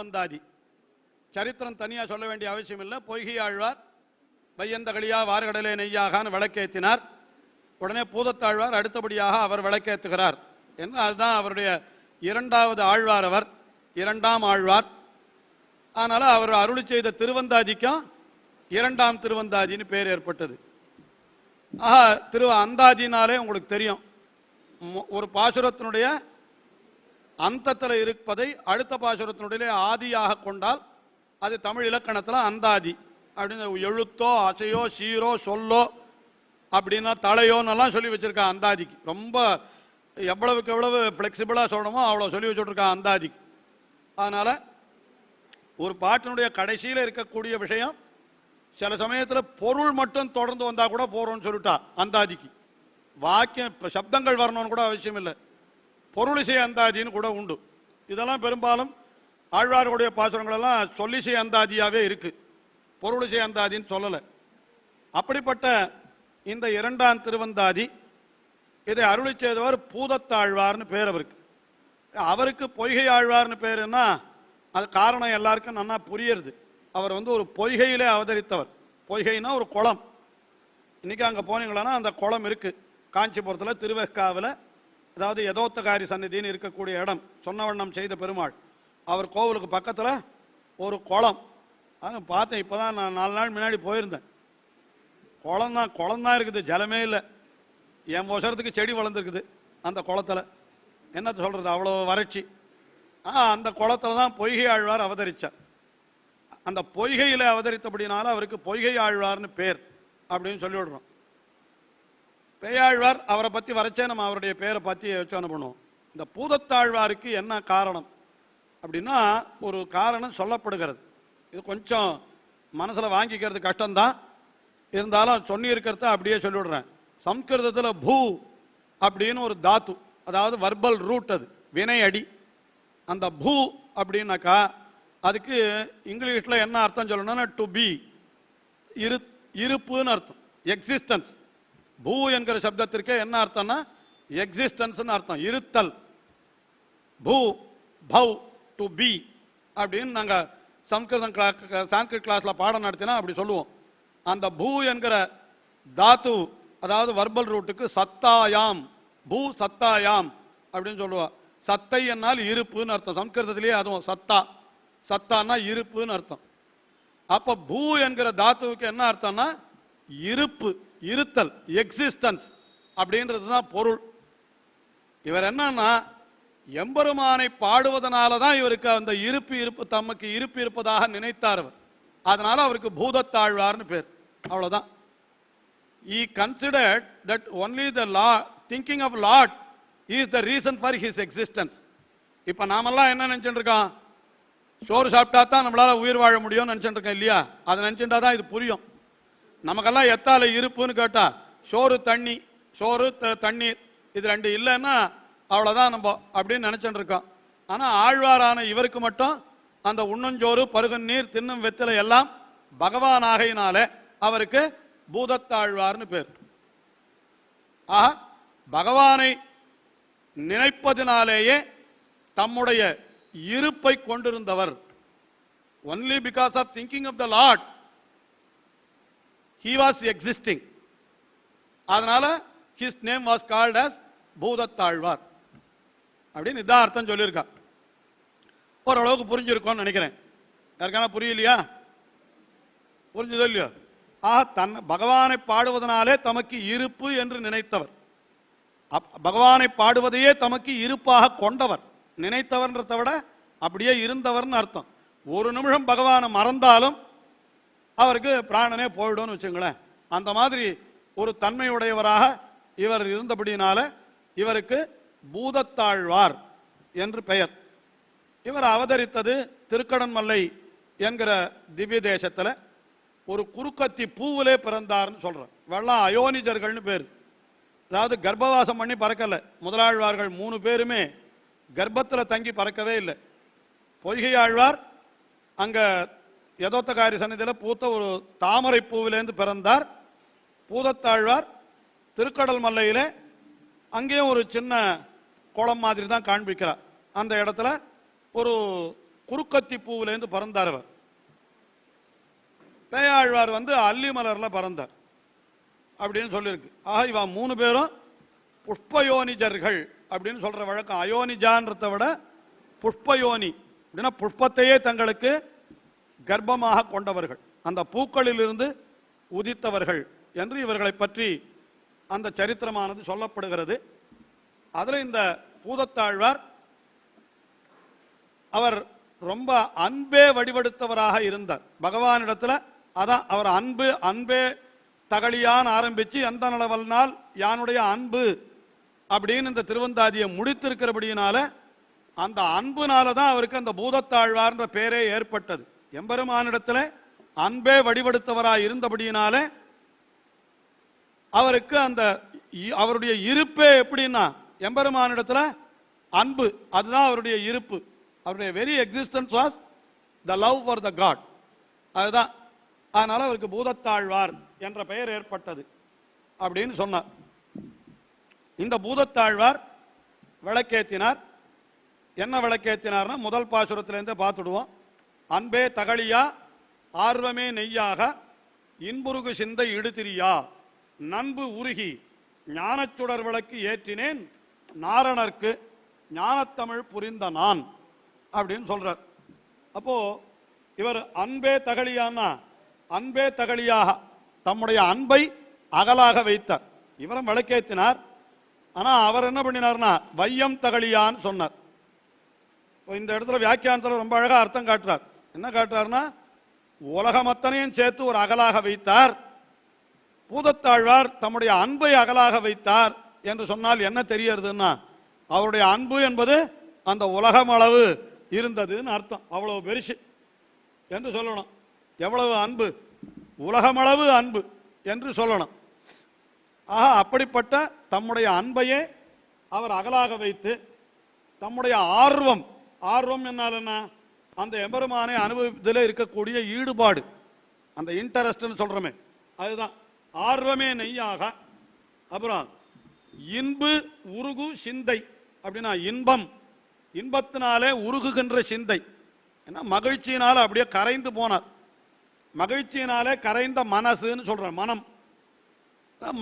வந்தாதி சரித்திரம் தனியாக சொல்ல வேண்டிய அவசியம் இல்லை. பொய்கை ஆழ்வார் வையந்தகளியா வார்கடலே நெய்யாகான்னு விளக்கேற்றினார். உடனே பூதத்தாழ்வார் அடுத்தபடியாக அவர் விளக்கேற்றுகிறார் என்று அதுதான் அவருடைய இரண்டாவது ஆழ்வார். அவர் இரண்டாம் ஆழ்வார். அதனால் அவர் அருளி செய்த திருவந்தாதிக்கும் இரண்டாம் திருவந்தாதின்னு பேர் ஏற்பட்டது. அந்தாதினாலே உங்களுக்கு தெரியும், ஒரு பாசுரத்தினுடைய அந்தத்தில் இருப்பதை அடுத்த பாசுரத்தினுடைய ஆதியாக கொண்டால் அது தமிழ் இலக்கணத்தில் அந்தாதி அப்படின்னு எழுத்தோ அசையோ சீரோ சொல்லோ அப்படின்னா தலையோன்னெல்லாம் சொல்லி வச்சுருக்கான் அந்தாதிக்கு. ரொம்ப எவ்வளவுக்கு எவ்வளவு ஃப்ளெக்சிபிளாக சொல்லணுமோ அவ்வளோ சொல்லி வச்சுட்ருக்கான் அந்தாதிக்கு. அதனால் ஒரு பாட்டினுடைய கடைசியில் இருக்கக்கூடிய விஷயம் சில சமயத்தில் பொருள் மட்டும் தொடர்ந்து வந்தால் கூட போகிறோன்னு சொல்லிட்டா அந்தாதிக்கு. வாக்கியம் இப்போ சப்தங்கள் வரணும்னு கூட அவசியம் இல்லை, பொருளிசை அந்தாதின்னு கூட உண்டு. இதெல்லாம் பெரும்பாலும் ஆழ்வார்களுடைய பாசுரங்களெல்லாம் சொல்லிசை அந்தாதியாகவே இருக்குது, பொருளிசை அந்தாதின்னு சொல்லலை. அப்படிப்பட்ட இந்த இரண்டாம் திருவந்தாதி இதை அருளி செய்தவர் பூதத்தாழ்வார்னு பேர் அவருக்கு. அவருக்கு பொய்கை ஆழ்வார்னு பேருன்னா அது காரணம் எல்லாருக்கும் நல்லா புரியுறது. அவர் ஒரு பொய்கையிலே அவதரித்தவர். பொய்கைன்னா ஒரு குளம். இன்றைக்கி அங்கே போனீங்களன்னா அந்த குளம் இருக்குது காஞ்சிபுரத்தில் திருவெக்காவில். அதாவது யதோத்தகாரி சந்நிதின்னு இருக்கக்கூடிய இடம், சொன்னவண்ணம் செய்த பெருமாள் அவர் கோவிலுக்கு பக்கத்தில் ஒரு குளம். அது பார்த்தேன், இப்போ தான் நான் 4 நாள் முன்னாடி போயிருந்தேன். குளம்தான் இருக்குது, ஜலமே இல்லை. என் வருஷத்துக்கு செடி வளர்ந்துருக்குது அந்த குளத்தில். என்னத்தை சொல்கிறது, அவ்வளோ வறட்சி. அந்த குளத்தில் தான் பொய்கை ஆழ்வார் அவதரித்தார். அந்த பொய்கையில் அவதரித்தபடினால அவருக்கு பொய்கை ஆழ்வார்னு பேர் அப்படின்னு சொல்லிவிடுறோம். பேயாழ்வார் அவரை பற்றி வரைச்சே நம்ம அவருடைய பேரை பற்றி யோசனை பண்ணுவோம். இந்த பூதத்தாழ்வாருக்கு என்ன காரணம் அப்படின்னா ஒரு காரணம் சொல்லப்படுகிறது. இது கொஞ்சம் மனசில் வாங்கிக்கிறது கஷ்டம்தான், இருந்தாலும் சொல்லி இருக்கிறத அப்படியே சொல்லிவிடுறேன். சம்ஸ்கிருதத்தில் பூ அப்படின்னு ஒரு தாத்து, அதாவது வர்பல் ரூட், அது வினை அடி. அந்த பூ அப்படின்னாக்கா அதுக்கு இங்கிலீஷில் என்ன அர்த்தம் சொல்லணும்னா டு பி, இருப்புன்னு அர்த்தம், எக்ஸிஸ்டன்ஸ். பூ என்கிற சப்தத்திற்கே என்ன அர்த்தம்னா எக்ஸிஸ்டன்ஸ்னு அர்த்தம், இருத்தல். பூ பவ் டு பி அப்படின்னு நாங்கள் சான்ஸ்கிரிட் கிளாஸில் பாடம் நடத்தினா அப்படி சொல்லுவோம். அந்த பூ என்கிற தாத்து, அதாவது வர்பல் ரூட்டுக்கு சத்தாயாம், பூ சத்தாயாம் அப்படின்னு சொல்லுவா. சத்தை என்னால் இருப்புன்னு அர்த்தம். சம்ஸ்கிருதத்திலேயே அதுவும் சத்தா, சத்தான்னா இருப்புன்னு அர்த்தம். அப்போ பூ என்கிற தாத்துவுக்கு என்ன அர்த்தம்னா இருப்பு, இருத்தல், எக்ஸிஸ்டன்ஸ் அப்படின்றது தான் பொருள். இவர் என்னன்னா எம்பெருமானை பாடுவதனால தான் இவருக்கு அந்த இருப்பு தமக்கு இருப்பு இருப்பதாக நினைத்தார் அவர். அதனால அவருக்கு பூதத்தாழ்வார்னு பேர், அவ்வளோதான். He considered that only the Lord, thinking of Lord is the reason for his existence. இப்போ நாமெல்லாம் என்ன நினச்சிட்டு இருக்கோம், சோறு சாப்பிட்டா தான் நம்மளால் உயிர் வாழ முடியும்னு நினச்சிட்டு இருக்கோம் இல்லையா? அதை நினச்சிட்டா தான் இது புரியும். நமக்கெல்லாம் எத்தால இருப்புன்னு கேட்டால் சோறு தண்ணி, சோறு தண்ணீர், இது ரெண்டு இல்லைன்னா அவ்வளோதான் நம்ம அப்படின்னு நினச்சிட்டு இருக்கோம். ஆனால் ஆழ்வாரான இவருக்கு மட்டும் அந்த உண்ணுஞ்சோறு பருகும் நீர் தின்னும் வெத்திலை எல்லாம் பகவான் ஆகையினாலே அவருக்கு பூதத்தாழ்வார்னு பேர். ஆக பகவானை நினைப்பதினாலேயே தம்முடைய இருப்பை கொண்டிருந்தவர். Only because of thinking of the lord he was existing. அதனால his name was called as பூதத்தாழ்வார் அப்படின்னு இதான் அர்த்தம் சொல்லியிருக்கா. ஓரளவுக்கு புரிஞ்சிருக்கோன்னு நினைக்கிறேன். யாருக்கான புரியலையா? புரிஞ்சதோ இல்லையோ? பகவானை பாடுவதனாலே தமக்கு இருப்பு என்று நினைத்தவர், பகவானை பாடுவதையே தமக்கு இருப்பாக கொண்டவர். நினைத்தவர்ன்றதை விட அப்படியே இருந்தவர்னு அர்த்தம். ஒரு நிமிஷம் பகவானை மறந்தாலும் அவருக்கு பிராணனே போயிடும்னு வச்சுங்களேன். அந்த மாதிரி ஒரு தன்மையுடையவராக இவர் இருந்தபடினால இவருக்கு பூதத்தாழ்வார் என்று பெயர். இவர் அவதரித்தது திருக்கடன்மல்லை என்கிற திவ்ய தேசத்தில் ஒரு குறுக்கத்தி பூவிலே பிறந்தார்னு சொல்கிறேன். வெள்ளம் அயோனிஜர்கள்னு பேர். அதாவது கர்ப்பவாசம் பண்ணி பறக்கலை. முதலாழ்வார்கள் 3 பேருமே கர்ப்பத்தில் தங்கி பறக்கவே இல்லை. பொய்கை ஆழ்வார் அங்கே யதோத்தகாரி சன்னிதியில் பூத்த ஒரு தாமரை பூவிலேருந்து பிறந்தார். பூதத்தாழ்வார் திருக்கடல் மல்லையில் அங்கேயும் ஒரு சின்ன குளம் மாதிரி தான் காண்பிக்கிறார். அந்த இடத்துல ஒரு குறுக்கத்தி பூவிலேருந்து பிறந்தார். அவர் பேயாழ்வார் அல்லி மலர்ல பிறந்தார் அப்படின்னு சொல்லியிருக்கு. ஆக இவா 3 பேரும் புஷ்பயோனிஜர்கள் அப்படின்னு சொல்ற வழக்கம். அயோனிஜான்றத விட புஷ்பயோனி அப்படின்னா புஷ்பத்தையே தங்களுக்கு கர்ப்பமாக கொண்டவர்கள், அந்த பூக்களிலிருந்து உதித்தவர்கள் என்று இவர்களை பற்றி அந்த சரித்திரமானது சொல்லப்படுகிறது. அதில் இந்த பூதத்தாழ்வார் அவர் ரொம்ப அன்பே வடிவெடுத்தவராக இருந்தார் பகவானிடத்தில். அதான் அவர் அன்பே தகழியான் ஆரம்பிச்சு எந்த நிலவல்னால் யானுடைய அன்பு அப்படின்னு இந்த திருவந்தாதியை முடித்திருக்கிறபடியினால அந்த அன்புனால தான் அவருக்கு அந்த பூதத்தாழ்வார்ன்ற பேரே ஏற்பட்டது. எம்பெருமானிடத்தில் அன்பே வடிவெடுத்தவராக இருந்தபடியினாலே அவருக்கு அந்த அவருடைய இருப்பே எப்படின்னா எம்பெருமானிடத்தில் அன்பு, அதுதான் அவருடைய இருப்பு. அவருடைய very existence was the love for the God. அதுதான், அதனால அவருக்கு பூதத்தாழ்வார் என்ற பெயர் ஏற்பட்டது அப்படின்னு சொன்னார். இந்த பூதத்தாழ்வார் விளக்கேற்றினார். என்ன விளக்கேற்றினார்னா முதல் பாசுரத்திலேருந்தே பார்த்துடுவோம். அன்பே தகழியா ஆர்வமே நெய்யாக இன்புருகு சிந்தை இடுதிரியா நண்பு உருகி ஞானச்சுடர் விளக்கு ஏற்றினேன் நாரணர்க்கு ஞானத்தமிழ் புரிந்த நான் அப்படின்னு சொல்றார். அப்போ இவர் அன்பே தகழியான்னா அன்பே தகழியாக தம்முடைய அன்பை அகலாக வைத்தார். இவரும் விளக்கேற்றினார். ஆனா அவர் என்ன பண்ணினார்னா வையம் தகழியான்னு சொன்னார். இந்த இடத்துல வியாக்கியானத்தில் ரொம்ப அழகா அர்த்தம் காட்டுறார். என்ன காட்டுறாருன்னா உலகம் அத்தனையும் சேர்த்து ஒரு அகலாக வைத்தார். பூதத்தாழ்வார் தம்முடைய அன்பை அகலாக வைத்தார் என்று சொன்னால் என்ன தெரியறதுன்னா அவருடைய அன்பு என்பது அந்த உலகம் அளவு இருந்ததுன்னு அர்த்தம். அவ்வளவு பெருசு என்று சொல்லணும். எவ்வளவு அன்பு, உலகமளவு அன்பு என்று சொல்லணும். ஆக அப்படிப்பட்ட தம்முடைய அன்பையே அவர் அகலாக வைத்து தம்முடைய ஆர்வம் என்னால் என்ன அந்த எம்பெருமானை அனுபவத்தில் இருக்கக்கூடிய ஈடுபாடு, அந்த இன்டரெஸ்ட்னு சொல்றோமே அதுதான் ஆர்வமே நெய்யாக. அப்புறம் இன்பு உருகு சிந்தை அப்படின்னா இன்பத்தினாலே உருகுகின்ற சிந்தை. ஏன்னா மகிழ்ச்சியினால அப்படியே கரைந்து போனார். மகிழ்ச்சியினாலே கரைந்த மனசுன்னு சொல்ற மனம்.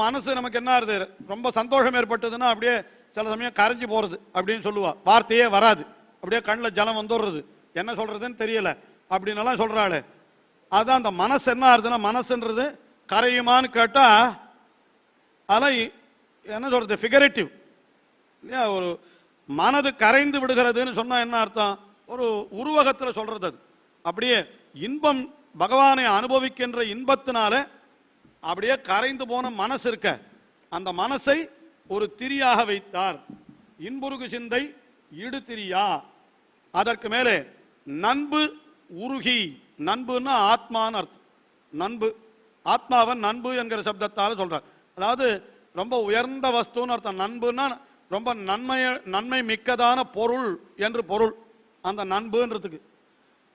மனசு நமக்கு என்ன ஆகுது, ரொம்ப சந்தோஷம் ஏற்பட்டதுன்னா அப்படியே சில சமயம் கரைஞ்சி போறது அப்படின்னு சொல்லுவா. வார்த்தையே வராது, அப்படியே கண்ணில் ஜலம் வந்துடுறது, என்ன சொல்றதுன்னு தெரியல அப்படின்னு சொல்றாள். அதுதான் அந்த மனசு என்ன ஆகுதுன்னா மனசுன்றது கரையுமான்னு கேட்டா அதெல்லாம் என்ன சொல்றது ஃபிகரேட்டிவ் இல்லையா. ஒரு மனது கரைந்து விடுகிறதுன்னு சொன்னா என்ன அர்த்தம், ஒரு உருவகத்தில் சொல்றது. அது அப்படியே இன்பம் பகவானை அனுபவிக்கின்ற இன்பத்தினால அப்படியே கரைந்து போன மனசு இருக்க அந்த மனசை ஒரு திரியாக வைத்தார். இன்புருகு சிந்தை இடுதிரியா. அதற்கு மேலே நண்பு உருகி, நண்புன்னா ஆத்மான்னு அர்த்தம். நண்பு ஆத்மாவன் நண்பு என்கிற சப்தத்தால் சொல்றார். அதாவது ரொம்ப உயர்ந்த வஸ்துன்னு அர்த்தம். நண்புன்னா ரொம்ப நன்மை மிக்கதான பொருள் என்று பொருள். அந்த நண்புன்றதுக்கு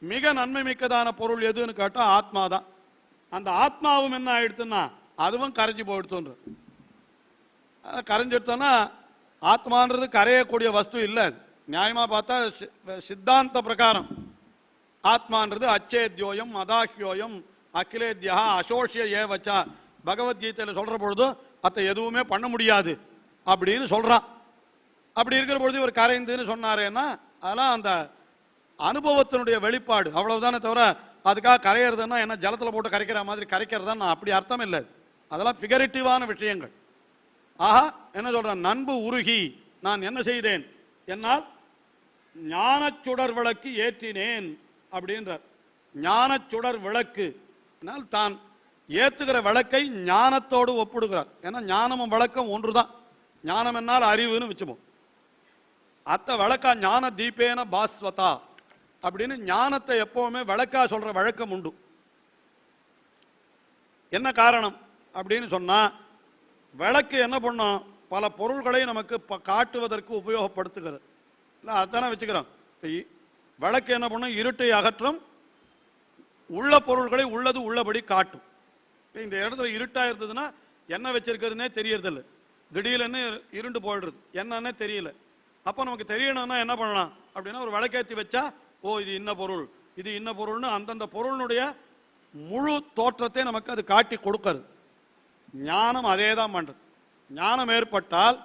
மிக நன்மை மிக்கதான பொருள் எதுன்னு கேட்டா ஆத்மா தான். அந்த ஆத்மாவும் என்ன ஆயிடுச்சுன்னா அதுவும் கரைஞ்சி போயிடுத்துன்ற. கரைஞ்சி எடுத்தோன்னா ஆத்மான்றது கரையக்கூடிய வஸ்து இல்லை. நியாயமா பார்த்தா சித்தாந்த பிரகாரம் ஆத்மான்றது அச்சேத்யோயம் அதாஹ்யோயம் அகிலேத்யா அசோஷிய ஏவச்சா பகவத்கீதையில் சொல்ற பொழுது அத்தை எதுவுமே பண்ண முடியாது அப்படின்னு சொல்றான். அப்படி இருக்கிற பொழுது இவர் கரைந்துன்னு சொன்னாரேன்னா அதெல்லாம் அந்த அனுபவத்தினுடைய வெளிப்பாடு அவ்வளவுதானே தவிர அதுக்காக கரையிறதுன்னா என்ன ஜலத்தில் போட்டு கரைக்கிற மாதிரி கரைக்கிறதா அப்படி அர்த்தம் இல்லை. அதெல்லாம் ஃபிகரேட்டிவான விஷயங்கள். ஆஹா என்ன சொல்றேன், நண்பு உருகி நான் என்ன செய்தேன் என்னால் ஞானச்சுடர் விளக்கு ஏற்றினேன் அப்படின்றார். ஞானச்சுடர் விளக்கு தான் ஏத்துகிற விளக்கை ஞானத்தோடு ஒப்பிடுகிறார். ஏன்னா ஞானமும் விளக்கம் ஒன்றுதான். ஞானம் என்னால் அறிவுன்னு வச்சுப்போம். அத்த விளக்கா ஞான தீபேன பாஸ்வதா அப்படின்னு ஞானத்தை எப்பவுமே விளக்கா சொல்ற வழக்கம் உண்டு. என்ன காரணம் அப்படின்னு சொன்னா விளக்கு என்ன பண்ணும், பல பொருள்களை நமக்கு காட்டுவதற்கு உபயோகப்படுத்துகிறது. இல்லை அதுதானே வச்சுக்கிறோம். விளக்கு என்ன பண்ணும், இருட்டை அகற்றும், உள்ள பொருள்களை உள்ளது உள்ளபடி காட்டும். இந்த இடத்துல இருட்டா இருந்ததுன்னா என்ன வச்சிருக்கிறதுனே தெரியறதில்லை. திடீர்னு இருண்டு போயிடுறது, என்னன்னே தெரியல. அப்போ நமக்கு தெரியணும்னா என்ன பண்ணலாம் அப்படின்னா ஒரு விளக்கேற்றி வச்சா ஓ இது இன்ன பொருள், இது இன்ன பொருள்னு அந்தந்த பொருளினுடைய முழு தோற்றத்தை நமக்கு அது காட்டி கொடுக்கிறது. ஞானம் அதே தான் பண்றது. ஞானம் ஏற்பட்டால்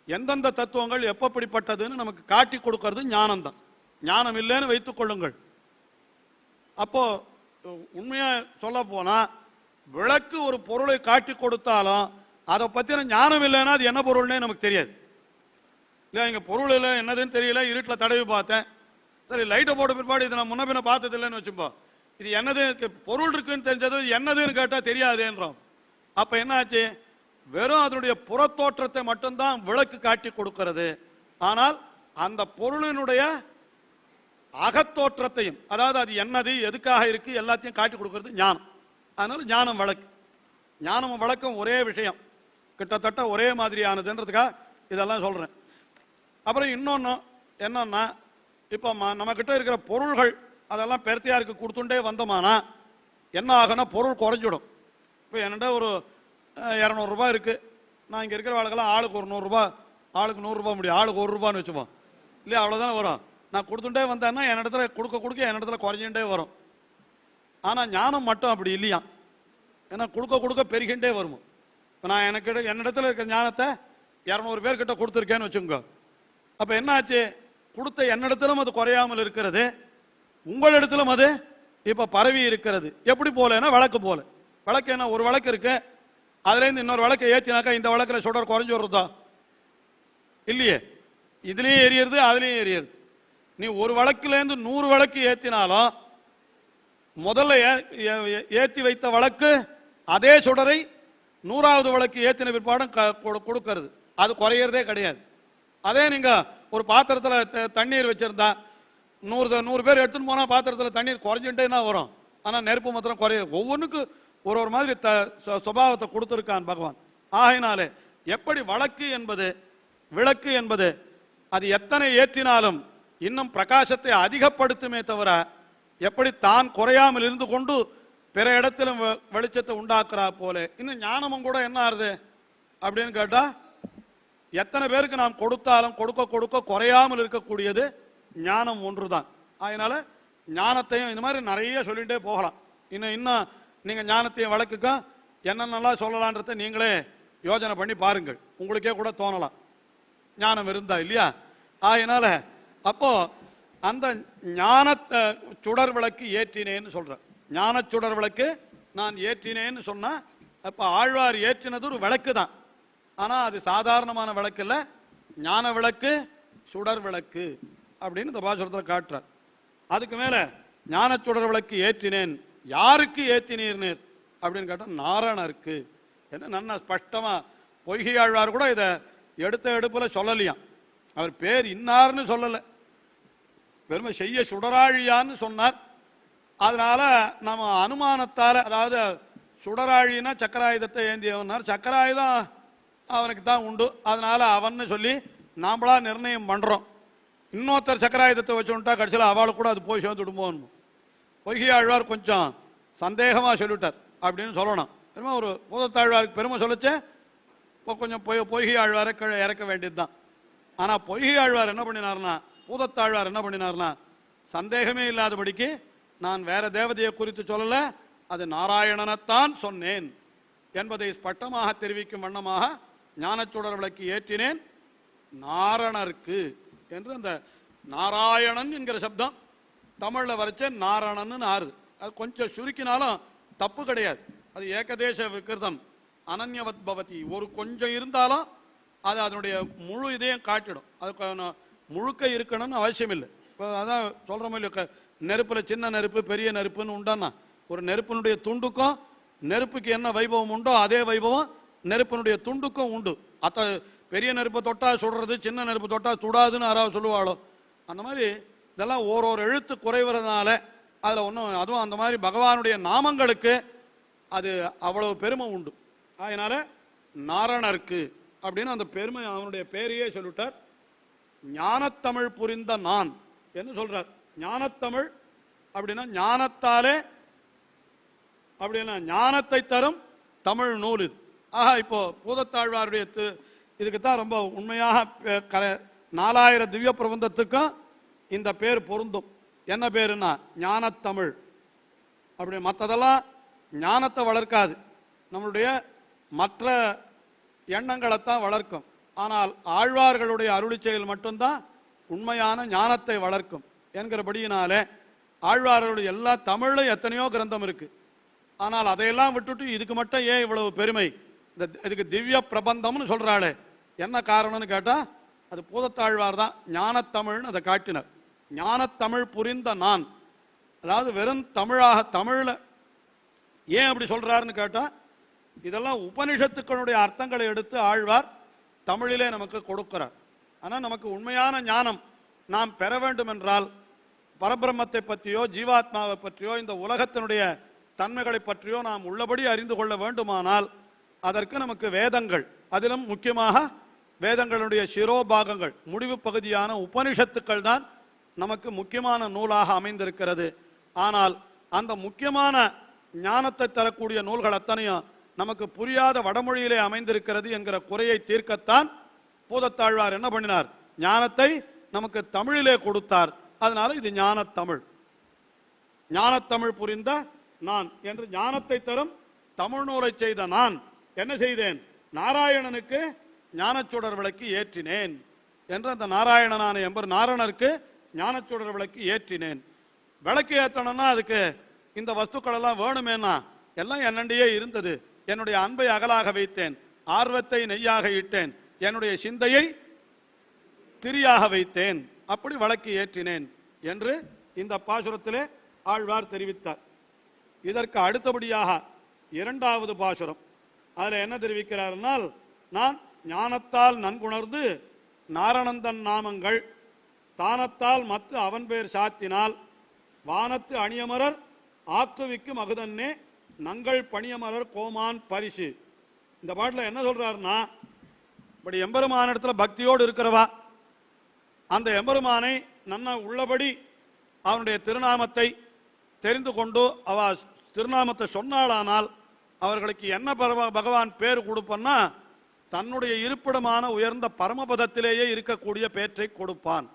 எந்தெந்த தத்துவங்கள் எப்படிப்பட்டதுன்னு நமக்கு காட்டி கொடுக்கிறது ஞானம் தான். ஞானம் இல்லைன்னு வைத்துக் கொள்ளுங்கள். அப்போ உண்மையா சொல்ல போனா விளக்கு ஒரு பொருளை காட்டி கொடுத்தாலும் அதை பத்தின ஞானம் இல்லைன்னா அது என்ன பொருள்னே நமக்கு தெரியாது. இல்லை இங்க பொருள் இல்லை என்னதுன்னு தெரியல, இருட்டில் தடவி பார்த்தேன், சரி லைட்டை போட்ட பிற்பாடு இது நான் முன்ன பின்ன பார்த்தது இல்லைன்னு வச்சுப்போம், இது என்னது பொருள் இருக்குன்னு தெரிஞ்சது என்னதுன்னு கேட்டால் தெரியாதுன்றோம். அப்ப என்னாச்சு, வெறும் அதனுடைய புறத்தோற்றத்தை மட்டும்தான் விளக்கு காட்டி கொடுக்கிறது. ஆனால் அந்த பொருளினுடைய அகத்தோற்றத்தையும், அதாவது அது என்னது எதுக்காக இருக்கு எல்லாத்தையும் காட்டி கொடுக்கிறது ஞானம். அதனால ஞானம் விளக்கு. ஞானமும் விளக்கம் ஒரே விஷயம், கிட்டத்தட்ட ஒரே மாதிரியானதுன்றதுக்காக இதெல்லாம் சொல்றேன். அப்புறம் இன்னொன்று என்னன்னா, இப்போ நம்ம கிட்ட இருக்கிற பொருள்கள் அதெல்லாம் பெருத்தியாருக்கு கொடுத்துட்டே வந்தோமானா என்ன ஆகுனா பொருள் குறைஞ்சிடும். இப்போ என்னட்ட ஒரு 200 ரூபாய் இருக்கு, நான் இங்கே இருக்கிற ஆளுக்கெல்லாம் ஆளுக்கு ஒரு 100 ரூபாய், ஆளுக்கு 100 ரூபாய் முடியும், ஆளுக்கு 1 ரூபான்னு வச்சுப்போம் இல்லையா, அவ்வளோதானே வரும். நான் கொடுத்துட்டே வந்தேன்னா என்னிடத்துல கொடுக்க என்னிடத்துல குறைஞ்சுட்டே வரும். ஆனால் ஞானம் மட்டும் அப்படி இல்லையா, ஏன்னா கொடுக்க பெருகின்றே வருமோ. இப்போ நான் என்னிடத்துல இருக்கிற ஞானத்தை 200 பேர்கிட்ட கொடுத்துருக்கேன்னு வச்சுக்கோங்க. அப்போ என்னாச்சு, கொடுத்த என்னிடத்திலும் அது குறையாமல் இருக்கிறது, உங்களிடத்திலும் அது இப்போ பரவி இருக்கிறது. எப்படி போலன்னா விளக்கு போல. விளக்கு என்ன, ஒரு விளக்கு இருக்கு, அதுலேருந்து இன்னொரு விளக்கை ஏற்றினாக்கா இந்த விளக்கில் சுடர் குறைஞ்சி வருதா இல்லையே, இதுலேயும் எரியறது அதுலேயும் எரியறது. நீ ஒரு விளக்குலேருந்து 100 விளக்கு ஏற்றினாலும் முதல்ல ஏற்றி வைத்த விளக்கு அதே சுடரை 100வது விளக்கு ஏற்றின பிற்பாடும் கொடுக்கிறது, அது குறையிறதே கிடையாது. அதே நீங்க ஒரு பாத்திரத்தில் தண்ணீர் வச்சிருந்தா 100 பேர் எடுத்துன்னு போனால் பாத்திரத்தில் தண்ணீர் குறைஞ்சுட்டேன்னா வரும், ஆனால் நெருப்பு மாத்திரம் குறைய. ஒவ்வொன்றுக்கு ஒரு மாதிரி சுபாவத்தை கொடுத்துருக்கான் பகவான். ஆகையினாலே எப்படி விளக்கு என்பது அது எத்தனை ஏற்றினாலும் இன்னும் பிரகாசத்தை அதிகப்படுத்துமே தவிர, எப்படி தான் குறையாமல் இருந்து கொண்டு பிற இடத்திலும் வெளிச்சத்தை உண்டாக்குறா போல இன்னும் ஞானமும் கூட என்ன ஆறுது அப்படின்னு கேட்டா, எத்தனை பேருக்கு நாம் கொடுத்தாலும் கொடுக்க குறையாமல் இருக்கக்கூடியது ஞானம் ஒன்றுதான். அதனால ஞானத்தையும் இந்த மாதிரி நிறைய சொல்லிட்டே போகலாம். இன்னும் நீங்க ஞானத்தையும் விளக்குக்க என்னென்னலாம் சொல்லலான்றத நீங்களே யோசனை பண்ணி பாருங்கள், உங்களுக்கே கூட தோணலாம் ஞானம் இருந்தா இல்லையா. அதனால அப்போ அந்த ஞான சுடர் விளக்கு ஏற்றினேன்னு சொல்றேன். ஞான சுடர் விளக்கு நான் ஏற்றினேன்னு சொன்னா, அப்ப ஆழ்வார் ஏற்றினது ஒரு விளக்கு தான், ஆனா அது சாதாரணமான விளக்கு இல்ல, ஞான விளக்கு சுடர் விளக்கு அப்படின்னு இந்த பாசுரத்தில் காட்டுறார். அதுக்கு மேல ஞான சுடர் விளக்கு ஏற்றினேன், யாருக்கு ஏற்றினீர் அப்படின்னு கேட்டா நாரணருக்கு. என்ன நல்லா ஸ்பஷ்டமா பொய்கை ஆழ்வார் கூட இதை எடுத்த எடுப்புல சொல்லலையாம். அவர் பேர் இன்னார்னு சொல்லலை, பெருமை செய்ய சுடராழியான்னு சொன்னார். அதனால நம்ம அனுமானத்தால, அதாவது சுடராழினா சக்கராயுதத்தை ஏந்தியவனார், சக்கராயுதம் அவனுக்கு தான் உண்டு, அதனால அவன்னு சொல்லி நாமளா நிர்ணயம் பண்றோம். இன்னொருத்தர் சக்கராயுதத்தை வச்சுட்டா கடைசியில் அவளுக்கு கூட அது போய் சேர்ந்துடுமோன்னு பொய்கை ஆழ்வார் கொஞ்சம் சந்தேகமா சொல்லிட்டார் அப்படின்னு சொல்லணும். பெருமை ஒரு பூதத்தாழ்வாருக்கு பெருமை சொல்லிச்சு, கொஞ்சம் பொய்கை ஆழ்வாரை கீழே இறக்க வேண்டியது தான். ஆனா பொய்கை ஆழ்வார் என்ன பண்ணினார்னா, பூதத்தாழ்வார் என்ன பண்ணினார்னா, சந்தேகமே இல்லாதபடிக்கு நான் வேற தேவதையை குறித்து சொல்லல, அது நாராயணனைத்தான் சொன்னேன் என்பதை ஸ்பஷ்டமாக தெரிவிக்கும் வண்ணமாக ஞானச்சுடர் விளக்கு ஏற்றினேன் நாரணருக்கு என்று. அந்த நாராயணன் என்கிற சப்தம் தமிழ்ல வரைச்ச நாரணன் ஆறுது. அது கொஞ்சம் சுருக்கினாலும் தப்பு கிடையாது, அது ஏகதேச விகிருதம் அனன்யவத் பவதி. ஒரு கொஞ்சம் இருந்தாலும் அது அதனுடைய முழு இதையும் காட்டிடும், அது முழுக்க இருக்கணும்னு அவசியம் இல்லை. இப்போ அதான் சொல்கிற மாதிரி நெருப்பில் சின்ன நெருப்பு பெரிய நெருப்புன்னு உண்டானா, ஒரு நெருப்பினுடைய துண்டுக்கும் நெருப்புக்கு என்ன வைபவம் உண்டோ அதே வைபவம் நெருப்பினுடைய துண்டுக்கும் உண்டு. பெரிய நெருப்பை தொட்டா சுடுறது, சின்ன நெருப்பு தொட்டா சுடாதுன்னு யாராவது சொல்லுவாளோ, அந்த மாதிரி இதெல்லாம் ஓரொரு எழுத்து குறைவதுனால அதில் ஒன்றும், அதுவும் அந்த மாதிரி பகவானுடைய நாமங்களுக்கு அது அவ்வளவு பெருமை உண்டு. அதனால நாரணருக்கு அப்படின்னு அந்த பெருமை அவனுடைய பேரையே சொல்லிட்டார். ஞானத்தமிழ் புரிந்த நான் என்று சொல்றார். ஞானத்தமிழ் அப்படின்னா ஞானத்தாலே, அப்படின்னா ஞானத்தை தரும் தமிழ் நூல் இது. ஆஹா, இப்போ பூதத்தாழ்வாருடைய இதுக்குத்தான் ரொம்ப உண்மையாக 4000 திவ்ய பிரபந்தத்துக்கும் இந்த பேர் பொருந்தும். என்ன பேருன்னா ஞானத்தமிழ். அப்படி மற்றதெல்லாம் ஞானத்தை வளர்க்காது, நம்மளுடைய மற்ற எண்ணங்களைத்தான் வளர்க்கும். ஆனால் ஆழ்வார்களுடைய அருளி செயல் மட்டும்தான் உண்மையான ஞானத்தை வளர்க்கும் என்கிறபடியினாலே ஆழ்வார்களுடைய எல்லா தமிழில் எத்தனையோ கிரந்தம் இருக்கு. ஆனால் அதையெல்லாம் விட்டுட்டு இதுக்கு மட்டும் ஏன் இவ்வளவு பெருமை? இதுக்கு திவ்ய பிரபந்தம்னு சொல்றாளே, என்ன காரணம்னு கேட்டால் அது பூதத்தாழ்வார் தான் ஞானத்தமிழ்னு அதை காட்டினார். ஞானத்தமிழ் புரிந்த நான், அதாவது வெறும் தமிழாக தமிழில் ஏன் அப்படி சொல்றாருன்னு கேட்டால் இதெல்லாம் உபனிஷத்துக்களுடைய அர்த்தங்களை எடுத்து ஆழ்வார் தமிழிலே நமக்கு கொடுக்கிறார். ஆனால் நமக்கு உண்மையான ஞானம் நாம் பெற வேண்டும் என்றால் பரபிரம்மத்தை பற்றியோ ஜீவாத்மாவை பற்றியோ இந்த உலகத்தினுடைய தன்மைகளை பற்றியோ நாம் உள்ளபடி அறிந்து கொள்ள வேண்டுமானால் அதற்கு நமக்கு வேதங்கள், அதிலும் முக்கியமாக வேதங்களுடைய சிரோபாகங்கள் முடிவு பகுதியான உபனிஷத்துக்கள் தான் நமக்கு முக்கியமான நூலாக அமைந்திருக்கிறது. ஆனால் அந்த முக்கியமான ஞானத்தை தரக்கூடிய நூல்கள் அத்தனையும் நமக்கு புரியாத வடமொழியிலே அமைந்திருக்கிறது என்கிற குறையை தீர்க்கத்தான் பூதத்தாழ்வார் என்ன பண்ணினார்? ஞானத்தை நமக்கு தமிழிலே கொடுத்தார். அதனால இது ஞானத்தமிழ். ஞானத்தமிழ் புரிந்த நான் என்று ஞானத்தை தரும் தமிழ் நூலை செய்த நான் என்ன செய்தேன்? நாராயணனுக்கு ஞானச்சுடர் விளக்கு ஏற்றினேன் என்று அந்த நாராயணனான எம்பர் நாரணருக்கு ஞானச்சுடர் விளக்கு ஏற்றினேன். விளக்கு ஏற்றணும்னா அதுக்கு இந்த வஸ்துக்கள் எல்லாம் வேணுமேனா, எல்லாம் என்னண்டியே இருந்தது. என்னுடைய அன்பை அகலாக வைத்தேன், ஆர்வத்தை நெய்யாக இட்டேன், என்னுடைய சிந்தையை திரியாக வைத்தேன், அப்படி விளக்கு ஏற்றினேன் என்று இந்த பாசுரத்திலே ஆழ்வார் தெரிவித்தார். இதற்கு அடுத்தபடியாக இரண்டாவது பாசுரம், அதில் என்ன தெரிவிக்கிறார்னால், நான் ஞானத்தால் நன்குணர்ந்து நாரணந்தன் நாமங்கள் தானத்தால் மத்து அவன் பேர் சாத்தினால் வானத்து அணியமரர் ஆக்குவிக்கும் அகுதன்னே நங்கள் பணியமரர் கோமான் பரிசு. இந்த பாட்டில் என்ன சொல்றாருன்னா, இப்படி எம்பெருமான இடத்துல பக்தியோடு இருக்கிறவா அந்த எம்பெருமானை நன்ன உள்ளபடி அவனுடைய திருநாமத்தை தெரிந்து கொண்டு அவ திருநாமத்தை சொன்னாலானால் அவர்களுக்கு என்ன பகவான் பேர் கொடுப்பான்னா, தன்னுடைய இருப்பிடமான உயர்ந்த பரமபதத்திலேயே இருக்கக்கூடிய பேற்றை கொடுப்பான்.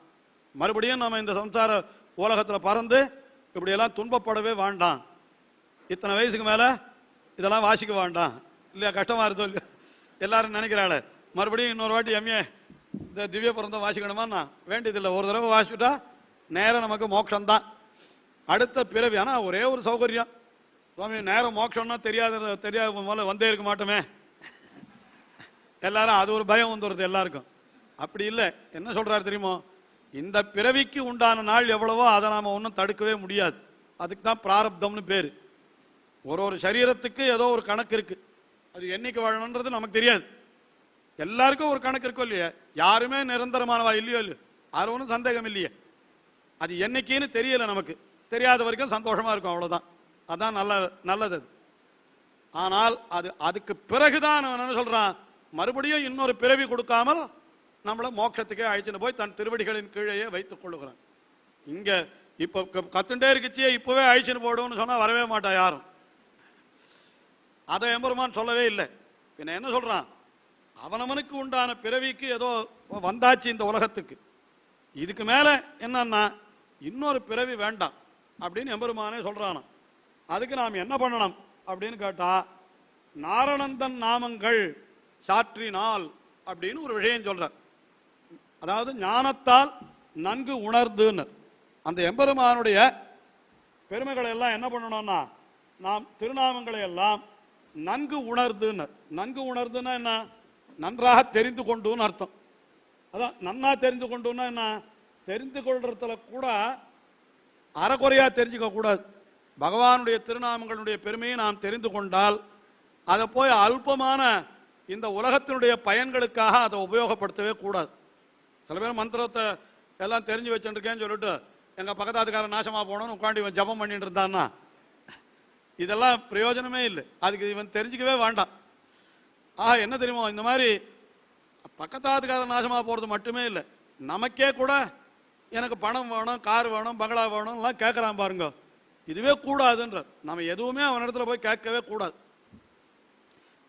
மறுபடியும் நம்ம இந்த சம்சார உலகத்தில் பறந்து இப்படியெல்லாம் துன்பப்படவே வேண்டாம். இத்தனை வயசுக்கு மேலே இதெல்லாம் வாசிக்க வேண்டாம் இல்லையா, கஷ்டமாக இருந்தோ இல்லையா, எல்லாரும் நினைக்கிறாள். மறுபடியும் இன்னொரு வாட்டி எம்ஏ இந்த திவ்ய பிரபந்தம் வாசிக்கணுமான்னா வேண்டியதில்லை. ஒரு தடவை வாசிச்சுட்டா நேரம் நமக்கு மோட்சம்தான், அடுத்த பிறவி. ஆனால் ஒரே ஒரு சௌகரியம், சுவாமி நேரம் மோட்சம்னா தெரியாத முதல்ல வந்தே இருக்க மாட்டோமே எல்லாரும், அது ஒரு பயம் வந்துடுறது எல்லாருக்கும். அப்படி இல்லை. என்ன சொல்றாரு தெரியுமோ, இந்த பிறவிக்கு உண்டான நாள் எவ்வளவோ அதை நாம் ஒன்றும் தடுக்கவே முடியாது. அதுக்கு தான் பிராரப்தம்னு பேர். ஒரு சரீரத்துக்கு ஏதோ ஒரு கணக்கு இருக்கு, அது என்னைக்கு வாழணுன்றது நமக்கு தெரியாது. எல்லாருக்கும் ஒரு கணக்கு இருக்கும் இல்லையா, யாருமே நிரந்தரமானவா இல்லையோ இல்லையோ, அது ஒன்றும் சந்தேகம் இல்லையே. அது என்னைக்குன்னு தெரியல, நமக்கு தெரியாத வரைக்கும் சந்தோஷமா இருக்கும், அவ்வளோதான். அதான் நல்லது. ஆனால் அதுக்கு பிறகுதான் என்ன சொல்றான், மறுபடியும் இன்னொரு பிறவி கொடுக்காமல் நம்மளை மோட்சத்துக்கே அழைச்சிட்டு போய் தன் திருவடிகளின் கீழேயே வைத்துக் கொள்ளுகிறான். இங்க இப்ப கத்துண்டே இருக்குச்சியே இப்பவே அழைச்சிட்டு போடுவோம்னு சொன்னா வரவே மாட்டா யாரும். அதை எம்பெருமான் சொல்லவே இல்லை. பின்ன என்ன சொல்றான், அவனவனுக்கு உண்டான பிறவிக்கு ஏதோ வந்தாச்சு இந்த உலகத்துக்கு, இதுக்கு மேல என்னன்னா இன்னொரு பிறவி வேண்டாம் அப்படின்னு எம்பெருமானே சொல்றானா. அதுக்கு நாம் என்ன பண்ணணும் அப்படின்னு கேட்டா, நாரணந்தன் நாமங்கள் சாற்றினால் அப்படின்னு ஒரு விஷயம் சொல்றார். அதாவது ஞானத்தால் நன்கு உணர்ந்துன்னு அந்த எம்பெருமானுடைய பெருமைகளை எல்லாம் என்ன பண்ணணும்னா, நாம் திருநாமங்களை எல்லாம் நன்கு உணர்ந்துன்னு. நன்கு உணர்ந்துன்னா என்ன, நன்றாக தெரிந்து கொண்டுன்னு அர்த்தம். அதான் நன்னா தெரிந்து கொண்டுன்னா என்ன, தெரிந்து கொள்றதுல கூட அறக்குறையா தெரிஞ்சுக்க கூடாது. பகவானுடைய திருநாமங்களுடைய பெருமையை நாம் தெரிந்து கொண்டால் அதை போய் அல்பமான இந்த உலகத்தினுடைய பயன்களுக்காக அதை உபயோகப்படுத்தவே கூடாது. சில பேர் மந்திரத்தை எல்லாம் தெரிஞ்சு வச்சுருக்கேன்னு சொல்லிட்டு எங்கள் பக்கத்தாத்துக்காரன் நாசமாக போகணும்னு உட்காந்து இவன் ஜபம் பண்ணிட்டு இருந்தான்னா இதெல்லாம் பிரயோஜனமே இல்லை. அதுக்கு இவன் தெரிஞ்சிக்கவே வேண்டாம். என்ன தெரியுமோ, இந்த மாதிரி பக்கத்தாத்துக்காரன் நாசமாக போகிறது மட்டுமே இல்லை, நமக்கே கூட எனக்கு பணம் வேணும், கார் வேணும், பங்களா வேணும்லாம் கேட்குறான் பாருங்க. இதுவே கூடாதுன்ற, நம்ம எதுவுமே அவனிடத்துல போய் கேட்கவே கூடாது.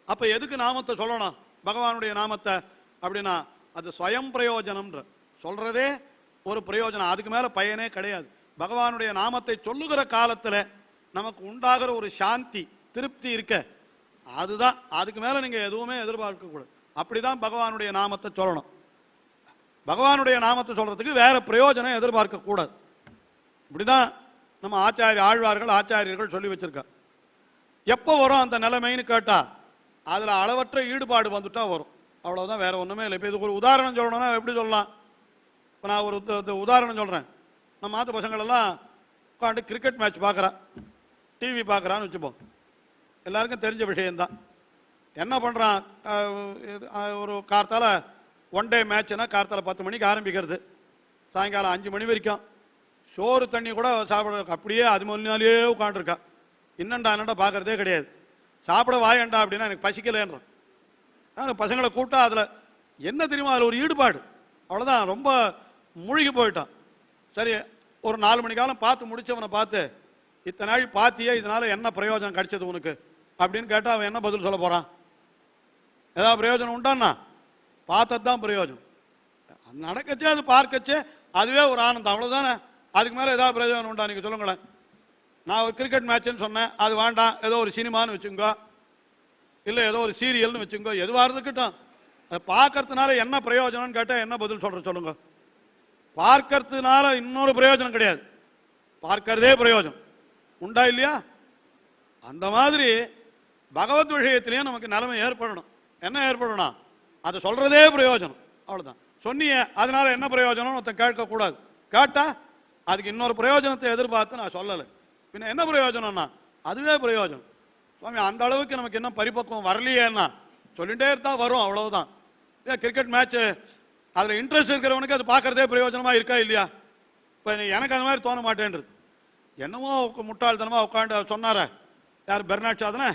அப்ப எதுக்கு நாமத்தை சொல்லணும், பகவானுடைய நாமத்தை அப்படின்னா அது ஸ்வயம் பிரயோஜனம்ன்ற சொல்றதே ஒரு பிரயோஜனம், அதுக்கு மேல பயனே கிடையாது. பகவானுடைய நாமத்தை சொல்லுகிற காலத்தில் நமக்கு உண்டாகிற ஒரு சாந்தி திருப்தி இருக்க, அதுதான். அதுக்கு மேலே நீங்கள் எதுவுமே எதிர்பார்க்கக்கூடாது. அப்படிதான் பகவானுடைய நாமத்தை சொல்லணும். பகவானுடைய நாமத்தை சொல்றதுக்கு வேற பிரயோஜனம் எதிர்பார்க்கக்கூடாது. இப்படிதான் நம்ம ஆச்சாரியர்கள் சொல்லி வச்சிருக்கா. எப்போ வரும் அந்த நிலைமைன்னு கேட்டா அதில் அளவற்ற ஈடுபாடு வந்துட்டா வரும். அவ்வளோதான், வேற ஒன்றுமே இல்லை. இப்போ இதுக்கு ஒரு உதாரணம் சொல்லணும்னா எப்படி சொல்லலாம்? இப்போ நான் ஒரு உதாரணம் சொல்கிறேன். நம்ம மாற்று பசங்களெல்லாம் உட்காந்து கிரிக்கெட் மேட்ச் பார்க்குறா, டிவி பார்க்குறான்னு வச்சுப்போம். எல்லாருக்கும் தெரிஞ்ச விஷயந்தான். என்ன பண்ணுறான், ஒரு கார்த்தால ஒன் டே மேட்ச்னா கார்த்தால 10 மணிக்கு ஆரம்பிக்கிறது, சாயங்காலம் 5 மணி வரைக்கும். சோறு தண்ணி கூட சாப்பிட அப்படியே அது முன்னாலேயே உட்காந்துருக்கா. என்னண்டா பார்க்கறதே கிடையாது. சாப்பிட வாயண்டா அப்படின்னா எனக்கு பசிக்கலைன்றான். ஆனால் பசங்களை கூட்டா அதில் என்ன தெரியுமா, அதில் ஒரு ஈடுபாடு. அவ்வளோதான், ரொம்ப மூழ்கி போயிட்டான். சரி, ஒரு 4 மணி காலம் பார்த்து முடிச்சவனை பார்த்து, இத்தனை நாள் பார்த்தியே, இதனால என்ன பிரயோஜனம் கிடைச்சது உனக்கு அப்படின்னு கேட்டால் அவன் என்ன பதில் சொல்ல போகிறான்? ஏதாவது பிரயோஜனம் உண்டான்னா? பார்த்தது தான் பிரயோஜனம். நடக்கச்சே அது பார்க்கச்சே அதுவே ஒரு ஆனந்தம், அவ்வளோதானே. அதுக்கு மேலே ஏதாவது பிரயோஜனம் உண்டா? நீங்கள் சொல்லுங்களேன். நான் ஒரு கிரிக்கெட் மேட்ச்னு சொன்னேன், அது வேண்டாம், ஏதோ ஒரு சினிமான்னு வச்சுங்கோ, இல்லை ஏதோ ஒரு சீரியல்னு வச்சுங்கோ, எதுவாக இருந்துக்கிட்டோம். அதை பார்க்கறதுனால என்ன பிரயோஜனம்னு கேட்டால் என்ன பதில் சொல்லுங்க? பார்க்கறதுனால இன்னொரு பிரயோஜனம் கிடையாது, பார்க்கறதே பிரயோஜனம். உண்டா இல்லையா? அந்த மாதிரி பகவத் விஷயத்திலேயே நமக்கு நிலைமை ஏற்படணும். என்ன ஏற்படணும்? அதை சொல்றதே பிரயோஜனம், அவ்வளோதான். சொன்னியே அதனால என்ன பிரயோஜனம் ஒருத்தன் கேட்கக்கூடாது. கேட்டா அதுக்கு இன்னொரு பிரயோஜனத்தை எதிர்பார்த்து நான் சொல்லலை. பின்ன என்ன பிரயோஜனம்னா அதுவே பிரயோஜனம். சுவாமி, அந்த அளவுக்கு நமக்கு இன்னும் பரிபக்குவம் வரலையேன்னா சொல்லிகிட்டே இருந்தா வரும், அவ்வளவுதான். ஏன் கிரிக்கெட் மேட்ச்சு அதில் இன்ட்ரெஸ்ட் இருக்கிறவனுக்கு அது பார்க்கறதே பிரயோஜனமாக இருக்கா இல்லையா? இப்போ எனக்கு அந்த மாதிரி தோண மாட்டேன்றது. என்னமோ முட்டாள்தனமாக உட்காந்து சொன்னார, யார் பெர்னாட் ஷா தானே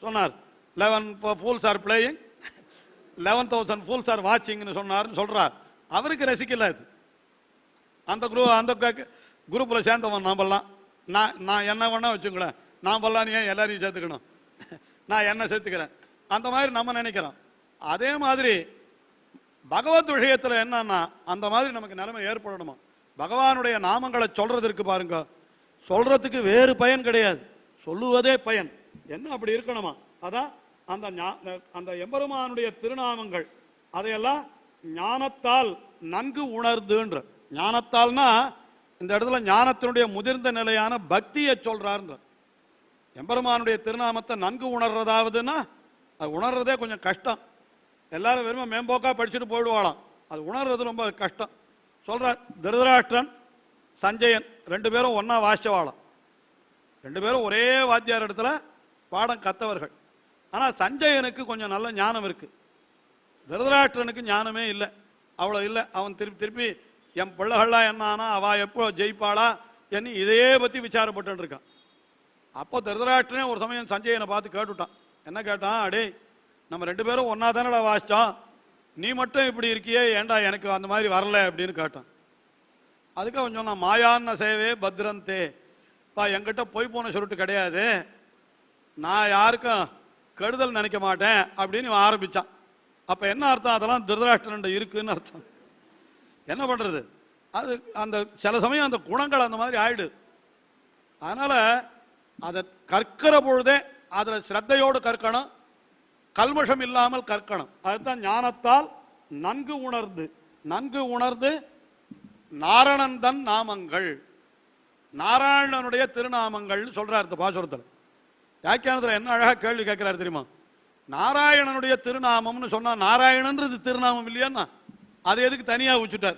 சொன்னார், 11 fools are playing, 11,000 fools are watchingன்னு சொன்னார்னு சொல்கிறார். அவருக்கு ரசிக்கல அது. அந்த குரூப்பில் சேர்ந்தவன் நாம்பெல்லாம். நான் என்ன வேணா வச்சுங்களேன், நாம்பெல்லாம் ஏன் எல்லாரையும் சேர்த்துக்கணும், நான் என்ன சேர்த்துக்கிறேன், அந்த மாதிரி நம்ம நினைக்கிறோம். அதே மாதிரி பகவத் விஷயத்தில் என்னன்னா அந்த மாதிரி நமக்கு நிலைமை ஏற்படணுமா? பகவானுடைய நாமங்களை சொல்றதற்கு பாருங்க, சொல்றதுக்கு வேறு பயன் கிடையாது, சொல்லுவதே பயன். என்ன அப்படி இருக்கணுமா? அதான் அந்த எம்பெருமானுடைய திருநாமங்கள் அதையெல்லாம் ஞானத்தால் நன்கு உணர்ந்துன்ற. ஞானத்தால்னா இந்த இடத்துல ஞானத்தினுடைய முதிர்ந்த நிலையான பக்தியை சொல்றாருன்ற. எம்பெருமானுடைய திருநாமத்தை நன்கு உணர்றதாவதுன்னா அது உணர்றதே கொஞ்சம் கஷ்டம். எல்லாரும் வெறும் மேம்போக்கா படிச்சுட்டு போயிடுவாளாம், அது உணர்றது ரொம்ப கஷ்டம். சொல்றார், திருதராஷ்டிரன் சஞ்சயன் 2 பேரும் ஒன்னா வாசிச்சவாளாம். 2 பேரும் ஒரே வாத்தியார் இடத்துல பாடம் கத்தவர்கள். ஆனால் சஞ்சயனுக்கு கொஞ்சம் நல்ல ஞானம் இருக்கு, திருதராஷ்டிரனுக்கு ஞானமே இல்லை, அவ்வளோ இல்லை. அவன் திருப்பி என் பிள்ளைகள்லாம் என்ன ஆனா, அவ எப்போ ஜெயிப்பாளா என்ன இதையே பற்றி விசாரப்பட்டு இருக்கான். அப்போ திருதராஷ்டிரனே ஒரு சமயம் சஞ்சயனை பார்த்து கேட்டுட்டான். என்ன கேட்டான்? அடே, நம்ம 2 பேரும் ஒன்னா தானடா வாசித்தோம், நீ மட்டும் இப்படி இருக்கியே, ஏண்டா எனக்கு அந்த மாதிரி வரல அப்படின்னு கேட்டான். அதுக்கு அவன் சொன்னான், மாயான்ன சேவே பத்ரந்தே, பா என்கிட்ட போய் போன சுருட்டு கிடையாது, நான் யாருக்கும் கெடுதல் நினைக்க மாட்டேன் அப்படின்னு இவன் ஆரம்பிச்சான். அப்போ என்ன அர்த்தம்? அதெல்லாம் திருதராஷ்டிரன் இருக்குன்னு அர்த்தம். என்ன பண்றது? அது அந்த சில சமயம் அந்த குணங்கள் அந்த மாதிரி ஆயிடு. அதனால அதை கற்கிற பொழுதே அதில் ஸ்ரத்தையோடு கற்கணும், கல்மஷம் இல்லாமல் கற்கணும். அதுதான் ஞானத்தால் நன்கு உணர்ந்து நாரணந்தன் நாமங்கள், நாராயணனுடைய திருநாமங்கள் சொல்றாரு இந்த பாசுரத்தில். வியாக்கியானத்தில் என்ன அழகா கேள்வி கேட்கிறாரு தெரியுமா? நாராயணனுடைய திருநாமம்னு சொன்னா நாராயணன்றது திருநாமம் இல்லையான்னா அது எதுக்கு தனியா வச்சுட்டார்?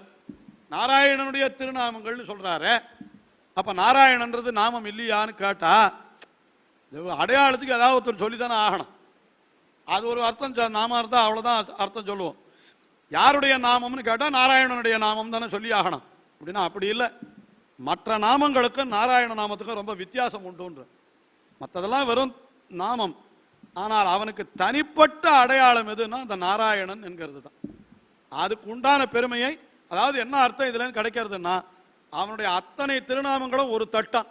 நாராயணனுடைய திருநாமங்கள்னு சொல்றாரு. அப்ப நாராயணன்றது நாமம் இல்லையான்னு கேட்டா அடையாளத்துக்கு ஏதாவது ஒருத்தர் சொல்லித்தானே ஆகணும். அது ஒரு அர்த்தம் நாம இருந்தா அவ்வளவுதான் அர்த்தம் சொல்லுவோம். யாருடைய நாமம்னு கேட்டா நாராயணனுடைய நாமம் தானே சொல்லி ஆகணும். அப்படின்னா அப்படி இல்லை, மற்ற நாமங்களுக்கு நாராயண நாமத்துக்கும் ரொம்ப வித்தியாசம் உண்டுன்ற. மற்றதெல்லாம் வெறும் நாமம், ஆனால் அவனுக்கு தனிப்பட்ட அடையாளம் எதுன்னா அந்த நாராயணன் என்கிறது தான். அதுக்கு உண்டான பெருமையை, அதாவது என்ன அர்த்தம் இதுல கிடைக்கிறதுன்னா, அவனுடைய அத்தனை திருநாமங்களும் ஒரு தட்டம்,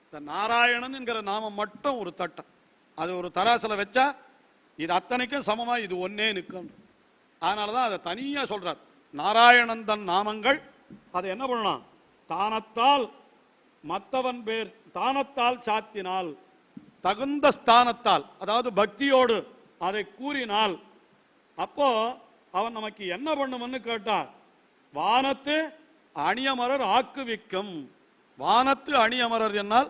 இந்த நாராயணன் என்கிற நாமம் மட்டும் ஒரு தட்டம். அது ஒரு தராசில வச்சா இது அத்தனைக்கும் சமமா இது ஒன்னே நிற்கும். அதனாலதான் அதை தனியா சொல்றார். நாராயணன் தன் நாமங்கள் அதை என்ன பண்ணலாம்? தானத்தால் மத்தவன் பேர் தானத்தால் சாத்தினால், தகுந்த ஸ்தானத்தால், அதாவது பக்தியோடு அதை கூறினால், அப்போ அவன் நமக்கு என்ன பண்ணும்னு கேட்டார். வானத்து அணியமரர் ஆக்குவிக்கும். வானத்து அணியமரர் என்னால்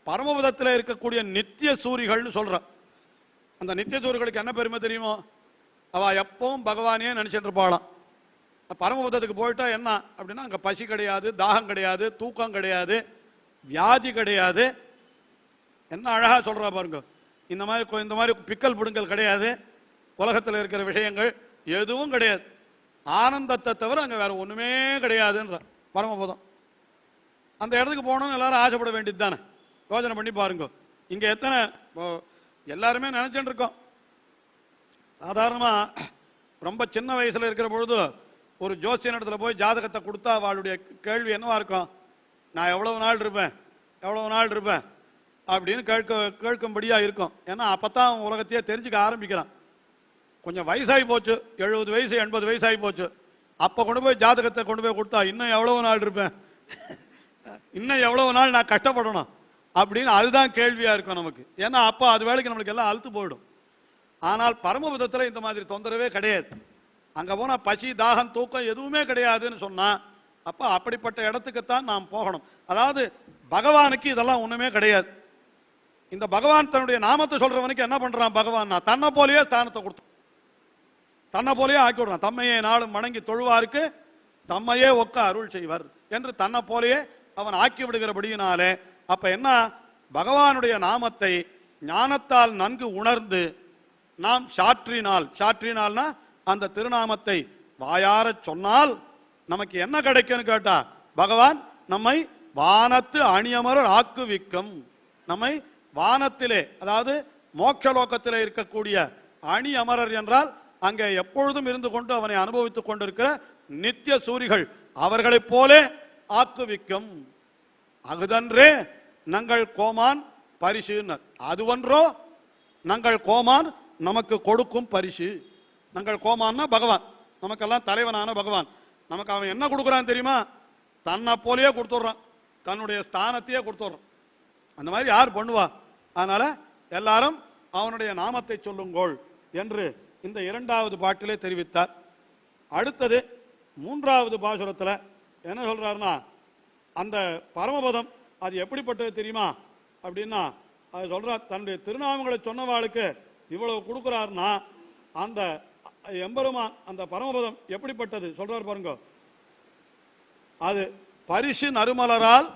பரமபதத்தில் இருக்கக்கூடிய நித்திய சூரிகள்னு சொல்ற. அந்த நித்திய சூரிகளுக்கு என்ன பெருமை தெரியுமோ? அவ எப்பவும் பகவானே நினைச்சிட்டு இருப்பாளாம். பரமபதத்துக்கு போயிட்டா என்ன அப்படின்னா, அங்கே பசி கிடையாது, தாகம் கிடையாது, தூக்கம் கிடையாது, வியாதி கிடையாது. என்ன அழகா சொல்றா பாருங்க. இந்த மாதிரி பிக்கல் புடுங்கல் கிடையாது. உலகத்தில் இருக்கிற விஷயங்கள் எதுவும் கிடையாது. ஆனந்தத்தை தவிர அங்கே வேற ஒண்ணுமே கிடையாதுன்ற பரமபதம். அந்த இடத்துக்கு போகணும்னு எல்லாரும் ஆசைப்பட வேண்டியது தானே. யோசனை பண்ணி பாருங்க. இங்க எத்தனை எல்லாருமே நினைச்சுட்டு இருக்கோம். சாதாரணமா ரொம்ப சின்ன வயசுல இருக்கிற பொழுது ஒரு ஜோசியன் இடத்துல போய் ஜாதகத்தை கொடுத்தா அவளுடைய கேள்வி என்னவா இருக்கும்? நான் எவ்வளவு நாள் இருப்பேன் அப்படின்னு கேட்கும்படியா இருக்கும். ஏன்னா அப்பதான் உலகத்தையே தெரிஞ்சுக்க ஆரம்பிக்கிறான். கொஞ்சம் வயசாகி போச்சு, 70 வயசு 80 வயசாகி போச்சு. அப்ப கொண்டு போய் ஜாதகத்தை கொண்டு போய் கொடுத்தா இன்னும் எவ்வளவு நாள் இருப்பேன், இன்னும் எவ்வளவு நாள் நான் கஷ்டப்படணும் அப்படின்னு அதுதான் கேள்வியா இருக்கும் நமக்கு. ஏன்னா அப்ப அது வேலைக்கு நம்மளுக்கு எல்லாம் அழுத்து போயிடும். ஆனால் பரமபதத்துல இந்த மாதிரி தொந்தரவே கிடையாது. அங்க போனா பசி தாகம் தூக்கம் எதுவுமே கிடையாதுன்னு சொன்னா, அப்ப அப்படிப்பட்ட இடத்துக்குத்தான் நாம் போகணும். அதாவது பகவானுக்கு இதெல்லாம் ஒண்ணுமே கிடையாது. இந்த பகவான் தன்னுடைய நாமத்தை சொல்றவனுக்கு என்ன பண்றான் பகவான்? தன்னை போலயே ஸ்தானத்தை கொடுத்து தன்னை போலயே ஆக்கி விடுறான். தம்மையே நாளும் வணங்கி தொழுவாருக்கு தம்மையே ஒக்க அருள் செய்வர் என்று தன்னை போலயே அவன் ஆக்கி விடுகிறபடியினாலே, அப்ப என்ன, பகவானுடைய நாமத்தை ஞானத்தால் நன்கு உணர்ந்து நாம் சாற்றினால்னா அந்த திருநாமத்தை வாயார சொன்னால் நமக்கு என்ன கிடைக்கும்னு கேட்டா, பகவான் நம்மை வானத்து அணியமரர் ஆக்குவிக்கும். நம்மை வானத்திலே, அதாவது மோட்சலோகத்திலே இருக்கக்கூடிய அணி அமரர் என்றால் அங்கே எப்பொழுதும் இருந்து கொண்டு அவனை அனுபவித்துக் கொண்டிருக்கிற நித்திய சூரிகள் அவர்களைப் போலே ஆக்குவிக்கும். அகுதன்றே நங்கள் கோமான் பரிசுனர். அதுவன்றோ நங்கள் கோமான் நமக்கு கொடுக்கும் பரிசு. நங்கள் கோமான்னா பகவான், நமக்கெல்லாம் தலைவனான பகவான். நமக்கு அவன் என்ன கொடுக்குறான் தெரியுமா? தன்னை போலயே கொடுத்துட்றான், தன்னுடைய ஸ்தானத்தையே கொடுத்துட்றான். அந்த மாதிரி யார் பண்ணுவா? அதனால எல்லாரும் அவனுடைய நாமத்தை சொல்லுங்கோள் என்று இந்த 2வது பாட்டிலே தெரிவித்தார். அடுத்தது 3வது பாசுரத்தில் என்ன சொல்றாருன்னா, அந்த பரமபதம் அது எப்படிப்பட்டது தெரியுமா அப்படின்னா, அது சொல்றார், தன்னுடைய திருநாமங்களை சொன்னவாளுக்கு இவ்வளவு கொடுக்கிறாருன்னா அந்த எம்பெருமான் அந்த பரமபதம் எப்படிப்பட்டது சொல்றார் பாருங்க. அது பரிசு நறுமலரால்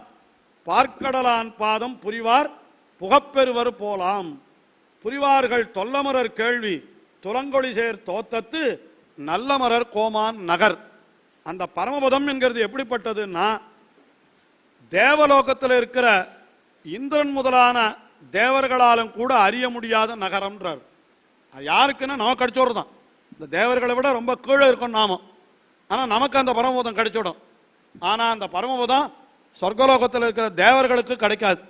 பார்க்கடலான் பாதம் புரிவார் புகப்பெறுவர் போலாம். புரிவார்கள் தொல்லமரர் கேள்வி துலங்கொழி சேர் தோத்தத்து நல்லமரர் கோமான் நகர். அந்த பரமபதம் என்கிறது எப்படிப்பட்டதுன்னா, தேவலோகத்தில் இருக்கிற இந்திரன் முதலான தேவர்களாலும் கூட அறிய முடியாத நகரம்ன்றார். அது யாருக்குன்னா நமக்கு கிடைச்சோடு தான். இந்த தேவர்களை விட ரொம்ப கீழே இருக்கும் நாம. ஆனால் நமக்கு அந்த பரமபதம் கிடைச்சிடும். ஆனால் அந்த பரமபதம் சொர்க்கலோகத்தில் இருக்கிற தேவர்களுக்கு கிடைக்காது.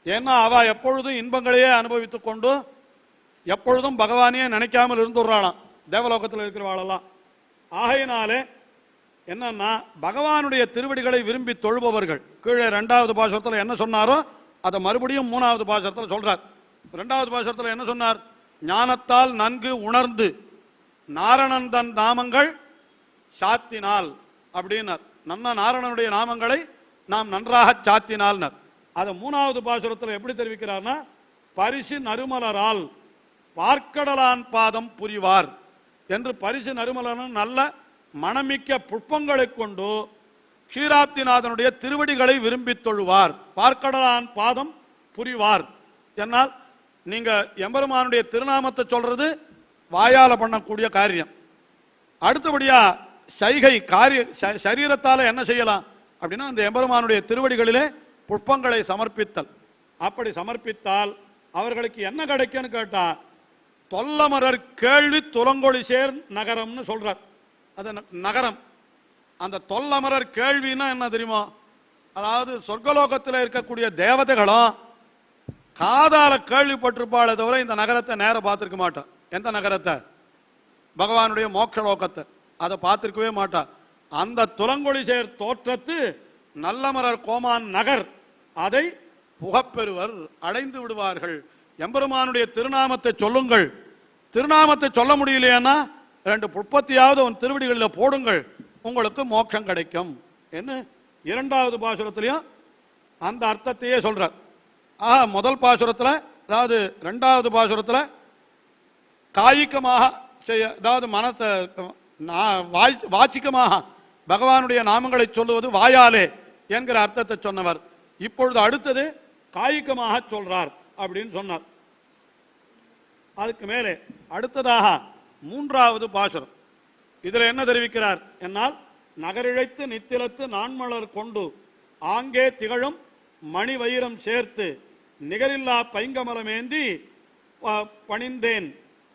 ஏன்னா அவ எப்பொழுதும் இன்பங்களையே அனுபவித்துக் கொண்டு எப்பொழுதும் பகவானையே நினைக்காமல் இருந்துடுறாளாம் தேவலோகத்தில் இருக்கிறவாளெல்லாம். ஆகையினாலே என்னன்னா, பகவானுடைய திருவடிகளை விரும்பி தொழுபவர்கள், கீழே 2வது பாசுரத்தில் என்ன சொன்னாரோ அதை மறுபடியும் 3வது பாசுரத்தில் சொல்றார். 2வது பாசுரத்தில் என்ன சொன்னார்? ஞானத்தால் நன்கு உணர்ந்து நாரணன் தன் நாமங்கள் சாத்தினால் அப்படின்னார். நாரணனுடைய நாமங்களை நாம் நன்றாக சாத்தினால்னர். அதை 3வது பாசுரத்தில் எப்படி தெரிவிக்கிறார்னா, பரிசு நறுமலரால் பார்க்கடலான் பாதம் புரிவார் என்று பரிசு நறுமலரும் நல்ல மணமிக்க புஷ்பங்களை கொண்டு க்ஷீராப்திநாதனுடைய திருவடிகளை விரும்பி தொழுவார். பார்க்கடலான் பாதம் புரிவார் என்னால் நீங்க எம்பெருமானுடைய திருநாமத்தை சொல்றது வாயால பண்ணக்கூடிய காரியம். அடுத்தபடியா சைகை காரிய சரீரத்தால என்ன செய்யலாம் அப்படின்னா, அந்த எம்பெருமானுடைய திருவடிகளிலே புஷ்பங்களை சமர்ப்பித்தல். அப்படி சமர்ப்பித்தால் அவர்களுக்கு என்ன கிடைக்கும்னு கேட்டா, தொல்லமரர் கேள்வி துலங்கொழி சேர் நகரம்னு சொல்றார். அது நகரம். அந்த தொல்லமரர் கேள்வின்னா என்ன தெரியுமா? அதாவது சொர்க்கலோகத்தில் இருக்கக்கூடிய தேவதைகளும் காதால கேள்விப்பட்டிருப்பாளே தவிர இந்த நகரத்தை நேர பார்த்திருக்க மாட்டான். எந்த நகரத்தை? பகவானுடைய மோட்சலோகத்தை. அதை பார்த்திருக்கவே மாட்டான். அந்த துலங்கொழி சேர் தோற்றத்து நல்லமரர் கோமான் நகர் அதை புகப்பெறுவர், அடைந்து விடுவார்கள். எம்பெருமானுடைய திருநாமத்தை சொல்லுங்கள். திருநாமத்தை சொல்ல முடியலையானா 2 புட்பத்தியாவது உன் திருவடிகளில் போடுங்கள், உங்களுக்கு மோட்சம் கிடைக்கும் என்ன 2வது பாசுரத்திலையும் அந்த அர்த்தத்தையே சொல்றார். முதல் பாசுரத்தில், அதாவது 2வது பாசுரத்தில் காய்கமாக செய்ய, அதாவது மனத்தை வாச்சிக்கமாக பகவானுடைய நாமங்களை சொல்லுவது வாயாலே என்கிற அர்த்தத்தை சொன்னவர். இப்பொழுது அடுத்தது காய்கமாக சொல்றார் அப்படின்னு சொன்னார். அதுக்கு மேலே அடுத்ததாக 3வது பாசுரம். இதில் என்ன தெரிவிக்கிறார் என்னால், நகரிழைத்து நித்திலத்து நான்மலர் கொண்டு ஆங்கே திகழும் மணி வைரம் சேர்த்து நிகரில்லா பைங்கமலமேந்தி பணிந்தேன்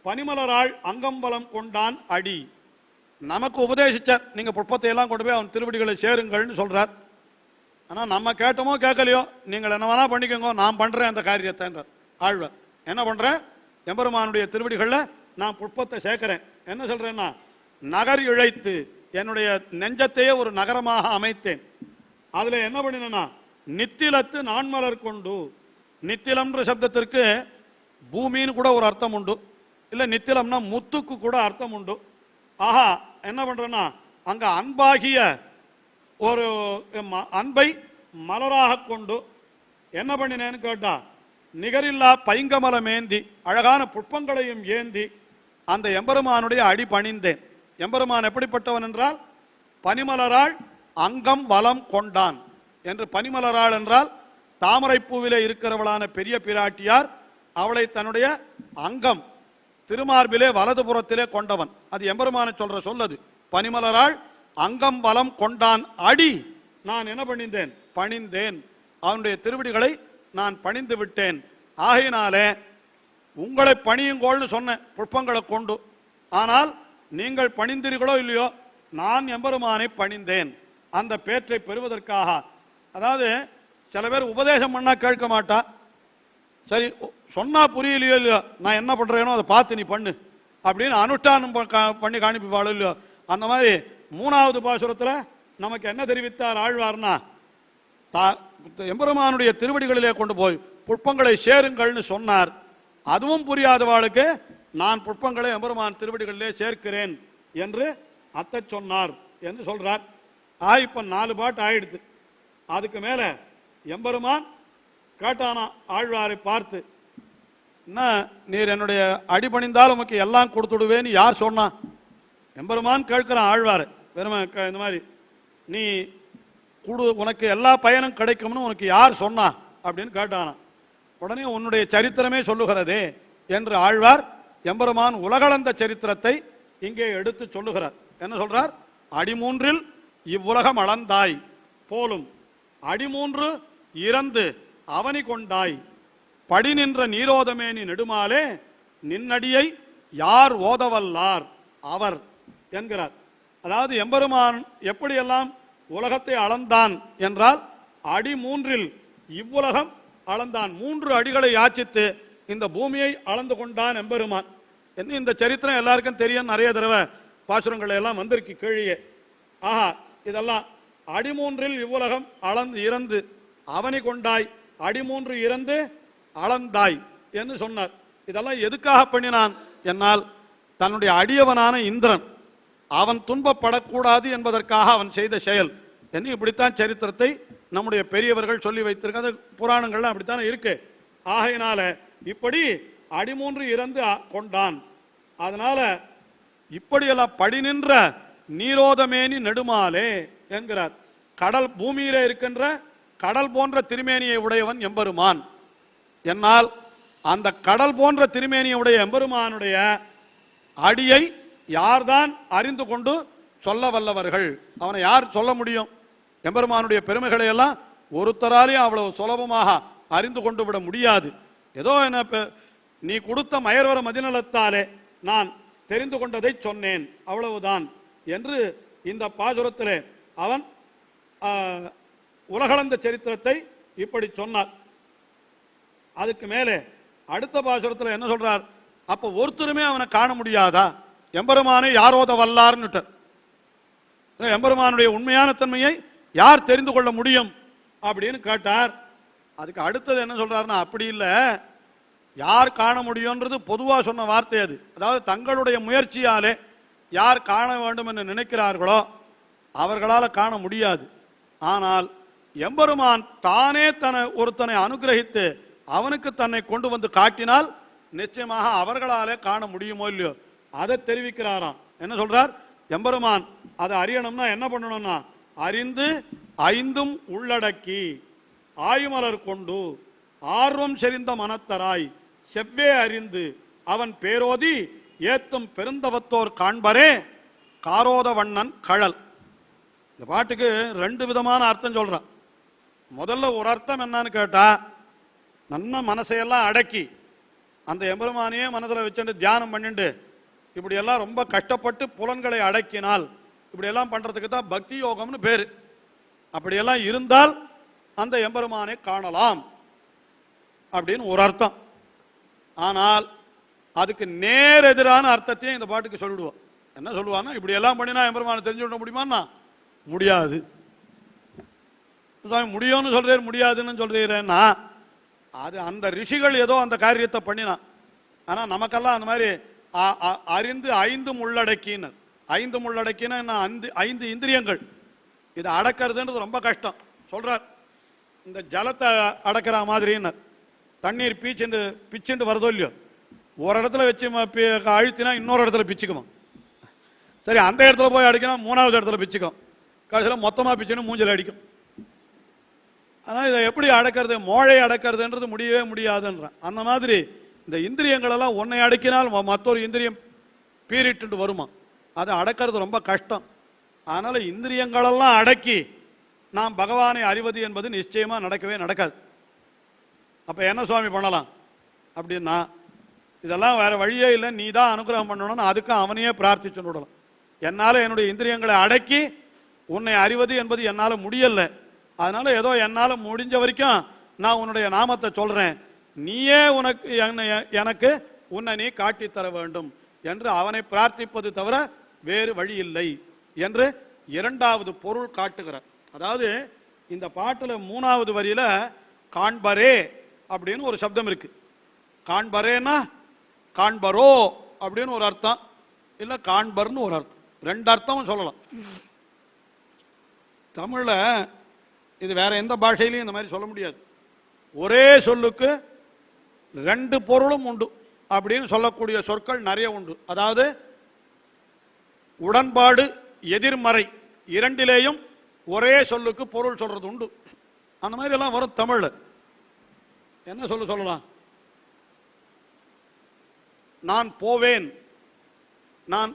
பனிமலராள் அங்கம்பலம் கொண்டான் அடி. நமக்கு உபதேசிச்சார், நீங்க புட்பத்தை எல்லாம் கொண்டு போய் அவன் திருவடிகளை சேருங்கள்னு சொல்றார். ஆனால் நம்ம கேட்டோமோ கேட்கலையோ, நீங்கள் என்ன வேணா பண்ணிக்கோங்க, நான் பண்றேன் அந்த காரியத்தை என்றார் ஆழ்வார். என்ன பண்றேன், எம்பெருமானுடைய திருவடிகளில் நான் புட்பத்தை சேர்க்கிறேன். என்ன சொல்றேன்னா, நகர் இழைத்து என்னுடைய நெஞ்சத்தையே ஒரு நகரமாக அமைத்தேன். அதுல என்ன பண்ணினா, நித்திலத்து நான்மலர் கொண்டு, நித்திலம்ன்ற சப்தத்திற்கு பூமின்னு கூட ஒரு அர்த்தம் உண்டு, இல்லை நித்திலம்னா முத்துக்கு கூட அர்த்தம் உண்டு. ஆஹா, என்ன பண்றேன்னா, அங்க அன்பாகிய ஒரு அன்பை மலராக கொண்டு என்ன பண்ணினேன்னு கேட்டா, நிகரில்லா பைங்கமலம் ஏந்தி, அழகான புட்பங்களையும் ஏந்தி அந்த எம்பெருமானுடைய அடி பணிந்தேன். எம்பெருமான் எப்படிப்பட்டவன் என்றால், பனிமலராள் அங்கம் வலம் கொண்டான் என்று. பனிமலராள் என்றால் தாமரைப்பூவிலே இருக்கிறவளான பெரிய பிராட்டியார், அவளை தன்னுடைய அங்கம் திருமார்பிலே வலதுபுறத்திலே கொண்டவன். அது எம்பெருமான சொல்ற சொல்லது. பனிமலராள் அங்கம் வலம் கொண்டான் அடி நான் என்ன பண்ணிந்தேன், பணிந்தேன். அவனுடைய திருவடிகளை நான் பணிந்து விட்டேன். ஆகையினாலே உங்களை பணியுங்கோள்னு சொன்ன புட்பங்களை கொண்டு, ஆனால் நீங்கள் பணிந்தீர்களோ இல்லையோ, நான் எம்பெருமானை பணிந்தேன். அந்த பேற்றை பெறுவதற்காக. அதாவது சில பேர் உபதேசம் பண்ணா கேட்க மாட்டா, சரி சொன்னா புரியலையோ இல்லையோ, நான் என்ன பண்றேனோ அதை பார்த்து நீ பண்ணு அப்படின்னு அனுஷ்டானம் பண்ணி காணிப்பாளோ இல்லையோ. அந்த மாதிரி 3வது பாசுரத்தில் நமக்கு என்ன தெரிவித்தார் ஆழ்வார்னா, எம்பெருமானுடைய திருவடிகளிலே கொண்டு போய் புட்பங்களை சேருங்கள்னு சொன்னார். அதுவும் புரியாதவாளுக்கு நான் புட்பங்களை எம்பெருமான் திருவடிகளிலே சேர்க்கிறேன் என்று அத்தை சொன்னார் என்று சொல்றார். இப்ப 4 பாட்டு ஆயிடுது. அதுக்கு மேல எம்பெருமான் கேட்டானா ஆழ்வாரை பார்த்து, என்ன நீர் என்னுடைய அடிபணிந்தால் உமக்கு எல்லாம் கொடுத்துடுவேன்னு யார் சொன்னா? எம்பெருமான் கேட்கிறான் ஆழ்வாரை, வெறும இந்த மாதிரி நீ உனக்கு எல்லா பயனும் கிடைக்கும்னு உனக்கு யார் சொன்னா அப்படின்னு கேட்டானா. உடனே உன்னுடைய சரித்திரமே சொல்லுகிறதே என்று ஆழ்வார் எம்பெருமான் உலகளந்த சரித்திரத்தை இங்கே எடுத்து சொல்லுகிறார். என்ன சொல்றார், அடிமூன்றில் இவ்வுலகம் அளந்தாய் போலும், அடிமூன்று இறந்து அவனி கொண்டாய், படி நின்ற நீரோதமேனி நெடுமாலே நின்னடியை யார் ஓதவல்லார் அவர் என்கிறார். அதாவது எம்பெருமான் எப்படியெல்லாம் உலகத்தை அளந்தான் என்றால், அடிமூன்றில் இவ்வுலகம் அளந்தான். 3 அடிகளை யாச்சித்து இந்த பூமியை அளந்து கொண்டான் எம்பெருமான். என்ன இந்த சரித்திரம் எல்லாருக்கும் தெரியும், நிறைய தடவை பாசுரங்கள் எல்லாம் வந்திருக்கு கீழே. இதெல்லாம் அடிமூன்றில் இவ்வுலகம் அளந்து இறந்து அவனி கொண்டாய், அடிமூன்று இறந்து அளந்தாய் என்று சொன்னார். இதெல்லாம் எதுக்காக பண்ணினான் என்னால், தன்னுடைய அடியவனான இந்திரன் அவன் துன்பப்படக்கூடாது என்பதற்காக அவன் செய்த செயல் என்று இப்படித்தான் சரித்திரத்தை நம்முடைய பெரியவர்கள் சொல்லி வைத்திருக்க, புராணங்கள்லாம் அப்படித்தானே இருக்கு. ஆகையினால இப்படி அடிமூன்று இறந்து கொண்டான். அதனால இப்படியெல்லாம் படி நின்ற நீரோதமேனி நெடுமாலே என்கிறார். கடல் பூமியிலே இருக்கின்ற கடல் போன்ற திருமேனியை உடையவன் எம்பெருமான். என்னால் அந்த கடல் போன்ற திருமேனியை உடைய எம்பெருமானுடைய அடியை யார்தான் அறிந்து கொண்டு சொல்ல வல்லவர்கள்? அவனை யார் சொல்ல முடியும்? எம்பெருமானுடைய பெருமைகளை எல்லாம் ஒருத்தராலையும் அவ்வளவு சுலபமாக அறிந்து கொண்டு விட முடியாது. ஏதோ என்ன நீ கொடுத்த மயர்வர மதிநலத்தாலே நான் தெரிந்து கொண்டதை சொன்னேன், அவ்வளவுதான் என்று இந்த பாசுரத்திலே அவன் உலகளந்த சரித்திரத்தை இப்படி சொன்னார். அதுக்கு மேலே அடுத்த பாசுரத்தில் என்ன சொல்றார், அப்ப ஒருத்தருமே அவனை காண முடியாதா? எம்பெருமானை யாரோத வல்லார்னு, எம்பெருமானுடைய உண்மையான தன்மையை யார் தெரிந்து கொள்ள முடியும் அப்படின்னு கேட்டார். அதுக்கு அடுத்தது என்ன சொல்றாருன்னா, அப்படி இல்லை, யார் காண முடியும்ன்றது பொதுவா சொன்ன வார்த்தை அது. அதாவது தங்களுடைய முயற்சியாலே யார் காண வேண்டும் என்று நினைக்கிறார்களோ அவர்களால் காண முடியாது. ஆனால் எம்பெருமான் தானே ஒருத்தனை அனுகிரகித்து அவனுக்கு தன்னை கொண்டு வந்து காட்டினால் நிச்சயமாக அவர்களாலே காண முடியுமோ இல்லையோ அதை தெரிவிக்கிறாராம். என்ன சொல்றார்? எம்பெருமான் அதை அறியணும்னா என்ன பண்ணணும்னா, அறிந்து ஐந்தும் உள்ளடக்கி ஆயுமலர் கொண்டு ஆர்வம் செறிந்த மனத்தராய் செவ்வே அறிந்து அவன் பேரோதி ஏத்தும் பெருந்தவத்தோர் காண்பரே காரோத வண்ணன் கழல். இந்த பாட்டுக்கு ரெண்டு விதமான அர்த்தம் சொல்றான். முதல்ல ஒரு அர்த்தம் என்னன்னு கேட்டா, நல்ல மனசையெல்லாம் அடக்கி அந்த எம்பெருமானையே மனதில் வச்சுட்டு தியானம் பண்ணிட்டு இப்படி எல்லாம் ரொம்ப கஷ்டப்பட்டு புலன்களை அடக்கினால் இப்படி எல்லாம் பண்றதுக்கு தான் பக்தி யோகம்னு பேரு. அப்படியெல்லாம் இருந்தால் அந்த எம்பெருமானை காணலாம் அப்படின்னு ஒரு அர்த்தம். ஆனால் அதுக்கு நேர் எதிரான அர்த்தத்தையும் இந்த பாட்டுக்கு சொல்லிடுவோம். என்ன சொல்லுவான்னா, இப்படி எல்லாம் பண்ணினா எம்பெருமானை தெரிஞ்சு விட முடியுமான்னா முடியாது. முடியும்னு சொல்றேன், முடியாதுன்னு சொல்றேன்னா அது அந்த ரிஷிகள் ஏதோ அந்த காரியத்தை பண்ணினான். ஆனா நமக்கெல்லாம் அந்த மாதிரி அறிந்து ஐந்தும் உள்ளடக்கின்னு, ஐந்தும் உள்ளடக்கின்னு ஐந்து இந்திரியங்கள் இதை அடக்கிறதுன்றது ரொம்ப கஷ்டம். சொல்றார், இந்த ஜலத்தை அடக்கிற மாதிரின்னு தண்ணீர் பிச்சுண்டு வருதோ இல்லையோ, ஒரு இடத்துல வச்சு அழுத்தினா இன்னொரு இடத்துல பிச்சுக்குமா. சரி, அந்த இடத்துல போய் அடிக்கணும், மூணாவது இடத்துல பிச்சுக்கும், கடைசியில் மொத்தமாக பிச்சுன்னு மூஞ்சில் அடிக்கும். அதனால் இதை எப்படி அடக்கிறது, மோழை அடக்கிறதுன்றது முடியவே முடியாதுன்றான். அந்த மாதிரி இந்த இந்திரியங்களெல்லாம் ஒன்றை அடக்கினால் மற்றொரு இந்திரியம் பீறிட்டு வருமா, அதை அடக்கிறது ரொம்ப கஷ்டம். அதனால் இந்திரியங்களெல்லாம் அடக்கி நாம் பகவானை அறிவது என்பது நிச்சயமாக நடக்கவே நடக்காது. அப்போ என்ன சுவாமி பண்ணலாம் அப்படின்னா, இதெல்லாம் வேற வழியே இல்லை, நீ தான் அனுகிரகம் பண்ணணும்னு அதுக்கும் அவனையே பிரார்த்திச்சு விடலாம். என்னால் என்னுடைய இந்திரியங்களை அடக்கி உன்னை அறிவது என்பது என்னால் முடியலை, அதனால ஏதோ என்னால் முடிஞ்ச வரைக்கும் நான் உன்னுடைய நாமத்தை சொல்றேன், நீயே எனக்கு உன்னை நீ காட்டித்தர வேண்டும் என்று அவனை பிரார்த்திப்பது தவிர வேறு வழி இல்லை என்று இரண்டாவது பொருள் காட்டுகிறார். அதாவது இந்த பாட்டுல மூணாவது வரியில காண்பரே அப்படின்னு ஒரு சப்தம் இருக்கு. காண்பரேனா காண்பரோ அப்படின்னு ஒரு அர்த்தம், இல்ல காண்பர்னு ஒரு அர்த்தம், ரெண்டு அர்த்தமும் சொல்லலாம். தமிழ்ல இது வேற எந்த பாஷையிலையும் இந்த மாதிரி சொல்ல முடியாது. ஒரே சொல்லுக்கு ரெண்டு பொருளும் உண்டு அப்படின்னு சொல்லக்கூடிய சொற்கள் நிறைய உண்டு. அதாவது உடன்பாடு, எதிர்மறை இரண்டிலேயும் ஒரே சொல்லுக்கு பொருள் சொல்றது உண்டு. அந்த மாதிரி எல்லாம் வரும் தமிழ்ல. என்ன சொல்லலாம், நான் போவேன், நான்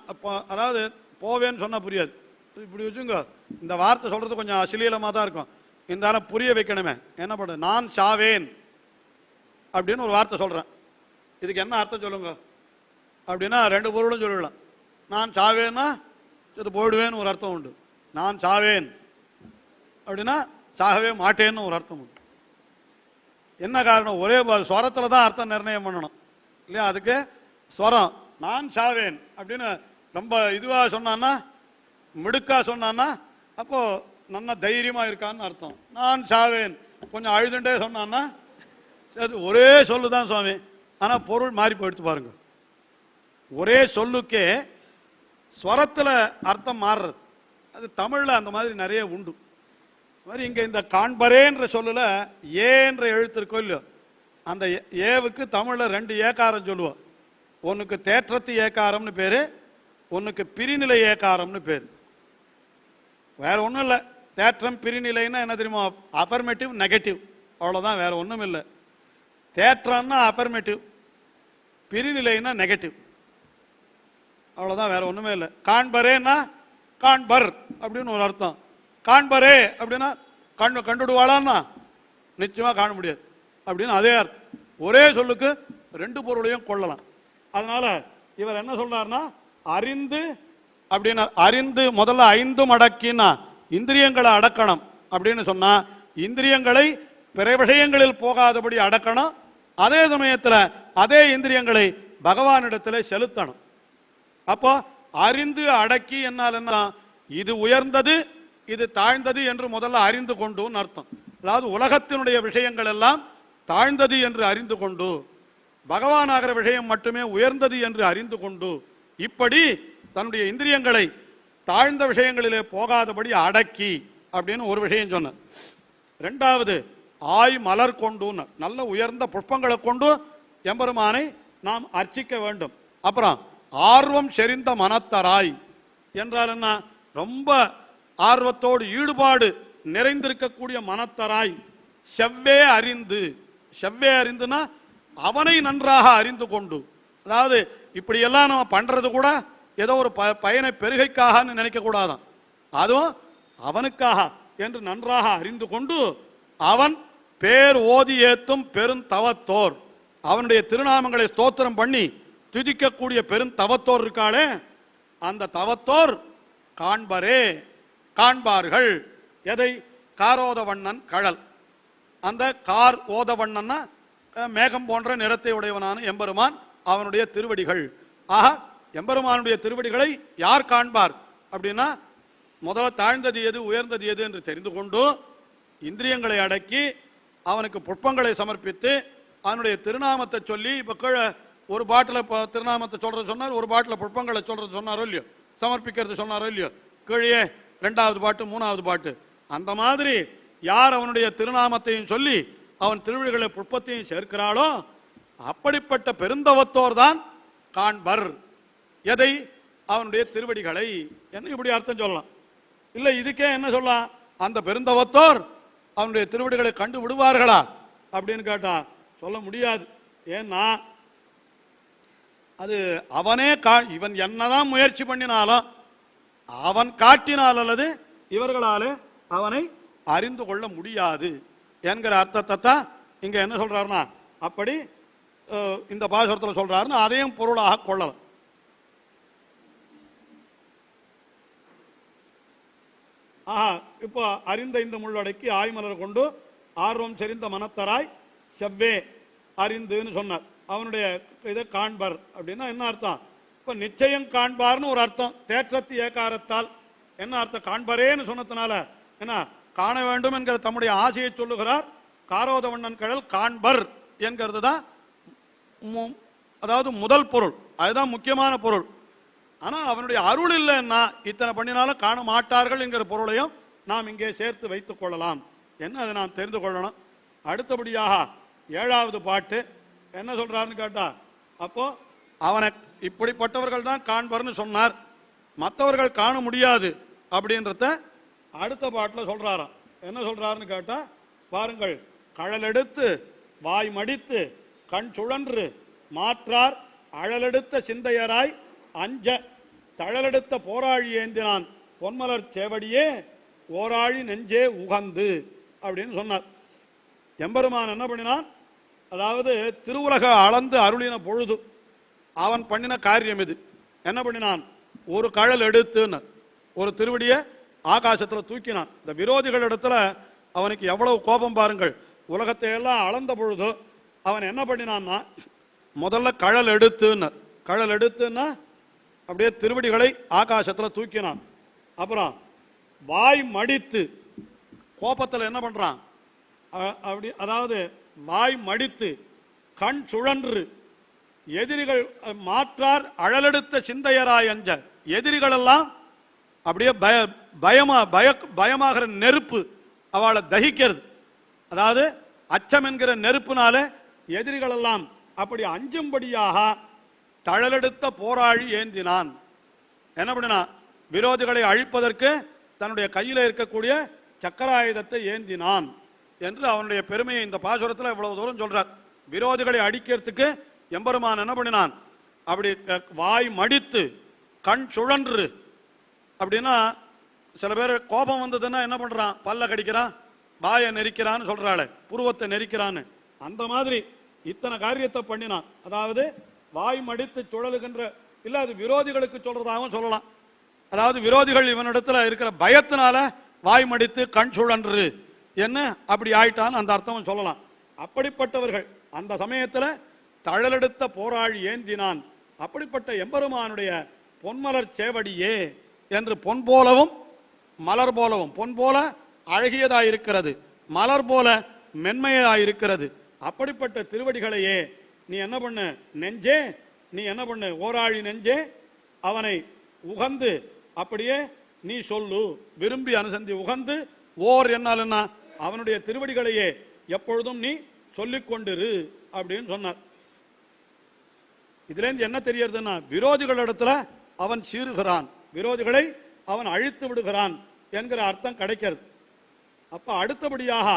அதாவது போவேன்னு சொன்னா புரியாது. இப்படி வச்சுங்க, இந்த வார்த்தை சொல்றது கொஞ்சம் அசிலீலமா தான் இருக்கும், இருந்தாலும் புரிய வைக்கணுமே. என்ன பண்ண, நான் சாவேன் அப்படின்னு ஒரு வார்த்தை சொல்றேன், இதுக்கு என்ன அர்த்தம் சொல்லுங்க அப்படின்னா ரெண்டு பொருளும் சொல்லலாம். நான் சாவேன்னா இது போயிடுவேன்னு ஒரு அர்த்தம் உண்டு, நான் சாவேன் அப்படின்னா சாகவே மாட்டேன்னு ஒரு அர்த்தம் உண்டு. என்ன காரணம், ஒரே ஸ்வரத்தில் தான் அர்த்தம் நிர்ணயம் பண்ணணும் இல்லையா. அதுக்கு ஸ்வரம் நான் சாவேன் அப்படின்னு ரொம்ப இதுவாக சொன்னான்னா, மிடுக்கா சொன்னான்னா அப்போ நல்ல தைரியமா இருக்கான்னு அர்த்தம். நான் சாவேன் கொஞ்சம் அழுதுண்டே சொன்னான்னா அது ஒரே சொல்லு தான் சுவாமி, ஆனா பொருள் மாறி போயிடுத்து பாருங்க. ஒரே சொல்லுக்கே ஸ்வரத்துல அர்த்தம் மாறுறது, அது தமிழ்ல அந்த மாதிரி நிறைய உண்டு. மாதிரி இங்க இந்த காண்பரேன்ற சொல்லுல ஏன்ற எழுத்து இருக்கோ இல்லையோ, அந்த ஏவுக்கு தமிழ்ல ரெண்டு ஏகாரம் சொல்லுவோம். ஒன்னுக்கு தேற்றத்து ஏகாரம்னு பேரு, ஒன்னுக்கு பிரிநிலை ஏகாரம்னு பேரு. வேற ஒன்றும் இல்லை, தேற்றம் பிரிநிலைன்னா என்ன தெரியுமா, அஃபர்மேட்டிவ் நெகட்டிவ், அவ்வளோதான், வேற ஒன்றும் இல்லை. தேற்றம்னா அஃபர்மேட்டிவ், பிரிநிலைன்னா நெகட்டிவ், அவ்வளோதான், வேற ஒன்றுமே இல்லை. காண்பரேன்னா காண்பர் அப்படின்னு ஒரு அர்த்தம், காண்பரே அப்படின்னா கண்டுடுவாளான்னா நிச்சயமா காண முடியாது அப்படின்னு அதே அர்த்தம். ஒரே சொல்லுக்கு ரெண்டு பொருளையும் கொள்ளலாம். அதனால இவர் என்ன சொல்றாருன்னா, அறிந்து அப்படின்னா, அறிந்து முதல்ல ஐந்தும் அடக்கினா இந்திரியங்களை அடக்கணும் அப்படின்னு சொன்னா, இந்திரியங்களை பிற விஷயங்களில் போகாதபடி அடக்கணும், அதே சமயத்தில் அதே இந்திரியங்களை பகவானிடத்தில் செலுத்தணும். அப்போ அறிந்து அடக்கி என்னால் என்ன, இது உயர்ந்தது இது தாழ்ந்தது என்று முதல்ல அறிந்து கொண்டுன்னு அர்த்தம். அதாவது உலகத்தினுடைய விஷயங்கள் எல்லாம் தாழ்ந்தது என்று அறிந்து கொண்டு பகவானாகிற விஷயம் மட்டுமே உயர்ந்தது என்று அறிந்து கொண்டு இப்படி தன்னுடைய இந்திரியங்களை தாழ்ந்த விஷயங்களிலே போகாதபடி அடக்கி அப்படின்னு ஒரு விஷயம் சொன்ன. ரெண்டாவது ஆய் மலர் கொண்டு நல்ல உயர்ந்த புஷ்பங்களை கொண்டு எம்பெருமானை நாம் அர்ச்சிக்க வேண்டும். அப்புறம் ஆர்வம் செறிந்த மனத்தராய் என்றால் என்ன? ரொம்ப ஆர்வத்தோடு ஈடுபாடு நிறைந்திருக்கக்கூடிய மனத்தராய் செவ்வே அறிந்து. செவ்வே அறிந்துனா அவனை நன்றாக அறிந்து கொண்டு. அதாவது இப்படியெல்லாம் நம்ம பண்றது கூட ஏதோ ஒரு பயனை பெருகைக்காக நினைக்க கூடாதான், அதுவும் அவனுக்காக என்று நன்றாக அறிந்து கொண்டு அவன் பேர் ஓதி ஏத்தும் பெருந்தவத்தோர், அவனுடைய திருநாமங்களை ஸ்தோத்திரம் பண்ணி துதிக்கக்கூடிய பெருந்தவத்தோர் இருக்காளே, அந்த தவத்தோர் காண்பரே காண்பார்கள். எதை? காரோதவண்ணன் கழல். அந்த கார் ஓதவண்ணன்னா மேகம் போன்ற நிறத்தை உடையவனான எம்பெருமான், அவனுடைய திருவடிகள். ஆக எம்பெருமானுடைய திருவடிகளை யார் காண்பார் அப்படின்னா, முதல்ல தாழ்ந்தது எது உயர்ந்தது எது என்று தெரிந்து கொண்டு இந்திரியங்களை அடக்கி அவனுக்கு புஷ்பங்களை சமர்ப்பித்து அவனுடைய திருநாமத்தை சொல்லி, இப்போ கீழே ஒரு பாட்டில் திருநாமத்தை சொல்றது சொன்னார், ஒரு பாட்டில் புஷ்பங்களை சொல்றது சொன்னாரோ இல்லையோ, சமர்ப்பிக்கிறது சொன்னாரோ இல்லையோ, கீழே 2வது பாட்டு 3வது பாட்டு. அந்த மாதிரி யார் அவனுடைய திருநாமத்தையும் சொல்லி அவன் திருவிழிகளை புஷ்பத்தையும் சேர்க்கிறாளோ அப்படிப்பட்ட பெருந்தவத்தோர் தான் காண்பர். எதை? அவனுடைய திருவடிகளை. என்ன இப்படி அர்த்தம் சொல்லலாம். இல்லை இதுக்கே என்ன சொல்லலாம்? அந்த பெருந்தவத்தோர் அவனுடைய திருவடிகளை கண்டு விடுவார்களா அப்படின்னு கேட்டா சொல்ல முடியாது. ஏன்னா அது அவனே இவன் என்னதான் முயற்சி பண்ணினாலும் அவன் காட்டினால் அல்லது இவர்களாலே அவனை அறிந்து கொள்ள முடியாது என்கிற அர்த்தத்தை தான் இங்க என்ன சொல்றாருன்னா, அப்படி இந்த பாசுரத்தில் சொல்றாருன்னு அதையும் பொருளாக கொள்ளலாம். இப்போ அறிந்த இந்த முள்ளடக்கி ஆய்மலர் கொண்டு ஆர்வம் செறிந்த மனத்தராய் செவ்வே அறிந்துன்னு சொன்னார். அவனுடைய இதை காண்பர் அப்படின்னா என்ன அர்த்தம்? இப்போ நிச்சயம் காண்பார்னு ஒரு அர்த்தம். தேற்றத்து ஏகாரத்தால் என்ன அர்த்தம்? காண்பரேன்னு சொன்னதுனால என்ன காண வேண்டும் என்கிற தம்முடைய ஆசையை சொல்லுகிறார். காரோதவண்ணன் கழல் காண்பர் என்கிறது தான் அதாவது முதல் பொருள், அதுதான் முக்கியமான பொருள். ஆனால் அவனுடைய அருள் இல்லைன்னா இத்தனை பண்ணினாலும் காண மாட்டார்கள் என்கிற பொருளையும் நாம் இங்கே சேர்த்து வைத்துக் கொள்ளலாம். என்ன அதை நாம் தெரிந்து கொள்ளணும். அடுத்தபடியாக 7வது பாட்டு என்ன சொல்றாருன்னு கேட்டா, அப்போ அவனை இப்படிப்பட்டவர்கள் தான் காண்பர்னு சொன்னார், மற்றவர்கள் காண முடியாது அப்படின்றத அடுத்த பாட்டில் சொல்றாராம். என்ன சொல்றாருன்னு கேட்டா பாருங்கள், கழலெடுத்து வாய் மடித்து கண் சுழன்று மாற்றார் அழலெடுத்த சிந்தையராய் அஞ்ச தழலெடுத்த போராழி ஏந்தினான் பொன்மலர் சேவடியே ஓராழி நெஞ்சே உகந்து அப்படின்னு சொன்னார். எம்பெருமான் என்ன பண்ணினான்? அதாவது திருவுலக அளந்து அருளின பொழுது அவன் பண்ணின காரியம் இது. என்ன பண்ணினான்? ஒரு கழல் எடுத்துன்னு ஒரு திருவடியை ஆகாசத்தில் தூக்கினான். இந்த விரோதிகள் இடத்துல அவனுக்கு எவ்வளவு கோபம் பாருங்கள். உலகத்தை எல்லாம் அளந்த பொழுது அவன் என்ன பண்ணினான்னா, முதல்ல கழல் எடுத்துன்னு, கழல் எடுத்துன்னா அப்படியே திருவடிகளை ஆகாசத்தில் தூக்கினான். அப்புறம் வாய் மடித்து, கோபத்தில் என்ன பண்றான் அப்படி, அதாவது வாய் மடித்து கண் சுழன்று எதிரிகள் மாற்றார் அழலெடுத்த சிந்தையராய் அஞ்ச, எதிரிகள் எல்லாம் அப்படியே பயமாகிற நெருப்பு அவளை தகிக்கிறது. அதாவது அச்சம் என்கிற நெருப்புனால எதிரிகள் எல்லாம் அப்படி அஞ்சும்படியாக தழலெடுத்த போராழி ஏந்தினான். என்ன பண்ணினா? விரோதிகளை அழிப்பதற்கு தன்னுடைய கையில் இருக்கக்கூடிய சக்கராயுதத்தை ஏந்தினான் என்று அவனுடைய பெருமையை இந்த பாசுரத்தில் இவ்வளவு தூரம் சொல்றார். விரோதிகளை அடிக்கிறதுக்கு எம்பெருமான் என்ன பண்ணினான்? அப்படி வாய் மடித்து கண் சுழன்று. அப்படின்னா சில பேர் கோபம் வந்ததுன்னா என்ன பண்றான்? பல்ல கடிக்கிறான், வாயை நெரிக்கிறான்னு சொல்றாள், புருவத்தை நெரிக்கிறான்னு. அந்த மாதிரி இத்தனை காரியத்தை பண்ணினான். அதாவது வாய் மடித்து சுழலுகின்ற, இல்ல அது விரோதிகளுக்கு சொல்றதாகவும் சொல்லலாம். அதாவது விரோதிகள் இவனிடத்துல இருக்கிற பயத்தினால வாய் மடித்து கண் சுழன்று என்ன அப்படி ஆயிட்டான்னு அந்த அர்த்தம் சொல்லலாம். அப்படிப்பட்டவர்கள் அந்த சமயத்தில் தழலெடுத்த போராழி ஏந்தினான். அப்படிப்பட்ட எம்பெருமானுடைய பொன்மலர் சேவடியே என்று பொன் போலவும் மலர் போலவும், பொன் போல அழகியதாயிருக்கிறது, மலர் போல மென்மையாயிருக்கிறது. அப்படிப்பட்ட திருவடிகளையே நீ என்ன பண்ணு நெஞ்சே, நீ என்ன பண்ணு ஓராழி நெஞ்சே அவனை உகந்து அப்படியே நீ சொல்லு, விரும்பி அனுசந்தி உகந்து ஓர் என்னாலுன்னா அவனுடைய திருவடிகளையே எப்பொழுதும் நீ சொல்லிக் கொண்டிரு அப்படின்னு சொன்னார். இதுல இருந்து என்ன தெரியறதுன்னா, விரோதிகளிடத்துல அவன் சீறுகிறான், விரோதிகளை அவன் அழித்து விடுகிறான் என்கிற அர்த்தம் கிடைக்கிறது. அப்ப அடுத்தபடியாக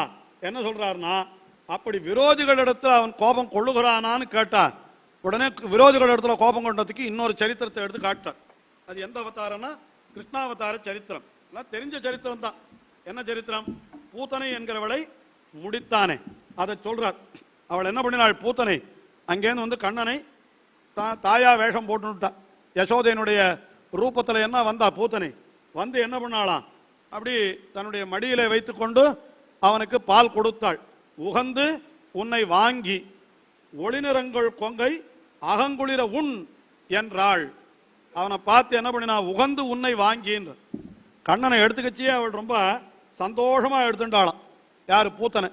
என்ன சொல்றாருன்னா, அப்படி விரோதிகளிடத்துல அவன் கோபம் கொள்ளுகிறானான்னு கேட்டா உடனே விரோதிகளிடத்துல கோபம் கொண்டதுக்கு இன்னொரு சரித்திரத்தை எடுத்து காட்டார். அது எந்த அவதாரம்னா கிருஷ்ணாவதார சரித்திரம். தெரிஞ்ச சரித்திரம் தான். என்ன சரித்திரம்? பூத்தனை என்கிறவளை முடித்தானே அதை சொல்றார். அவள் என்ன பண்ணினாள்? பூத்தனை அங்கேருந்து வந்து கண்ணனை தாயா வேஷம் போட்டுட்டா. யசோதையினுடைய ரூபத்தில் என்ன வந்தா பூத்தனை வந்து என்ன பண்ணாளாம், அப்படி தன்னுடைய மடியிலே வைத்து கொண்டு அவனுக்கு பால் கொடுத்தாள். உகந்து உன்னை வாங்கி ஒளிநிறங்கள் கொங்கை அகங்குளிர உண் என்றாள். அவனை பார்த்து என்ன பண்ணினா, உகந்து உன்னை வாங்கின்ற கண்ணனை எடுத்துக்கச்சியே அவள் ரொம்ப சந்தோஷமா எடுத்துட்டாளாம். யாரு? பூத்தனை.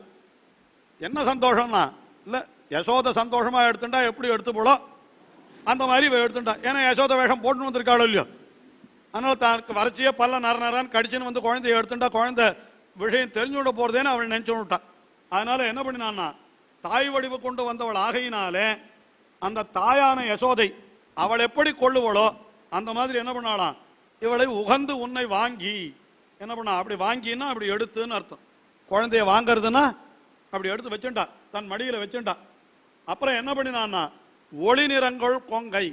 என்ன சந்தோஷம்னா, இல்லை யசோத சந்தோஷமா எடுத்துட்டா எப்படி எடுத்து போலோ அந்த மாதிரி எடுத்துட்டா. ஏன்னா யசோத வேஷம் போட்டுன்னு வந்திருக்காளோ இல்லையோ, அதனால தனக்கு வறட்சியே பல்ல நரநரான்னு கடிச்சுன்னு வந்து குழந்தைய எடுத்துட்டா குழந்தை விஷயம் தெரிஞ்சு விட போறதேன்னு அவள் நினைச்சு விட்டான். அதனால என்ன பண்ணினான்னா, தாய் வடிவு கொண்டு வந்தவள் ஆகையினாலே அந்த தாயான யசோதை அவள் எப்படி கொள்ளுவளோ அந்த மாதிரி என்ன பண்ணாலாம், இவளை உகந்து உன்னை வாங்கி என்ன பண்ணா, அப்படி வாங்கினா அப்படி எடுத்துன்னு அர்த்தம். குழந்தைய வாங்கறதுன்னா அப்படி எடுத்து வச்சுட்டா, தன் மடியில வச்சுட்டா. அப்புறம் என்ன பண்ணினான்னா, ஒளி நிறங்கள் கொங்கை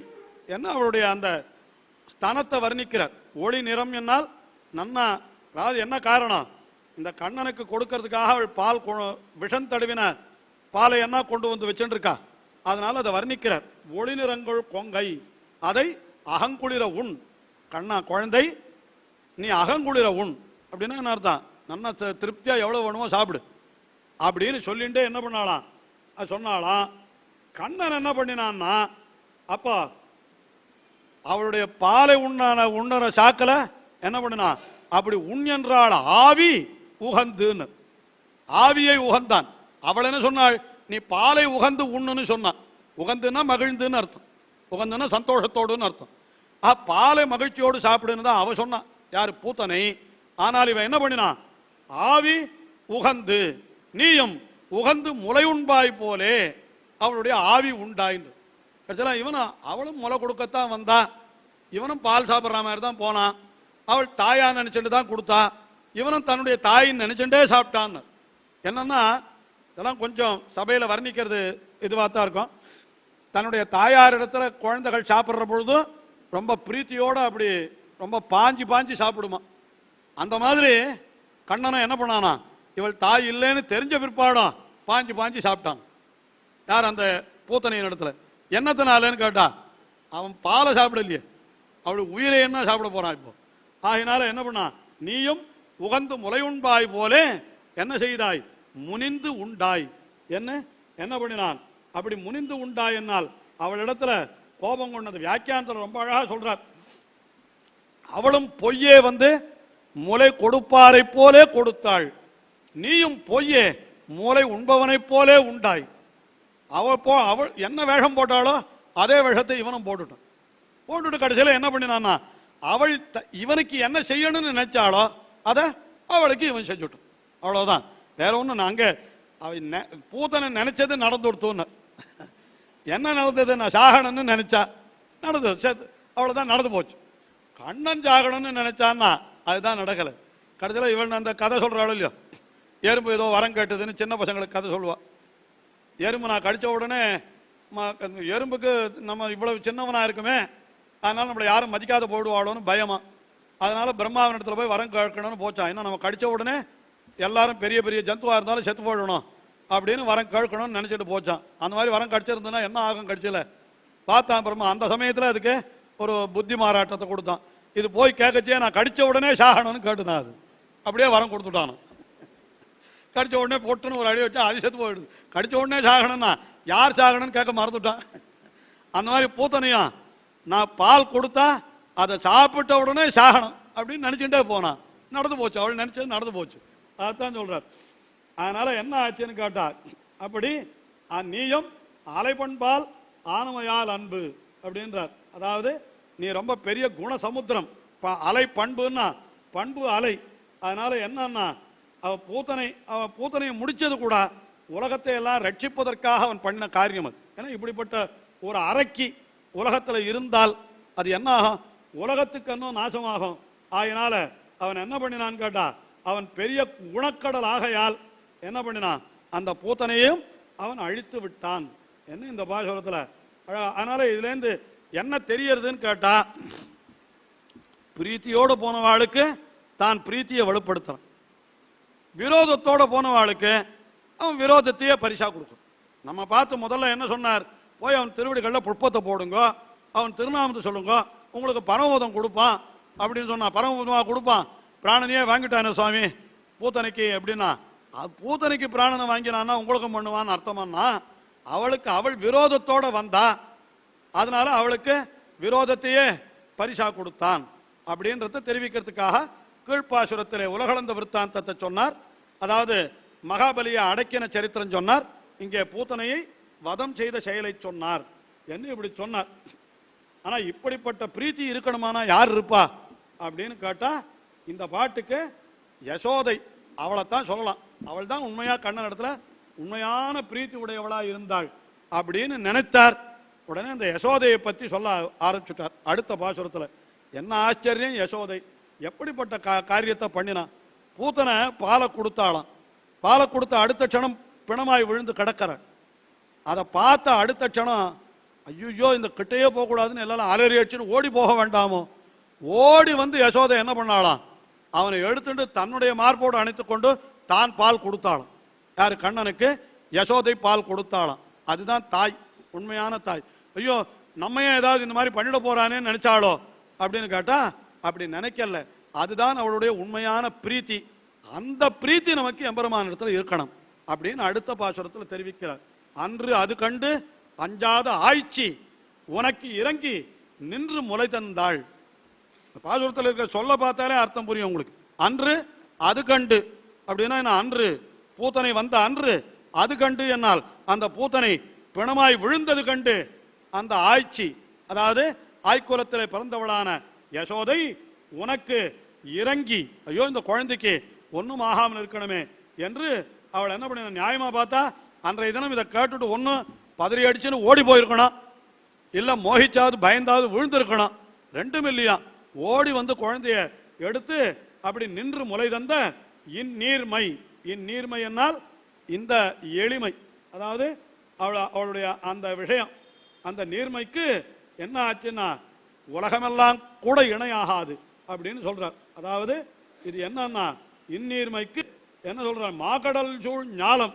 என்ன அவளுடைய அந்த ஸ்தனத்தை வர்ணிக்கிறார். ஒளி நிறம் என்னால் நன்னா, அதாவது என்ன காரணம், இந்த கண்ணனுக்கு கொடுக்கறதுக்காக அவள் பால் விஷம் தடவின பாலை என்ன கொண்டு வந்து வச்சுருக்கா, அதனால அதை வர்ணிக்கிறார். ஒளி நிறங்கள் கொங்கை அதை அகங்குளிர உண். கண்ணா குழந்தை நீ அகங்குளிர உண் அப்படின்னா என்ன அர்த்தம், நன்னா திருப்தியா எவ்வளவு வேணுமோ சாப்பிடு அப்படின்னு சொல்லிட்டு என்ன பண்ணாலாம், அது சொன்னாலாம். கண்ணன் என்ன பண்ணினான்னா, அப்போ அவளுடைய பாலை உண்ணற சாக்கல என்ன பண்ணினா, அப்படி உண் என்றாள் ஆவி உகந்துன்னு. ஆவியை உகந்தான். அவள் என்ன சொன்னாள், நீ பாலை உகந்து உண்ணுன்னு சொன்னான். உகந்துன்னா மகிழ்ந்துன்னு அர்த்தம், உகந்துன்னா சந்தோஷத்தோடுன்னு அர்த்தம். பாலை மகிழ்ச்சியோடு சாப்பிடுன்னு தான் அவ சொன்னான். யாரு? பூத்தனை. ஆனால் இவன் என்ன பண்ணினான், ஆவி உகந்து நீயும் உகந்து முளை உண்பாய் போலே அவளுடைய ஆவி உண்டாயின்னு. இவனும் அவளும் முளை கொடுக்கத்தான் வந்தா, இவனும் பால் சாப்பிட்ற மாதிரி தான் போனான். அவள் தாயா நினைச்சுட்டு தான் கொடுத்தா, இவனும் தன்னுடைய தாயின்னு நினைச்சுட்டே சாப்பிட்டான்னு. என்னன்னா இதெல்லாம் கொஞ்சம் சபையில் வர்ணிக்கிறது இதுவாக தான் இருக்கும். தன்னுடைய தாயார் இடத்துல குழந்தைகள் சாப்பிட்ற பொழுது ரொம்ப பிரீத்தியோடு அப்படி ரொம்ப பாஞ்சி பாஞ்சி சாப்பிடுமா. அந்த மாதிரி கண்ணனை என்ன பண்ணானா, இவள் தாய் இல்லைன்னு தெரிஞ்ச பிற்பாடும் பாஞ்சி பாஞ்சி சாப்பிட்டான். யார்? அந்த பூத்தனையின் இடத்துல. என்னத்தினாலன்னு கேட்டா, அவன் பாலை சாப்பிடலையே, அவளுக்கு உயிரை என்ன சாப்பிட போறான் இப்போ. ஆகினால என்ன பண்ணா, நீயும் உகந்து முளை உண்பாய் போலே என்ன செய்தாய், முனிந்து உண்டாய். என்ன என்ன பண்ணினான், அப்படி முனிந்து உண்டாய் என்னால் அவள் இடத்துல கோபம் கொண்டது. வியாக்கியானத்தில் ரொம்ப அழகா சொல்றார். அவளும் பொய்யே வந்து முளை கொடுப்பாரை போலே கொடுத்தாள், நீயும் பொய்யே முளை உண்பவனை போலே உண்டாய். அவள் என்ன வேஷம் போட்டாளோ அதே வேஷத்தை இவனும் போட்டுட்டு கடைசியில் என்ன பண்ணினான்னா, அவள் இவனுக்கு என்ன செய்யணும்னு நினைச்சாளோ அதை அவளுக்கு இவன் செஞ்சுட்டான். அவ்வளவுதான், வேற ஒன்றும். நாங்கள் பூத்தனை நினைச்சது நடந்து கொடுத்தோன்னு. என்ன நடந்தது, நான் சாகணும்னு நினைச்சா நடந்தது, சேர்த்து அவ்வளோதான் நடந்து போச்சு. கண்ணன் சாகணும்னு நினைச்சான்னா அதுதான் நடக்கலை. கடைசியில் இவன் அந்த கதை சொல்கிறாள் இல்லையோ, எறும்பு ஏதோ வரம் கேட்டதுன்னு சின்ன பசங்களுக்கு கதை சொல்லுவா. எறும்பு நான் கடித்த உடனே எறும்புக்கு நம்ம இவ்வளவு சின்னவனாக இருக்குமே, அதனால நம்மளை யாரும் மதிக்காத போடுவாளோன்னு பயமா. அதனால பிரம்மாவின் இடத்துல போய் வரம் கேட்கணும்னு போச்சான். ஏன்னா நம்ம கடித்த உடனே எல்லாரும் பெரிய பெரிய ஜந்துவாக இருந்தாலும் செத்து போயிடணும் அப்படின்னு வரம் கேட்கணும்னு நினச்சிட்டு போச்சான். அந்த மாதிரி வரம் கடிச்சிருந்ததுன்னா என்ன ஆகும், கடிச்சல பார்த்தான் பிரம்மா. அந்த சமயத்தில் அதுக்கு ஒரு புத்தி மாறாட்டத்தை கொடுத்தான். இது போய் கேட்கச்சே நான் கடித்த உடனே சாகணும்னு கேட்டுதான். அது அப்படியே வரம் கொடுத்துட்டானு. கடித்த உடனே போட்டுன்னு ஒரு அடி வச்சா அது செத்து போயிடுது. கடித்த உடனே சாகணும்னா யார் சாகணும்னு கேட்க மறந்துட்டான். அந்த மாதிரி பூத்தனையும் நான் பால் கொடுத்தா அதை சாப்பிட்ட உடனே சாகணும் அப்படின்னு நினச்சிட்டே போனான். நடந்து போச்சு, அவள் நினச்சது நடந்து போச்சு. அதுதான் சொல்றார். அதனால என்ன ஆச்சுன்னு கேட்டார். அப்படி நீயும் அலைபண்பால் ஆனமையால் அன்பு அப்படின்றார். அதாவது நீ ரொம்ப பெரிய குணசமுத்திரம். அலை பண்புன்னா பண்பு அலை. அதனால என்னன்னா அவன் பூத்தனையை முடிச்சது கூட உலகத்தை எல்லாம் ரட்சிப்பதற்காக அவன் பண்ண காரியம் அது. ஏன்னா இப்படிப்பட்ட ஒரு அரக்கி உலகத்தில் இருந்தால் அது என்ன ஆகும்? உலகத்துக்கு இன்னும் நாசமாகும். ஆகினால அவன் என்ன பண்ணினான்னு கேட்டா, அவன் பெரிய குணக்கடல் ஆகையால் என்ன பண்ணினான், அந்த பூத்தனையும் அவன் அழித்து விட்டான். என்ன இந்த பாசுரத்தில். அதனால இதுலேருந்து என்ன தெரியறதுன்னு கேட்டா, பிரீத்தியோடு போனவாளுக்கு தான் பிரீத்தியை வலுப்படுத்துறான், விரோதத்தோடு போனவாளுக்கு அவன் விரோதத்தையே பரிசா கொடுக்கும். நம்ம பார்த்து முதல்ல என்ன சொன்னார், போய் அவன் திருவடிகளில் புஷ்பத்தை போடுங்க, அவன் திருநாமத்தை சொல்லுங்க, உங்களுக்கு பரமபதம் கொடுப்பான் அப்படின்னு சொன்னா. பரமபதமாக கொடுப்பான். பிராணனையே வாங்கிட்டானே சுவாமி பூத்தனைக்கு அப்படின்னா, பூத்தனைக்கு பிராணனை வாங்கினான்னா உங்களுக்கு பண்ணுவான்னு அர்த்தமானா, அவள் விரோதத்தோட வந்தா, அதனால அவளுக்கு விரோதத்தையே பரிசா கொடுத்தான் அப்படின்றத தெரிவிக்கிறதுக்காக கீழ்ப்பாசுரத்திலே உலகளந்த விற்த்தாந்தத்தை சொன்னார். அதாவது மகாபலியை அடக்கின சரித்திரம் சொன்னார். இங்கே பூத்தனையை வதம் செய்த செயலை சொன்னார் என்று இப்படி சொன்னார். ஆனா இப்படிப்பட்ட பிரீத்தி இருக்கணுமானா யார் இருப்பா அப்படின்னு கேட்டா, இந்த பாட்டுக்கு யசோதை அவளைத்தான் சொல்லலாம். அவள் தான் உண்மையா கண்ணன் இடத்துல உண்மையான பிரீத்தி உடையவளா இருந்தாள் அப்படின்னு நினைத்தார். உடனே அந்த யசோதையை பற்றி சொல்ல ஆரம்பிச்சுட்டார் அடுத்த பாசுரத்தில். என்ன ஆச்சரியம், யசோதை எப்படிப்பட்ட காரியத்தை பண்ணினான். பூத்தனை பாலை கொடுத்தாளாம். பாலை கொடுத்த அடுத்த க்ஷணம் பிணமாய் விழுந்து கிடக்கிறான். அதை பார்த்த அடுத்த க்ஷணம், ஐயோ இந்த கிட்டையே போகக்கூடாதுன்னு எல்லாம் அலறி அடிச்சுன்னு ஓடி போக வேண்டாமோ, ஓடி வந்து யசோதை என்ன பண்ணாளாம், அவனை எடுத்துட்டு தன்னுடைய மார்போடு அணைத்து கொண்டு தான் பால் கொடுத்தாளாம். யாரு, கண்ணனுக்கு யசோதை பால் கொடுத்தாளாம். அதுதான் தாய், உண்மையான தாய். ஐயோ நம்மையே ஏதாவது இந்த மாதிரி பண்ணிட போறானேன்னு நினைச்சாளோ அப்படின்னு கேட்டா, அப்படி நினைக்கல. அதுதான் அவளுடைய உண்மையான பிரீத்தி. அந்த பிரீத்தி நமக்கு எம்பெருமான் இடத்துல இருக்கணும் அப்படின்னு அடுத்த பாசுரத்தில் தெரிவிக்கிறார். அன்று அது கண்டு அஞ்சாத ஆய்ச்சி உனக்கு இறங்கி நின்று முளை தந்தாள். பாசுரத்தில் இருக்க சொல்ல பார்த்தாலே அர்த்தம் புரியும் உங்களுக்கு. அன்று அது கண்டு அப்படின்னா என்ன, அன்று பூத்தனை வந்த அன்று அது கண்டு என்னால் அந்த பூத்தனை பிணமாய் விழுந்தது கண்டு அந்த ஆய்ச்சி, அதாவது ஆய்குலத்தில் பிறந்தவளான யசோதை உனக்கு இறங்கி, ஐயோ இந்த குழந்தைக்கு ஒன்றும் ஆகாமல் இருக்கணுமே என்று அவள் என்ன பண்ண, நியாயமா பார்த்தா அன்றைய தினம் இதை கேட்டுட்டு ஒன்று பதறி அடிச்சுன்னு ஓடி போயிருக்கணும், இல்லை மோகிச்சாவது பயந்தாவது விழுந்திருக்கணும். ரெண்டும் இல்லையா, ஓடி வந்து குழந்தைய எடுத்து அப்படி நின்று முளை தந்த இந்நீர்மை. இந்நீர்மை என்னால் இந்த எளிமை, அதாவது அவளுடைய அந்த விஷயம், அந்த நீர்மைக்கு என்ன ஆச்சுன்னா உலகமெல்லாம் கூட இணையாகாது அப்படின்னு சொல்றார். அதாவது இது என்னன்னா, இந்நீர்மைக்கு என்ன சொல்றார், மாக்கடல் சூழ் ஞாலம்,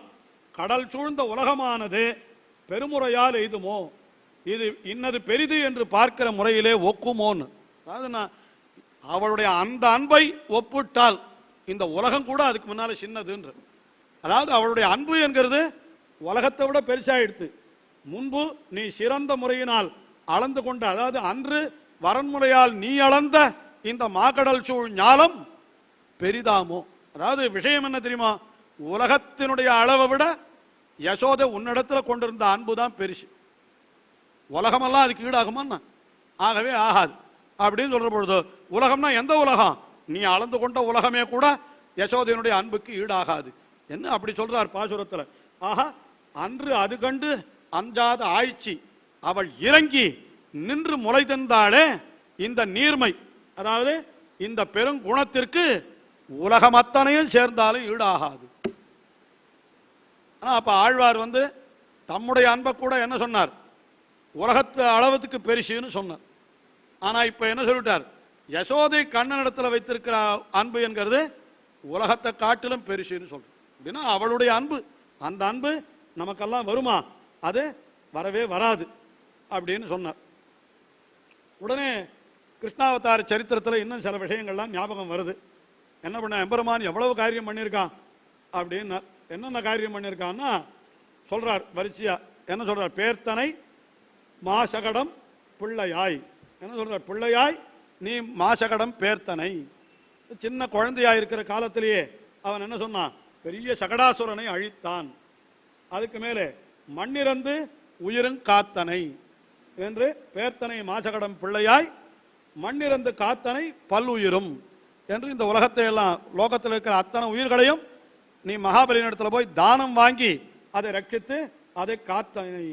கடல் சூழ்ந்த உலகமானது பெருமுறையால் எய்துமோ, இது இன்னது பெரிது என்று பார்க்கிற முறையிலே ஒக்குமோன்னு. அதாவது நான் அவளுடைய அந்த அன்பை ஒப்பிட்டால் இந்த உலகம் கூட அதுக்கு முன்னால சின்னதுன்ற. அதாவது அவளுடைய அன்பு என்கிறது உலகத்தை விட பெருசாயிடுத்து. முன்பு நீ சிறந்த முறையினால் அளந்து கொண்ட, அதாவது அன்று வரன்முறையால் நீ அளந்த இந்த மாக்கடல் சூழ் ஞாலம் பெரிதாமோ. அதாவது விஷயம் என்ன தெரியுமா, உலகத்தினுடைய அளவை விட யசோதை உன்னிடத்துல கொண்டிருந்த அன்பு தான் பெருசு. உலகமெல்லாம் அதுக்கு ஈடாகுமா? ஆகவே ஆகாது அப்படின்னு சொல்ற பொழுது, உலகம்னா எந்த உலகம், நீ அளந்து கொண்ட உலகமே கூட யசோதையினுடைய அன்புக்கு ஈடாகாது என்ன அப்படி சொல்றார் பாசுரத்தில். ஆஹா, அன்று அது கண்டு அஞ்சாத ஆய்ச்சி அவள் இறங்கி நின்று முளை தந்தாளே இந்த நீர்மை, அதாவது இந்த பெருங்குணத்திற்கு உலகம் அத்தனையும் சேர்ந்தாலும் ஈடாகாது. ஆனா அப்ப ஆழ்வார் வந்து தம்முடைய அன்பை கூட என்ன சொன்னார், உலகத்து அளவுக்கு பெருசுன்னு சொன்னார். ஆனா இப்ப என்ன சொல்லிட்டார், யசோதை கண்ணன் இடத்துல வைத்திருக்கிற அன்பு என்கிறது உலகத்தை காட்டிலும் பெருசுன்னு சொல்ற. அப்படின்னா அவளுடைய அன்பு, அந்த அன்பு நமக்கெல்லாம் வருமா, அது வரவே வராது அப்படின்னு சொன்னார். உடனே கிருஷ்ணாவதார சரித்திரத்தில் இன்னும் சில விஷயங்கள்லாம் ஞாபகம் வருது. என்ன பண்ண, எம்பெருமான் எவ்வளவு காரியம் பண்ணியிருக்கான் அப்படின்னு. என்னென்ன காரியம் பண்ணியிருக்கான்னா சொல்றார் வரிசையா. என்ன சொல்றார், பேர்த்தனை மாசகடம் பிள்ளையாய். என்ன சொல்றார், பிள்ளையாய் நீ மாசகடம் பேர்த்தனை. சின்ன குழந்தையா இருக்கிற காலத்திலேயே அவன் என்ன சொன்னான், பெரிய சகடாசுரனை அழித்தான். அதுக்கு மேலே மண்ணிறந்து உயிரும் காத்தனை என்று பேர்த்தனை மாசகடம் பிள்ளையாய் மண்ணிறந்து காத்தனை பல்லுயிரும் என்று இந்த உலகத்தை எல்லாம் லோகத்தில் இருக்கிற அத்தனை உயிர்களையும் நீ மகாபலியின் இடத்துல போய் தானம் வாங்கி அதை ரட்சித்து அதை காத்தனை.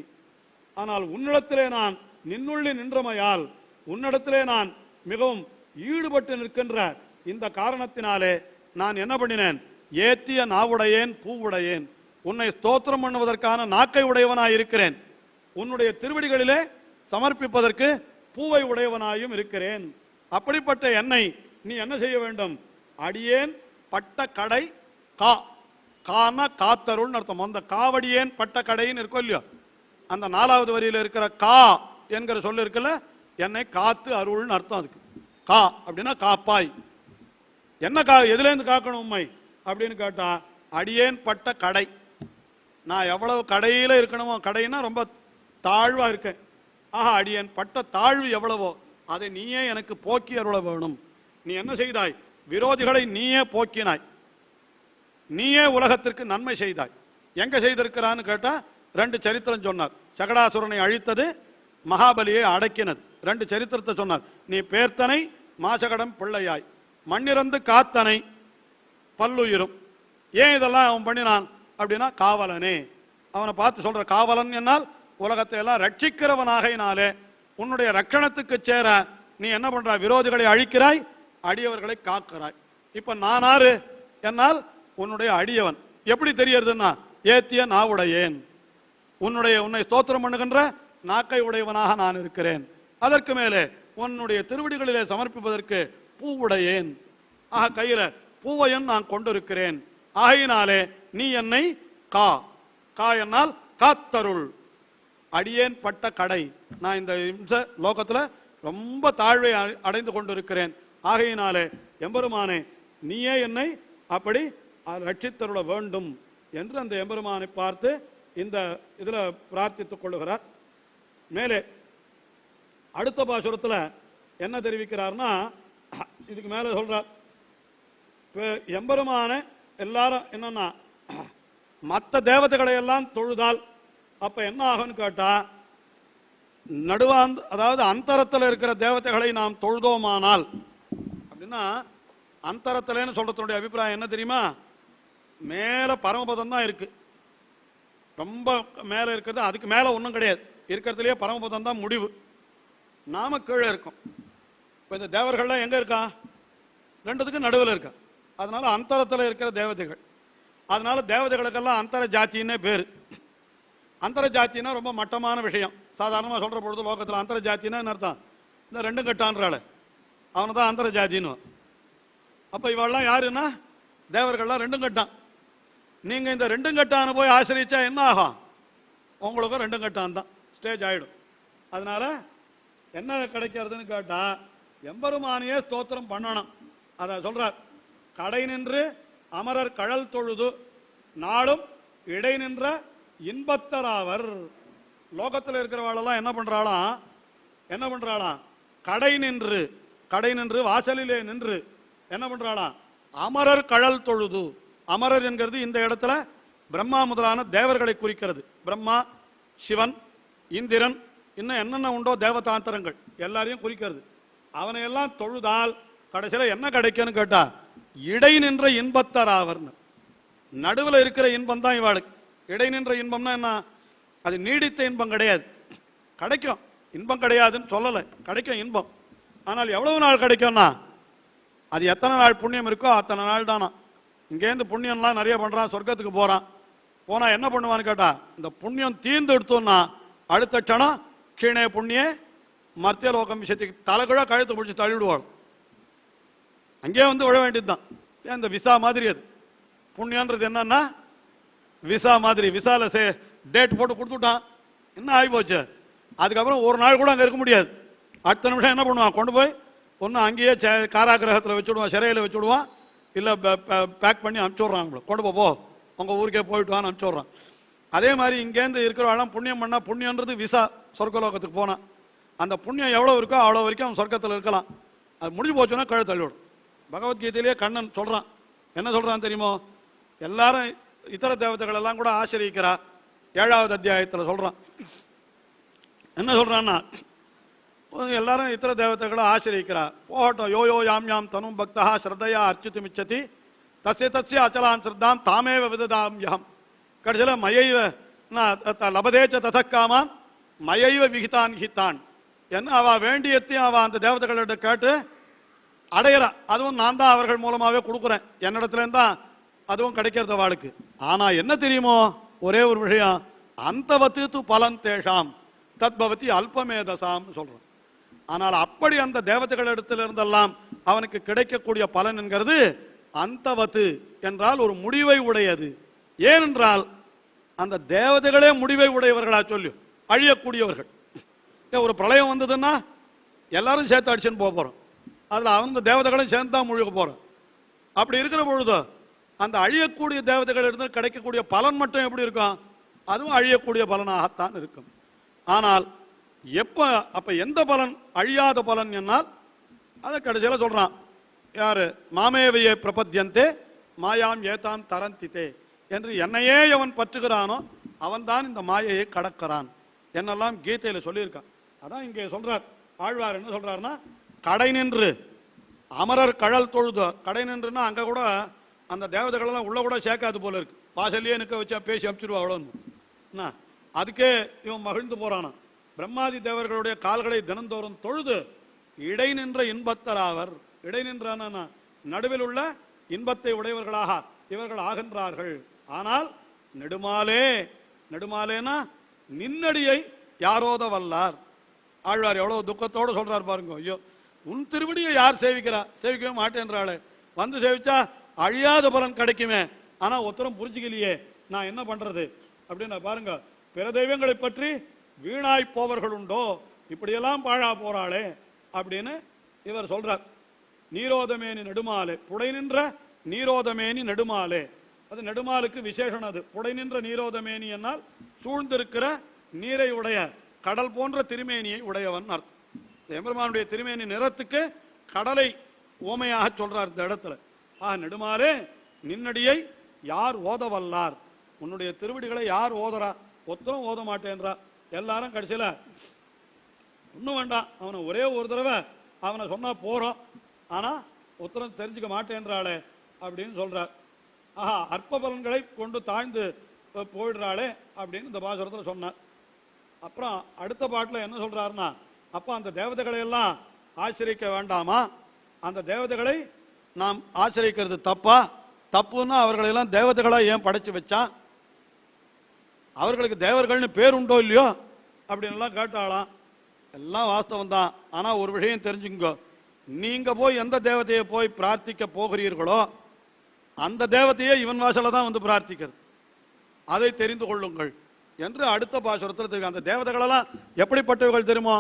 ஆனால் உன்னிடத்திலே நான் நின்னுள்ளி நின்றமையால் உன்னிடத்திலே நான் மிகவும் ஈடுபட்டு நிற்கின்ற இந்த காரணத்தினாலே நான் என்ன பண்ணினேன்? ஏத்திய நாவுடையேன் பூவுடையேன். உன்னை ஸ்தோத்திரம் பண்ணுவதற்கான நாக்கை உடையவனாய் இருக்கிறேன். உன்னுடைய திருவடிகளிலே சமர்ப்பிப்பதற்கு பூவை உடையவனாயும் இருக்கிறேன். அப்படிப்பட்ட என்னை நீ என்ன செய்ய வேண்டும்? அடியேன் பட்ட கடை கா கான காத்தருள் அர்த்தம். அந்த காவடியேன் பட்ட கடைன்னு இருக்கும் இல்லையோ, அந்த 4வது வரியில் இருக்கிற கா என்கிற சொல்ல இருக்குல்ல, என்னை காத்து அருள்னு அர்த்தம். அதுக்கு கா அப்படின்னா காப்பாய். என்ன எதுலேருந்து காக்கணும் உண்மை அப்படின்னு கேட்டா, அடியேன் பட்ட கடை. நான் எவ்வளவு கடையில இருக்கணுமோ, கடைன்னா ரொம்ப தாழ்வா இருக்கேன். ஆஹா, அடியேன் பட்ட தாழ்வு எவ்வளவோ அதை நீயே எனக்கு போக்கி அருள வேணும். நீ என்ன செய்தாய்? விரோதிகளை நீயே போக்கினாய். நீயே உலகத்திற்கு நன்மை செய்தாய். எங்க செய்திருக்கிறான்னு கேட்டா 2 சரித்திரம் சொன்னார். சகடாசுரனை அழித்தது, மகாபலியை அடக்கினது. 2 சரித்திரத்தை சொன்னார். நீ பேர்த்தனை மாசகடம் பிள்ளையாய் மண்ணிறந்து காத்தனை பல்லுயிரும். ஏன் இதெல்லாம் அவன் பண்ணினான் அப்படின்னா, காவலனே. அவனை பார்த்து சொல்ற காவலன் என்னால் உலகத்தை எல்லாம் ரட்சிக்கிறவனாகினாலே உன்னுடைய ரட்சணத்துக்கு சேர நீ என்ன பண்ற? விரோதிகளை அழிக்கிறாய், அடியவர்களை காக்கிறாய். இப்ப நானாரு என்னால் உன்னுடைய அடியவன். எப்படி தெரியறதுன்னா, ஏத்திய நாவுடையேன். உன்னை ஸ்தோத்திரம் பண்ணுகின்ற நாக்கை உடையவனாக நான் இருக்கிறேன். அதற்கு மேலே உன்னுடைய திருவடிகளிலே சமர்ப்பிப்பதற்கு பூவுடையேன். ஆக கையில பூவையும் நான் கொண்டிருக்கிறேன். ஆகையினாலே நீ என்னை கா கா என்னால் காத்தருள். அடியேன் பட்ட கடை. நான் இந்த லோகத்துல ரொம்ப தாழ்வை அடைந்து கொண்டிருக்கிறேன். ஆகையினாலே எம்பெருமானே, நீயே என்னை அப்படி ரட்சித்தருள வேண்டும் என்று அந்த எம்பெருமானை பார்த்து இந்த இதுல பிரார்த்தித்துக் கொள்ளுகிறார். மேலே அடுத்த பாசுரத்துல என்ன தெரிவிக்கிறார்னா, இதுக்கு மேல சொல்றார், எம்பெருமான எல்லாரும் என்னன்னா மற்ற தேவதைகளை எல்லாம் தொழுதால் அப்ப என்ன ஆகும்னு கேட்டா, அதாவது அந்தரத்தில் இருக்கிற தேவதைகளை நாம் தொழுதோமானால் அப்படின்னா, அந்தரத்திலேன்னு சொல்றதுடைய அபிப்பிராயம் என்ன தெரியுமா? மேல பரமபதம் தான் இருக்கு. ரொம்ப மேல இருக்கிறது, அதுக்கு மேல ஒன்றும் கிடையாது. இருக்கிறதுலயே பரமபதம் தான் முடிவு. நாம கீழே இருக்கும். இப்போ இந்த தேவர்கள்லாம் எங்க இருக்கா? 2த்துக்கும் நடுவில் இருக்கா. அதனால அந்தரத்தில் இருக்கிற தேவதைகள். அதனால தேவதைகளுக்கெல்லாம் அந்தர ஜாத்தின்னே பேரு. அந்தர ஜாத்தினா ரொம்ப மட்டமான விஷயம். சாதாரணமாக சொல்ற பொழுது லோகத்தில் அந்தர ஜாத்தினா அர்த்தம், இந்த 2 கட்டான்றால அவனை தான் அந்தர ஜாத்தின்னு. அப்ப இவெல்லாம் யாருன்னா தேவர்கள்லாம் 2 கட்டான். நீங்க இந்த 2 கட்டான போய் ஆசிரிச்சா என்ன ஆகும்? உங்களுக்கும் 2 கட்டான் தான் ஸ்டேஜ் ஆயிடும். அதனால என்ன கிடைக்கிறதுன்னு கேட்டா, எம்பெருமானியே ஸ்தோத்திரம் பண்ணணும். அத சொல்றார், கடை நின்று அமரர் கழல் தொழுது நாளும் இடை நின்ற இன்பத்தராவர். லோகத்தில் இருக்கிறவாளெல்லாம் என்ன பண்றாளாம்? கடை நின்று வாசலிலே நின்று என்ன பண்றாளாம்? அமரர் கழல் தொழுது. அமரர் என்கிறது இந்த இடத்துல பிரம்மா முதலான தேவர்களை குறிக்கிறது. பிரம்மா, சிவன், இந்திரன், இன்னும் என்னென்ன உண்டோ தேவதாந்திரங்கள் எல்லாரையும் குறிக்கிறது. அவனை எல்லாம் தொழுதால் கடைசியில் என்ன கிடைக்கும்னு கேட்டா, இடை நின்ற இன்பத்தராவர்னு. நடுவில் இருக்கிற இன்பம் தான் இவாளுக்கு. இடை நின்ற இன்பம்னா என்ன? அது நீடித்த இன்பம் கிடையாது. கிடைக்கும் இன்பம், கிடையாதுன்னு சொல்லலை, கிடைக்கும் இன்பம். ஆனால் எவ்வளவு நாள் கிடைக்கும்னா, அது எத்தனை நாள் புண்ணியம் இருக்கோ அத்தனை நாள் தானா. இங்கேருந்து புண்ணியம்லாம் நிறைய பண்றான், சொர்க்கத்துக்கு போறான். போனா என்ன பண்ணுவான்னு கேட்டா, இந்த புண்ணியம் தீர்ந்து எடுத்தோம்னா அடுத்த க்ஷணம் கீழே புண்ணிய மத்திய லோகம் விஷயத்துக்கு தலைகுழ கழுத்து பிடிச்சி தள்ளிவிடுவாள். அங்கே வந்து விழ வேண்டியதுதான். இந்த விசா மாதிரி. அது புண்ணியன்றது என்னன்னா விசா மாதிரி. விசால டேட் போட்டு கொடுத்துட்டான், என்ன ஆகி போச்சு. அதுக்கப்புறம் ஒரு நாள் கூட அங்கே இருக்க முடியாது. அடுத்த நிமிஷம் என்ன பண்ணுவான்? கொண்டு போய் ஒன்று அங்கேயே காராகிரகத்தில் வச்சுடுவான், சிறையில் வச்சுடுவான், இல்லை பேக் பண்ணி அனுப்பிச்சுட்றான். கொண்டு போ, உங்கள் ஊருக்கே போயிட்டு வான்னு அனுப்பிச்சுட்றான். அதே மாதிரி இங்கேருந்து இருக்கிறவெல்லாம் புண்ணியம் பண்ணால், புண்ணியன்றது விசா, சொர்க்கலோகத்துக்கு போனான். அந்த புண்ணியம் எவ்வளோ இருக்கோ அவ்வளோ வரைக்கும் அவன் சொர்க்கத்தில் இருக்கலாம். அது முடிஞ்சு போச்சுன்னா கழுத்து தள்ளிவிடும். பகவத்கீதையிலேயே கண்ணன் சொல்கிறான். என்ன சொல்கிறான் தெரியுமோ? எல்லாரும் இதர தேவதைகள் எல்லாம் கூட ஆசிரியிக்கிறா. 7வது அத்தியாயத்தில் சொல்றான். என்ன சொல்றான்னா, எல்லாரும் இதர தேவதைகளை ஆசிரியிக்கிறா. போகட்டும், யோ யோ யாம் யாம் தனும் பக்தா ஸ்ரத்தையா அர்ச்சித்து மிச்சதி தஸ்ய தஸ்ய அச்சலாம் ஸ்ரத்தாம் தாமேவ விததாம் யம். கடைசியில் மயைவ லபதேச்ச ததக்காமான் மயைவ விகிதான் ஹித்தான் என்ன அவ வேண்டியத்தையும் அவ அந்த தேவதைகளிட்ட கேட்டு அடையிறா. அதுவும் நான் தான் அவர்கள் மூலமாகவே கொடுக்குறேன், என்னிடத்துலேருந்து தான் அதுவும் கிடைக்கிறது அவளுக்கு. ஆனால் என்ன தெரியுமோ, ஒரே ஒரு விஷயம், அந்த வத்து பலன் தேஷாம் தத்பவதி அல்பமேதசாம் சொல்கிறோம். ஆனால் அப்படி அந்த தேவதைகள் இடத்திலிருந்தெல்லாம் அவனுக்கு கிடைக்கக்கூடிய பலன் என்கிறது அந்தவத்து என்றால் ஒரு முடிவை உடையது. ஏனென்றால் அந்த தேவதைகளே முடிவை உடையவர்களா சொல்லி அழியக்கூடியவர்கள். ஒரு பிரளயம் வந்ததுன்னா எல்லாரும் சேர்த்து அடிச்சுன்னு போக போகிறோம், அதில் அந்த தேவதைகளும் சேர்ந்து தான் முழுக போகிறோம். அப்படி இருக்கிற பொழுது அந்த அழியக்கூடிய தேவதைகள் இருந்து கிடைக்கக்கூடிய பலன் மட்டும் எப்படி இருக்கும், அதுவும் அழியக்கூடிய பலனாகத்தான் இருக்கும். ஆனால் எப்போ அப்போ எந்த பலன் அழியாத பலன் என்னால் அதை கடைசியில் சொல்கிறான். யார் மாமேவையை பிரபத்தியந்தே மாயாம் ஏதாம் தரந்தித்தே என்று என்னையே எவன் பற்றுகிறானோ அவன்தான் இந்த மாயையை கடக்கிறான் என்னெல்லாம் கீதையில் சொல்லியிருக்கான். அதான் இங்கே சொல்றார் ஆழ்வார். என்ன சொல்றாருன்னா, கடை நின்று அமரர் கழல் தொழுது. கடை நின்றுன்னா அங்கே கூட அந்த தேவதைகளெல்லாம் உள்ள கூட சேர்க்காது போல இருக்கு, வாசல்லையே நிற்க வச்சா பேசி அனுப்பிச்சிருவா அவ்வளோன்னு. அதுக்கே இவன் மகிழ்ந்து போறானா. பிரம்மாதி தேவர்களுடைய கால்களை தினந்தோறும் தொழுது இடை நின்ற இன்பத்தராவர். இடை நின்றான நடுவில் உள்ள இன்பத்தை உடையவர்களாக இவர்கள் ஆகின்றார்கள். ஆனால் நெடுமாலே, நெடுமாலேனா நின்னடியை யாரோத வல்லார். ஆழ்வார் எவ்வளவு துக்கத்தோடு சொல்றார் பாருங்க. ஐயோ, உன் திருவடியை யார் சேவிக்கிறா, சேவிக்கவே மாட்டேன்றாளே, வந்து சேவிச்சா அழியாத பலன் கிடைக்குமே, ஆனா ஒருத்தரும் புரிஞ்சுக்கலையே, நான் என்ன பண்றது அப்படின்னு பாருங்க. பிற தெய்வங்களை பற்றி வீணாய் போவர்கள் உண்டோ, இப்படியெல்லாம் பாழா போறாளே அப்படின்னு இவர் சொல்றார். நீரோதமேனி நெடுமாலே, புடை நின்ற நீரோதமேனி நெடுமாலே. அது நெடுமாலுக்கு விசேஷம். அது புடை நின்ற நீரோதமேனி என்னால் சூழ்ந்திருக்கிற நீரை உடைய கடல் போன்ற திருமேனியை உடையவன் அர்த்தம். எம்பெருமானுடைய திருமேனி நிறத்துக்கு கடலை ஓமையாக சொல்றார் இந்த இடத்துல. நெடுமாலே நின்னடியை யார் ஓதவல்லார், உன்னுடைய திருவடிகளை யார் ஓதரா, ஒத்தரும் ஓத மாட்டேன்றா. எல்லாரும் கடைசியில் ஒன்றும் வேண்டாம், அவனை ஒரே ஒரு தடவை அவனை சொன்னா போறோம், ஆனா உத்தரம் தெரிஞ்சுக்க மாட்டேன்றாளே அப்படின்னு சொல்றார். அற்ப பலன்களை கொண்டு தாழ்ந்து போயிடுறாளே அப்படின்னு இந்த பாசுரத்தில் சொன்னார். அப்புறம் அடுத்த பாட்டில் என்ன சொல்றாருன்னா, அப்போ அந்த தேவதைகளை எல்லாம் ஆச்சரிக்க வேண்டாமா, அந்த தேவதைகளை நாம் ஆச்சரிக்கிறது தப்பா, தப்புன்னா அவர்களெல்லாம் தேவதைகளா ஏன் படைச்சு வச்சான், அவர்களுக்கு தேவர்கள்னு பேர் உண்டோ இல்லையோ அப்படின்லாம் கேட்டாலாம். எல்லாம் வாஸ்தவம் தான். ஆனால் ஒரு விஷயம் தெரிஞ்சுங்க, நீங்க போய் எந்த தேவதையை போய் பிரார்த்திக்க போகிறீர்களோ அந்த தேவதையை இவன் வாசல தான் வந்து பிரார்த்திக்கிறது, அதை தெரிந்து கொள்ளுங்கள் என்று அடுத்த பாசுரத்தில் தெரியும். அந்த தேவதைகளெல்லாம் எப்படிப்பட்டவர்கள் தெரியுமோ,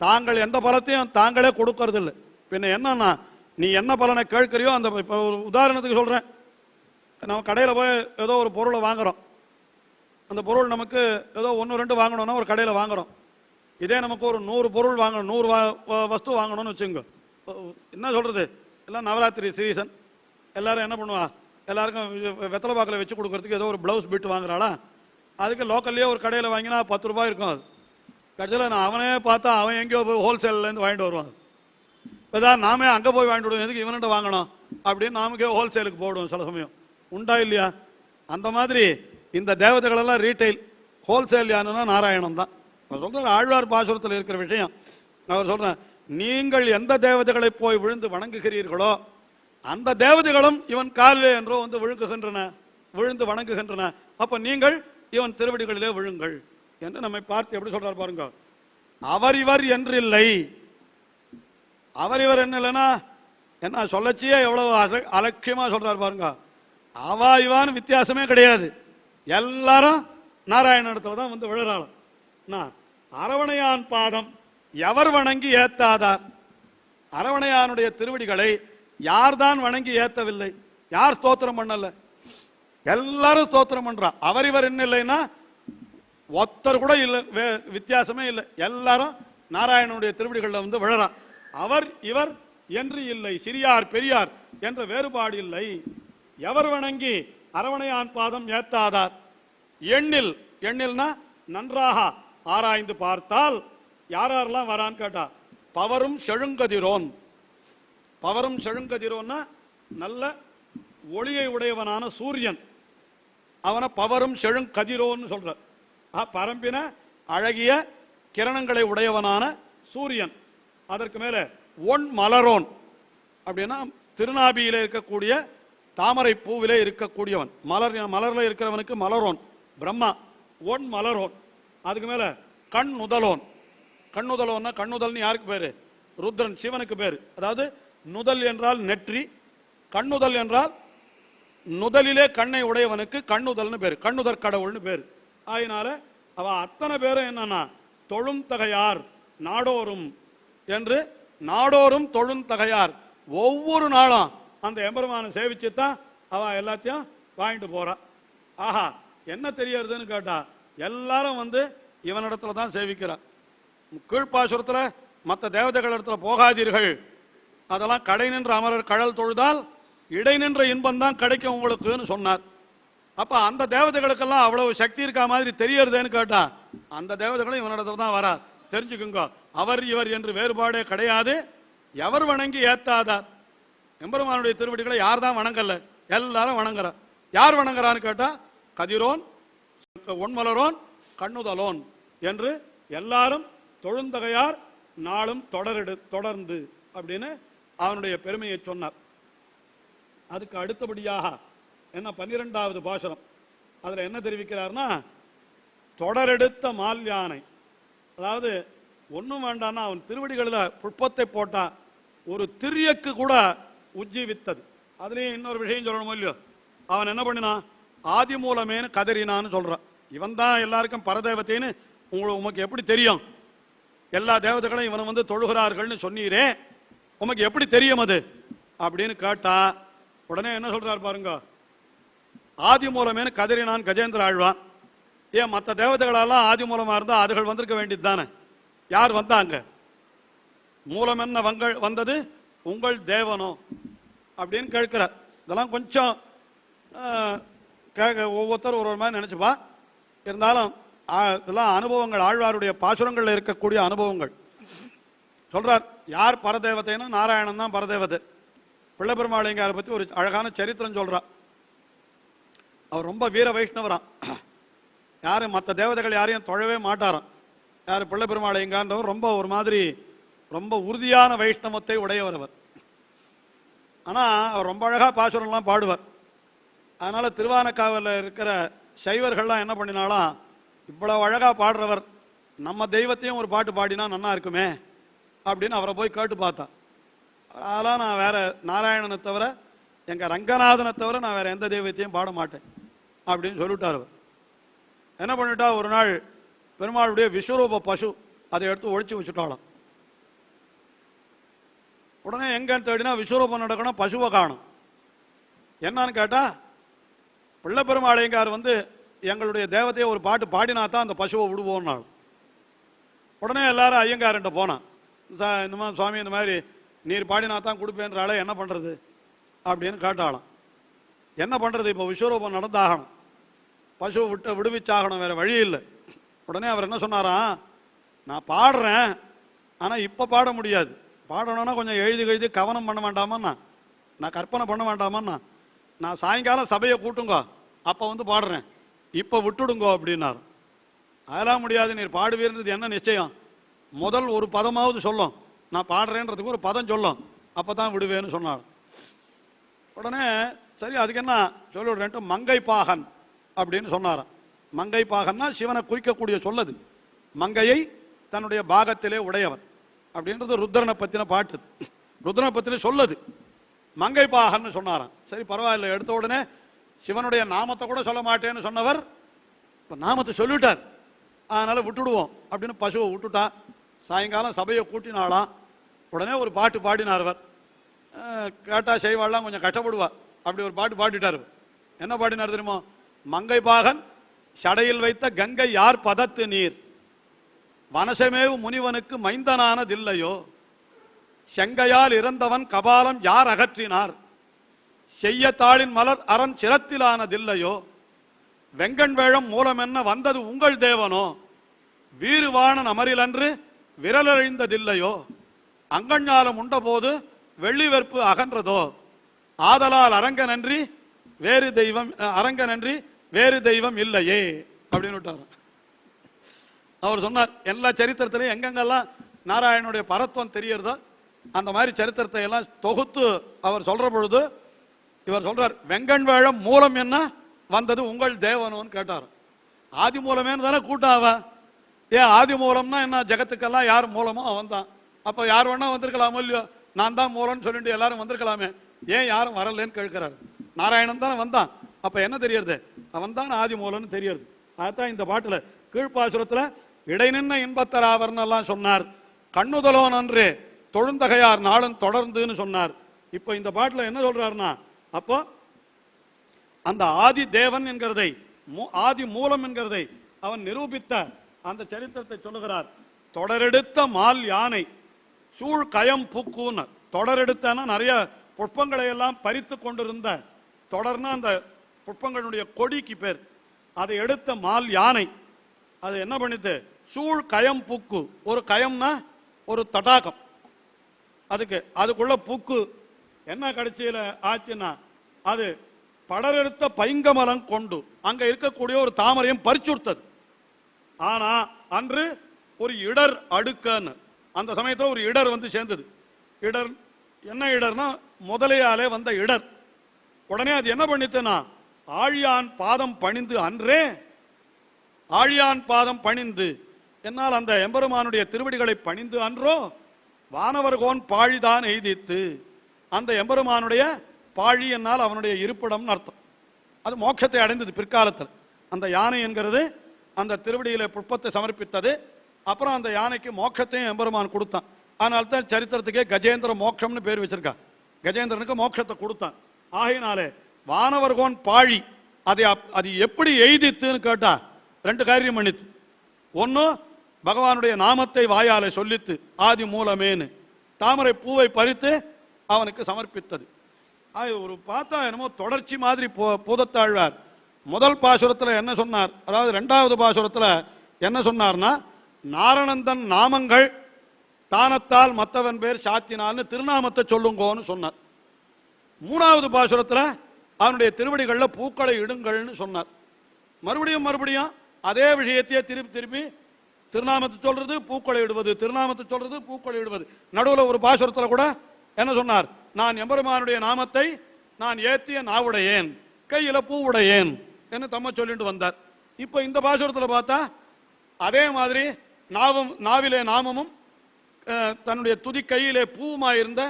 தாங்கள் எந்த பலத்தையும் தாங்களே கொடுக்கறது இல்லை. பின்ன என்னன்னா, நீ என்ன பலனை கேட்கிறியோ அந்த, இப்போ ஒரு உதாரணத்துக்கு சொல்கிறேன், நம்ம கடையில் போய் ஏதோ ஒரு பொருளை வாங்குகிறோம், அந்த பொருள் நமக்கு ஏதோ 1-2 வாங்கணும்னா ஒரு கடையில் வாங்குகிறோம். இதே நமக்கு ஒரு 100 பொருள் வாங்கணும், 100 வஸ்து வாங்கணும்னு வச்சுங்க, என்ன சொல்கிறது, எல்லாம் நவராத்திரி சீசன், எல்லோரும் என்ன பண்ணுவா, எல்லாருக்கும் வெத்தலை பாக்கில் வச்சு கொடுக்குறதுக்கு ஏதோ ஒரு ப்ளவுஸ் பிட் வாங்குறாளா, அதுக்கு லோக்கல்லையே ஒரு கடையில் வாங்கினா 10 ரூபாய் இருக்கும். அது கடைசியில் நான் அவனே பார்த்தா அவன் எங்கேயோ போய் ஹோல்சேல்லேருந்து வாங்கிட்டு வருவான். இப்போ நாமே அங்கே போய் வாங்கிட்டு விடுவோம், எதுக்கு இவன்கிட்ட வாங்கணும் அப்படின்னு நாமக்கே ஹோல்சேலுக்கு போடுவோம் சில சமயம், உண்டா இல்லையா? அந்த மாதிரி இந்த தேவதைகளெல்லாம் ரீட்டைல், ஹோல்சேல் யாருன்னா நாராயணன் தான். அவர் சொல்கிற ஆழ்வார் பாசுரத்தில் இருக்கிற விஷயம். அவர் சொல்கிறேன், நீங்கள் எந்த தேவதைகளை போய் விழுந்து வணங்குகிறீர்களோ அந்த தேவதைகளும் இவன் காலிலே என்றோ வந்து விழுந்து வணங்குகின்றன. அப்போ நீங்கள் இவன் திருவடிகளிலே விழுங்கள் என்று நம்மை பார்த்து எப்படி சொல்றார் பாருங்க. அவர் இவர் என்று இல்லை, அவர் இவர் என்ன இல்லைன்னா என்ன சொல்லச்சியே எவ்வளவு அலட்சியமா சொல்றார் பாருங்க. அவா இவான்னு வித்தியாசமே கிடையாது, எல்லாரும் நாராயண இடத்துல தான் வந்து விழுறாள். அரவணையான் பாதம் எவர் வணங்கி ஏத்தாதார், அரவணையானுடைய திருவடிகளை யார்தான் வணங்கி ஏத்தவில்லை, யார் ஸ்தோத்திரம் பண்ணல, எல்லாரும் ஸ்தோத்திரம் பண்றா. அவர் இவர் என்ன இல்லைன்னா ஒத்தர் கூட இல்லை, வித்தியாசமே இல்லை, எல்லாரும் நாராயணனுடைய திருவடிகளில் வந்து விழறா. அவர் இவர் என்று இல்லை, சிறியார் பெரியார் என்ற வேறுபாடு இல்லை. எவர் வணங்கி அரவணையான் பாதம் ஏத்தாதார். எண்ணில், எண்ணில்னா நன்றாக ஆராய்ந்து பார்த்தால் யாரெல்லாம் வரான்னு கேட்டா பவரும் செழுங்கதிரோன். பவரும் செழுங்கதிரோன்னா நல்ல ஒளியை உடையவனான சூரியன், அவனை பவரும் செழுங்கதிரோன்னு சொல்ற. பரம்பின அழகிய கிரணங்களை உடையவனான சூரியன். அதற்கு மேல ஒன் மலரோன் அப்படின்னா திருநாபியில இருக்கக்கூடிய தாமரை பூவிலே இருக்கக்கூடியவன். மலர்ல இருக்கிறவனுக்கு மலரோன் பிரம்மா. ஒன் மலரோன். அதுக்கு மேல கண் நுதலோன். கண்ணுதலோன்னா, கண்ணுதல்னு யாருக்கு பேரு? ருத்ரன், சிவனுக்கு பேரு. அதாவது நுதல் என்றால் நெற்றி, கண்ணுதல் என்றால் நுதலிலே கண்ணை உடையவனுக்கு கண்ணுதல்னு பேரு, கண்ணுதற் கடவுள்னு பேரு. அதனால அவ அத்தனை பேரும் என்னன்னா தொழும் தகையார் நாடோறும் என்று, நாடோறும் தொழும் தகையார். ஒவ்வொரு நாளும் அந்த எம்பெருமானை சேவிச்சு தான் அவ எல்லாத்தையும் வாங்கிட்டு போறா. ஆஹா, என்ன தெரியறதுன்னு கேட்டா எல்லாரும் வந்து இவனிடத்துல தான் சேவிக்கிறா. கீழ்ப்பாசுரத்துல மற்ற தேவதைகள் இடத்துல போகாதீர்கள், அதெல்லாம் கடை நின்ற அமரர் கழல் தொழுதால் இடை நின்ற இன்பம் தான் கிடைக்கும் உங்களுக்குன்னு சொன்னார். அப்ப அந்த தேவதைகளுக்கெல்லாம் அவ்வளவு சக்தி இருக்கா மாதிரி தெரியறதுன்னு கேட்டா அந்த தேவதைகளும் இவனிடத்துல தான் வரா. தெரிஞ்சுக்குங்க, அவர் இவர் என்று வேறுபாடே கிடையாது. எவர் வணங்கி ஏத்தாதார். எம்பெருமானுடைய திருவடிகளை யார் தான் வணங்கல? எல்லாரும் வணங்குற. யார் வணங்குறான்னு கேட்டா கதிரோன், ஒன்மலரோன், கண்ணுதலோன் என்று எல்லாரும் தொழுந்தகையார் நாளும் தொடர்ந்து அப்படின்னு அவனுடைய பெருமையை சொன்னார். அதுக்கு அடுத்தபடியாக என்ன 12வது பாசுரம், அதுல என்ன தெரிவிக்கிறார்னா தொடரெடுத்த மால் யானை. அதாவது ஒன்றும் வேண்டான்னா அவன் திருவடிகளில் புஷ்பத்தை போட்டா ஒரு திரியக்கு கூட உஜ்ஜீவித்தது. அதுலேயும் இன்னொரு விஷயம் சொல்லணுமோ இல்லையோ, அவன் என்ன பண்ணினான்? ஆதி மூலமேனு கதறினான்னு சொல்றான். இவன் தான் எல்லாருக்கும் பரதேவத்தைன்னு உமக்கு எப்படி தெரியும்? எல்லா தேவதைகளும் இவனை வந்து தொழுகிறார்கள்னு சொன்னீரே, உமக்கு எப்படி தெரியும் அது அப்படின்னு கேட்டா உடனே என்ன சொல்றார் பாருங்க, ஆதி மூலமேனு கதறினான் கஜேந்திர ஆழ்வான். ஏன் மற்ற தேவதைகளெல்லாம் ஆதி மூலமா இருந்தா அதுகள் வந்திருக்க வேண்டியது தானே? யார் வந்தாங்க? மூலம் என்ன வந்தது? உங்கள் தேவனோ அப்படின்னு கேட்கிறார். இதெல்லாம் கொஞ்சம் ஒவ்வொருத்தர் ஒரு மாதிரி நினைச்சுப்பா. இருந்தாலும் இதெல்லாம் அனுபவங்கள், ஆழ்வாருடைய பாசுரங்கள்ல இருக்கக்கூடிய அனுபவங்கள். சொல்றார், யார் பரதேவதைன்னா நாராயணன் தான் பரதேவதை. பிள்ளை பெருமாளைங்காரை பத்தி ஒரு அழகான சரித்திரம் சொல்றார். அவர் ரொம்ப வீர வைஷ்ணவரான். யாரும் மற்ற தேவதைகள் யாரையும் தொழவே மாட்டாராம். யார்? பிள்ளை பெருமாளைங்கான்றவர் ரொம்ப ஒரு மாதிரி ரொம்ப உறுதியான வைஷ்ணவத்தை உடையவர் அவர். ஆனா அவர் ரொம்ப அழகா பாசுரம்லாம் பாடுவார். அதனால திருவானக்காவில் இருக்கிற சைவர்கள்லாம் என்ன பண்ணினாலும், இவ்வளவு அழகா பாடுறவர் நம்ம தெய்வத்தையும் ஒரு பாட்டு பாடினா நன்னா இருக்குமே அப்படின்னு அவரை போய் கேட்டு பார்த்தா. அதெல்லாம் நான் வேற நாராயணனை தவிர, எங்க ரங்கநாதனை தவிர நான் வேற எந்த தெய்வத்தையும் பாட மாட்டேன் அப்படின்னு சொல்லிட்டார். அவர் என்ன பண்ணிட்டா, ஒரு நாள் பெருமாளுடைய விஸ்வரூப பசு அதை எடுத்து ஒழிச்சு வச்சுட்டாலும். உடனே எங்கன்னு தேடினா விஸ்வரூபம் நடக்கணும், பசுவை காணும். என்னன்னு கேட்டா, பிள்ளை பெருமாளையங்கார் வந்து எங்களுடைய தேவதையை ஒரு பாட்டு பாடினா தான் அந்த பசுவை விடுவோம்னாலும். உடனே எல்லாரும் ஐயங்கார்கிட்ட போனான். இந்த மாதிரி சுவாமி, இந்த மாதிரி நீர் பாடினா தான் கொடுப்பேன்றாலே என்ன பண்றது அப்படின்னு கேட்டாலும். என்ன பண்றது, இப்போ விஸ்வரூபம் நடந்தாகணும், பசுவை விடுவிச்சாகணும், வேற வழி இல்லை. உடனே அவர் என்ன சொன்னாராம், நான் பாடுறேன் ஆனா இப்ப பாட முடியாது, பாடணும்னா கொஞ்சம் எழுதி கவனம் பண்ண வேண்டாமா, நான் கற்பனை பண்ண வேண்டாமா, நான் சாயங்காலம் சபையை கூட்டுங்க அப்ப வந்து பாடுறேன், இப்ப விட்டுடுங்கோ அப்படின்னாரு. அதெல்லாம் முடியாது, நீர் பாடுவீர்ன்றது என்ன நிச்சயம், முதல் ஒரு பதமாவது சொல்லும், நான் பாடுறேன்றதுக்கு ஒரு பதம் சொல்லும், அப்பதான் விடுவேன்னு சொன்னார். உடனே சரி அதுக்கு என்ன சொல்லிவிடுறேன்ட்டு மங்கை பாகன் அப்படின்னு சொன்னாராம். மங்கை பாகன்னா சிவனை குறிக்கக்கூடிய சொல்லது. மங்கையை தன்னுடைய பாகத்திலே உடையவர் அப்படின்றது ருத்ரனை பத்தின பாட்டு. ருத்ரனை பத்தின சொல்லது மங்கை பாகன்னு சொன்னாராம். சரி பரவாயில்ல, எடுத்த உடனே சிவனுடைய நாமத்தை கூட சொல்ல மாட்டேன்னு சொன்னவர் இப்ப நாமத்தை சொல்லிட்டார், அதனால விட்டுடுவோம் அப்படின்னு பசுவை விட்டுட்டா. சாயங்காலம் சபையை கூட்டினாலாம். உடனே ஒரு பாட்டு பாடினார். அவர் கேட்டா செய்வாள்லாம் கொஞ்சம் கஷ்டப்படுவா. அப்படி ஒரு பாட்டு பாடிட்டார். என்ன பாடினார் தெரியுமோ, மங்கை பாகன் சடையில் வைத்த கங்கை யார் பதத்து நீர், வனசமேவு முனிவனுக்கு மைந்தனானதில்லையோ, செங்கையால் இறந்தவன் கபாலம் யார் அகற்றினார், செய்யத்தாளின் மலர் அரண் சிரத்திலானதில்லையோ, வெங்கண் வேழம் மூலம் என்ன வந்தது உங்கள் தேவனோ, வீறுவாணன் அமரிலன்று விரலழிந்ததில்லையோ, அங்கஞ்ஞாலம் உண்டபோது வெள்ளி வெற்பு அகன்றதோ, ஆதலால் அரங்கனன்றி வேறு தெய்வம் அரங்கனன்றி வேறு தெய்வம் இல்லையே அப்படின்னு விட்டார். அவர் சொன்னார், எல்லா சரித்திரத்திலையும் எங்கெங்கெல்லாம் நாராயணனுடைய பரத்துவம் தெரியறதோ அந்த மாதிரி சரித்திரத்தை எல்லாம் தொகுத்து அவர் சொல்ற பொழுது இவர் சொல்றார், வெங்கண் வேழம் மூலம் என்ன வந்தது உங்கள் தேவனோன்னு கேட்டார். ஆதி மூலமேன்னு தானே கூட்டம் அவன். ஏன் ஆதி மூலம்னா என்ன, ஜெகத்துக்கெல்லாம் யார் மூலமோ அவன் தான். அப்போ யார் வேணா வந்திருக்கலாமோ இல்லையோ, நான் தான் மூலம்னு சொல்லிட்டு எல்லாரும் வந்திருக்கலாமே, ஏன் யாரும் வரலன்னு கேட்கிறாரு. நாராயணன் தானே வந்தான், அப்போ என்ன தெரியறது, அவன் தான் ஆதி மூலம்னு தெரியறது. அதுதான் இந்த பாட்டில் கீழ்ப்பாசுரத்தில் இடை நின்ன இன்பத்தராவர்னு எல்லாம் சொன்னார். கண்ணுதலோன் அன்று தொழுந்தகையார் நாளும் தொடர்ந்துன்னு சொன்னார். இப்போ இந்த பாட்டில் என்ன சொல்றாருன்னா, அப்போ அந்த ஆதி தேவன் என்கிறதை ஆதி மூலம் என்கிறதை அவன் நிரூபித்த அந்த சரித்திரத்தை சொல்லுகிறார். தொடரெடுத்த மால் யானை சூழ் கயம் பூக்குன்னு, தொடரெடுத்தனா நிறைய புஷ்பங்களை எல்லாம் பறித்து கொண்டிருந்த, தொடர்னா அந்த புஷ்பங்களுடைய கொடிக்கு பேர், அதை எடுத்த மால் யானை அது என்ன பண்ணிட்டு சூழ் கயம் பூக்கு, ஒரு கயம்னா ஒரு தடாகம், அதுக்குள்ள பூக்கு என்ன கடைசியில ஆச்சுன்னா அது படரெடுத்த பைங்கமலம் கொண்டு அங்க இருக்கக்கூடிய ஒரு தாமரையும் பறிச்சுடுத்தது. ஆனா அன்று ஒரு இடர் அடுக்கன்னு, அந்த சமயத்தில் ஒரு இடர் வந்து சேர்ந்தது. இடர் என்ன இடர்னா முதலையாலே வந்த இடர். உடனே அது என்ன பண்ணித்துனா ஆழியான் பாதம் பணிந்து, அன்றே ஆழியான் பாதம் பணிந்து என்னால் அந்த எம்பெருமானுடைய திருவடிகளை பணிந்து அன்றோ வானவர்கோன் பாழிதான் எய்தித்து, அந்த எம்பெருமானுடைய பாழி என்னால் அவனுடைய இருப்பிடம் அர்த்தம். அது மோட்சத்தை அடைந்தது பிற்காலத்தில். அந்த யானை என்கிறது அந்த திருவடியில புஷ்பத்தை சமர்ப்பித்தது. அப்புறம் அந்த யானைக்கு மோட்சத்தையும் எம்பெருமான் கொடுத்தான். அதனால தான் சரித்திரத்துக்கே கஜேந்திர மோட்சம்னு பேர் வச்சிருக்கா. கஜேந்திரனுக்கு மோட்சத்தை கொடுத்தான். ஆகையினாலே வானவர்கோன் பாழி அது எப்படி எய்தித்துன்னு கேட்டா ரெண்டு காரியம் பண்ணித்து. ஒன்னு பகவானுடைய நாமத்தை வாயாலே சொல்லித்து ஆதி மூலமேனு தாமரை பூவை பறித்து அவனுக்கு சமர்ப்பித்தது. ஒரு பார்த்தா என்னமோ தொடர்ச்சி மாதிரி பூதத்தாழ்வார் முதல் பாசுரத்தில் என்ன சொன்னார், அதாவது இரண்டாவது பாசுரத்தில் என்ன சொன்னார்னா, நாரணந்தன் நாமங்கள் தானத்தால் மற்றவன் பேர் சாத்தினால்னு திருநாமத்தை சொல்லுங்கோன்னு சொன்னார். மூணாவது பாசுரத்தில் அவனுடைய திருவடிகளில் பூக்களை இடுங்கள்னு சொன்னார். மறுபடியும் அதே விஷயத்தையே திருப்பி திருநாமத்தை சொல்றது பூக்களை இடுவது, திருநாமத்தை சொல்றது பூக்களை இடுவது. நடுவில் ஒரு பாசுரத்தில் கூட என்ன சொன்னார், நான் எம்பெருமானுடைய நாமத்தை நான் ஏத்திய நாவுடையேன் கையில பூவுடையேன் என்று தம்ம சொல்லிட்டு வந்தார். இப்போ இந்த பாசுரத்தில் பார்த்தா அதே மாதிரி நாவிலே நாமமும் தன்னுடைய துதி கையிலே பூவுமாயிருந்த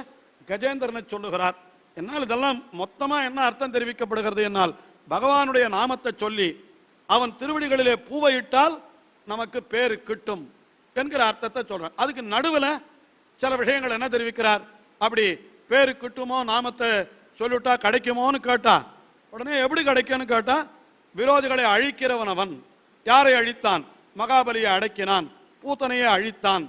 கஜேந்திரனை சொல்லுகிறார். என்னால் இதெல்லாம் மொத்தமா என்ன அர்த்தம் தெரிவிக்கப்படுகிறது என்னால், பகவானுடைய நாமத்தை சொல்லி அவன் திருவடிகளிலே பூவை இட்டால் நமக்கு பேரு கிட்டும் என்கிற அர்த்தத்தை சொல்றார். அதுக்கு நடுவில் சில விஷயங்கள் என்ன தெரிவிக்கிறார், அப்படி பேரு கிட்டுமோ நாமத்தை சொல்லிவிட்டா கிடைக்குமோன்னு கேட்டா, உடனே எப்படி கிடைக்கும்னு கேட்டா, விரோதிகளை அழிக்கிறவன் அவன். யாரை அழித்தான், மகாபலியை அடக்கினான், பூத்தனையை அழித்தான்.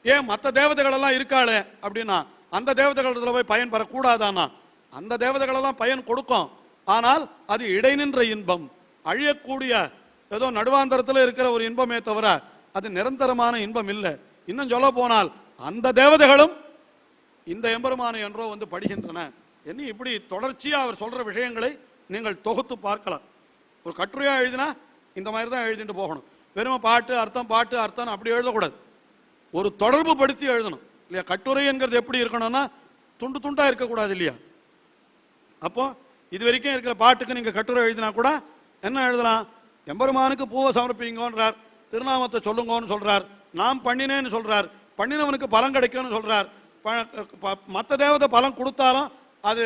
ஏன் மற்ற தேவதைகள் எல்லாம் இருக்காளே அப்படின்னா, அந்த தேவதைகள் போய் பயன் பெறக்கூடாதானா, அந்த தேவதைகள் எல்லாம் பயன் கொடுக்கும், ஆனால் அது இடைநின்ற இன்பம், அழியக்கூடிய ஏதோ நடுவாந்தரத்தில் இருக்கிற ஒரு இன்பமே தவிர அது நிரந்தரமான இன்பம் இல்லை. இன்னும் சொல்ல போனால் அந்த தேவதைகளும் இந்த எம்பெருமானை என்றோ வந்து படுகின்றன. என்ன இப்படி தொடர்ச்சியா அவர் சொல்ற விஷயங்களை நீங்கள் தொகுத்து பார்க்கலாம். ஒரு கட்டுரையா எழுதினா இந்த மாதிரி தான் எழுதிட்டு போகணும். வெறும் பாட்டு அர்த்தம் அப்படி எழுதக்கூடாது. ஒரு தொடர்பு படுத்தி எழுதணும் இல்லையா. கட்டுரை என்கிறது எப்படி இருக்கணும்னா துண்டு துண்டா இருக்கக்கூடாது இல்லையா. அப்போ இது வரைக்கும் இருக்கிற பாட்டுக்கு நீங்க கட்டுரை எழுதினா கூட என்ன எழுதலாம், எம்பெருமானுக்கு பூவை சமர்ப்பிங்கன்றார், திருநாமத்தை சொல்லுங்கன்னு சொல்றார், நாம் பண்ணினேன்னு சொல்றார், பண்ணினவனுக்கு பலன் கிடைக்கும்னு சொல்றார். மற்ற தேவதை பலன் கொடுத்தாலும் அது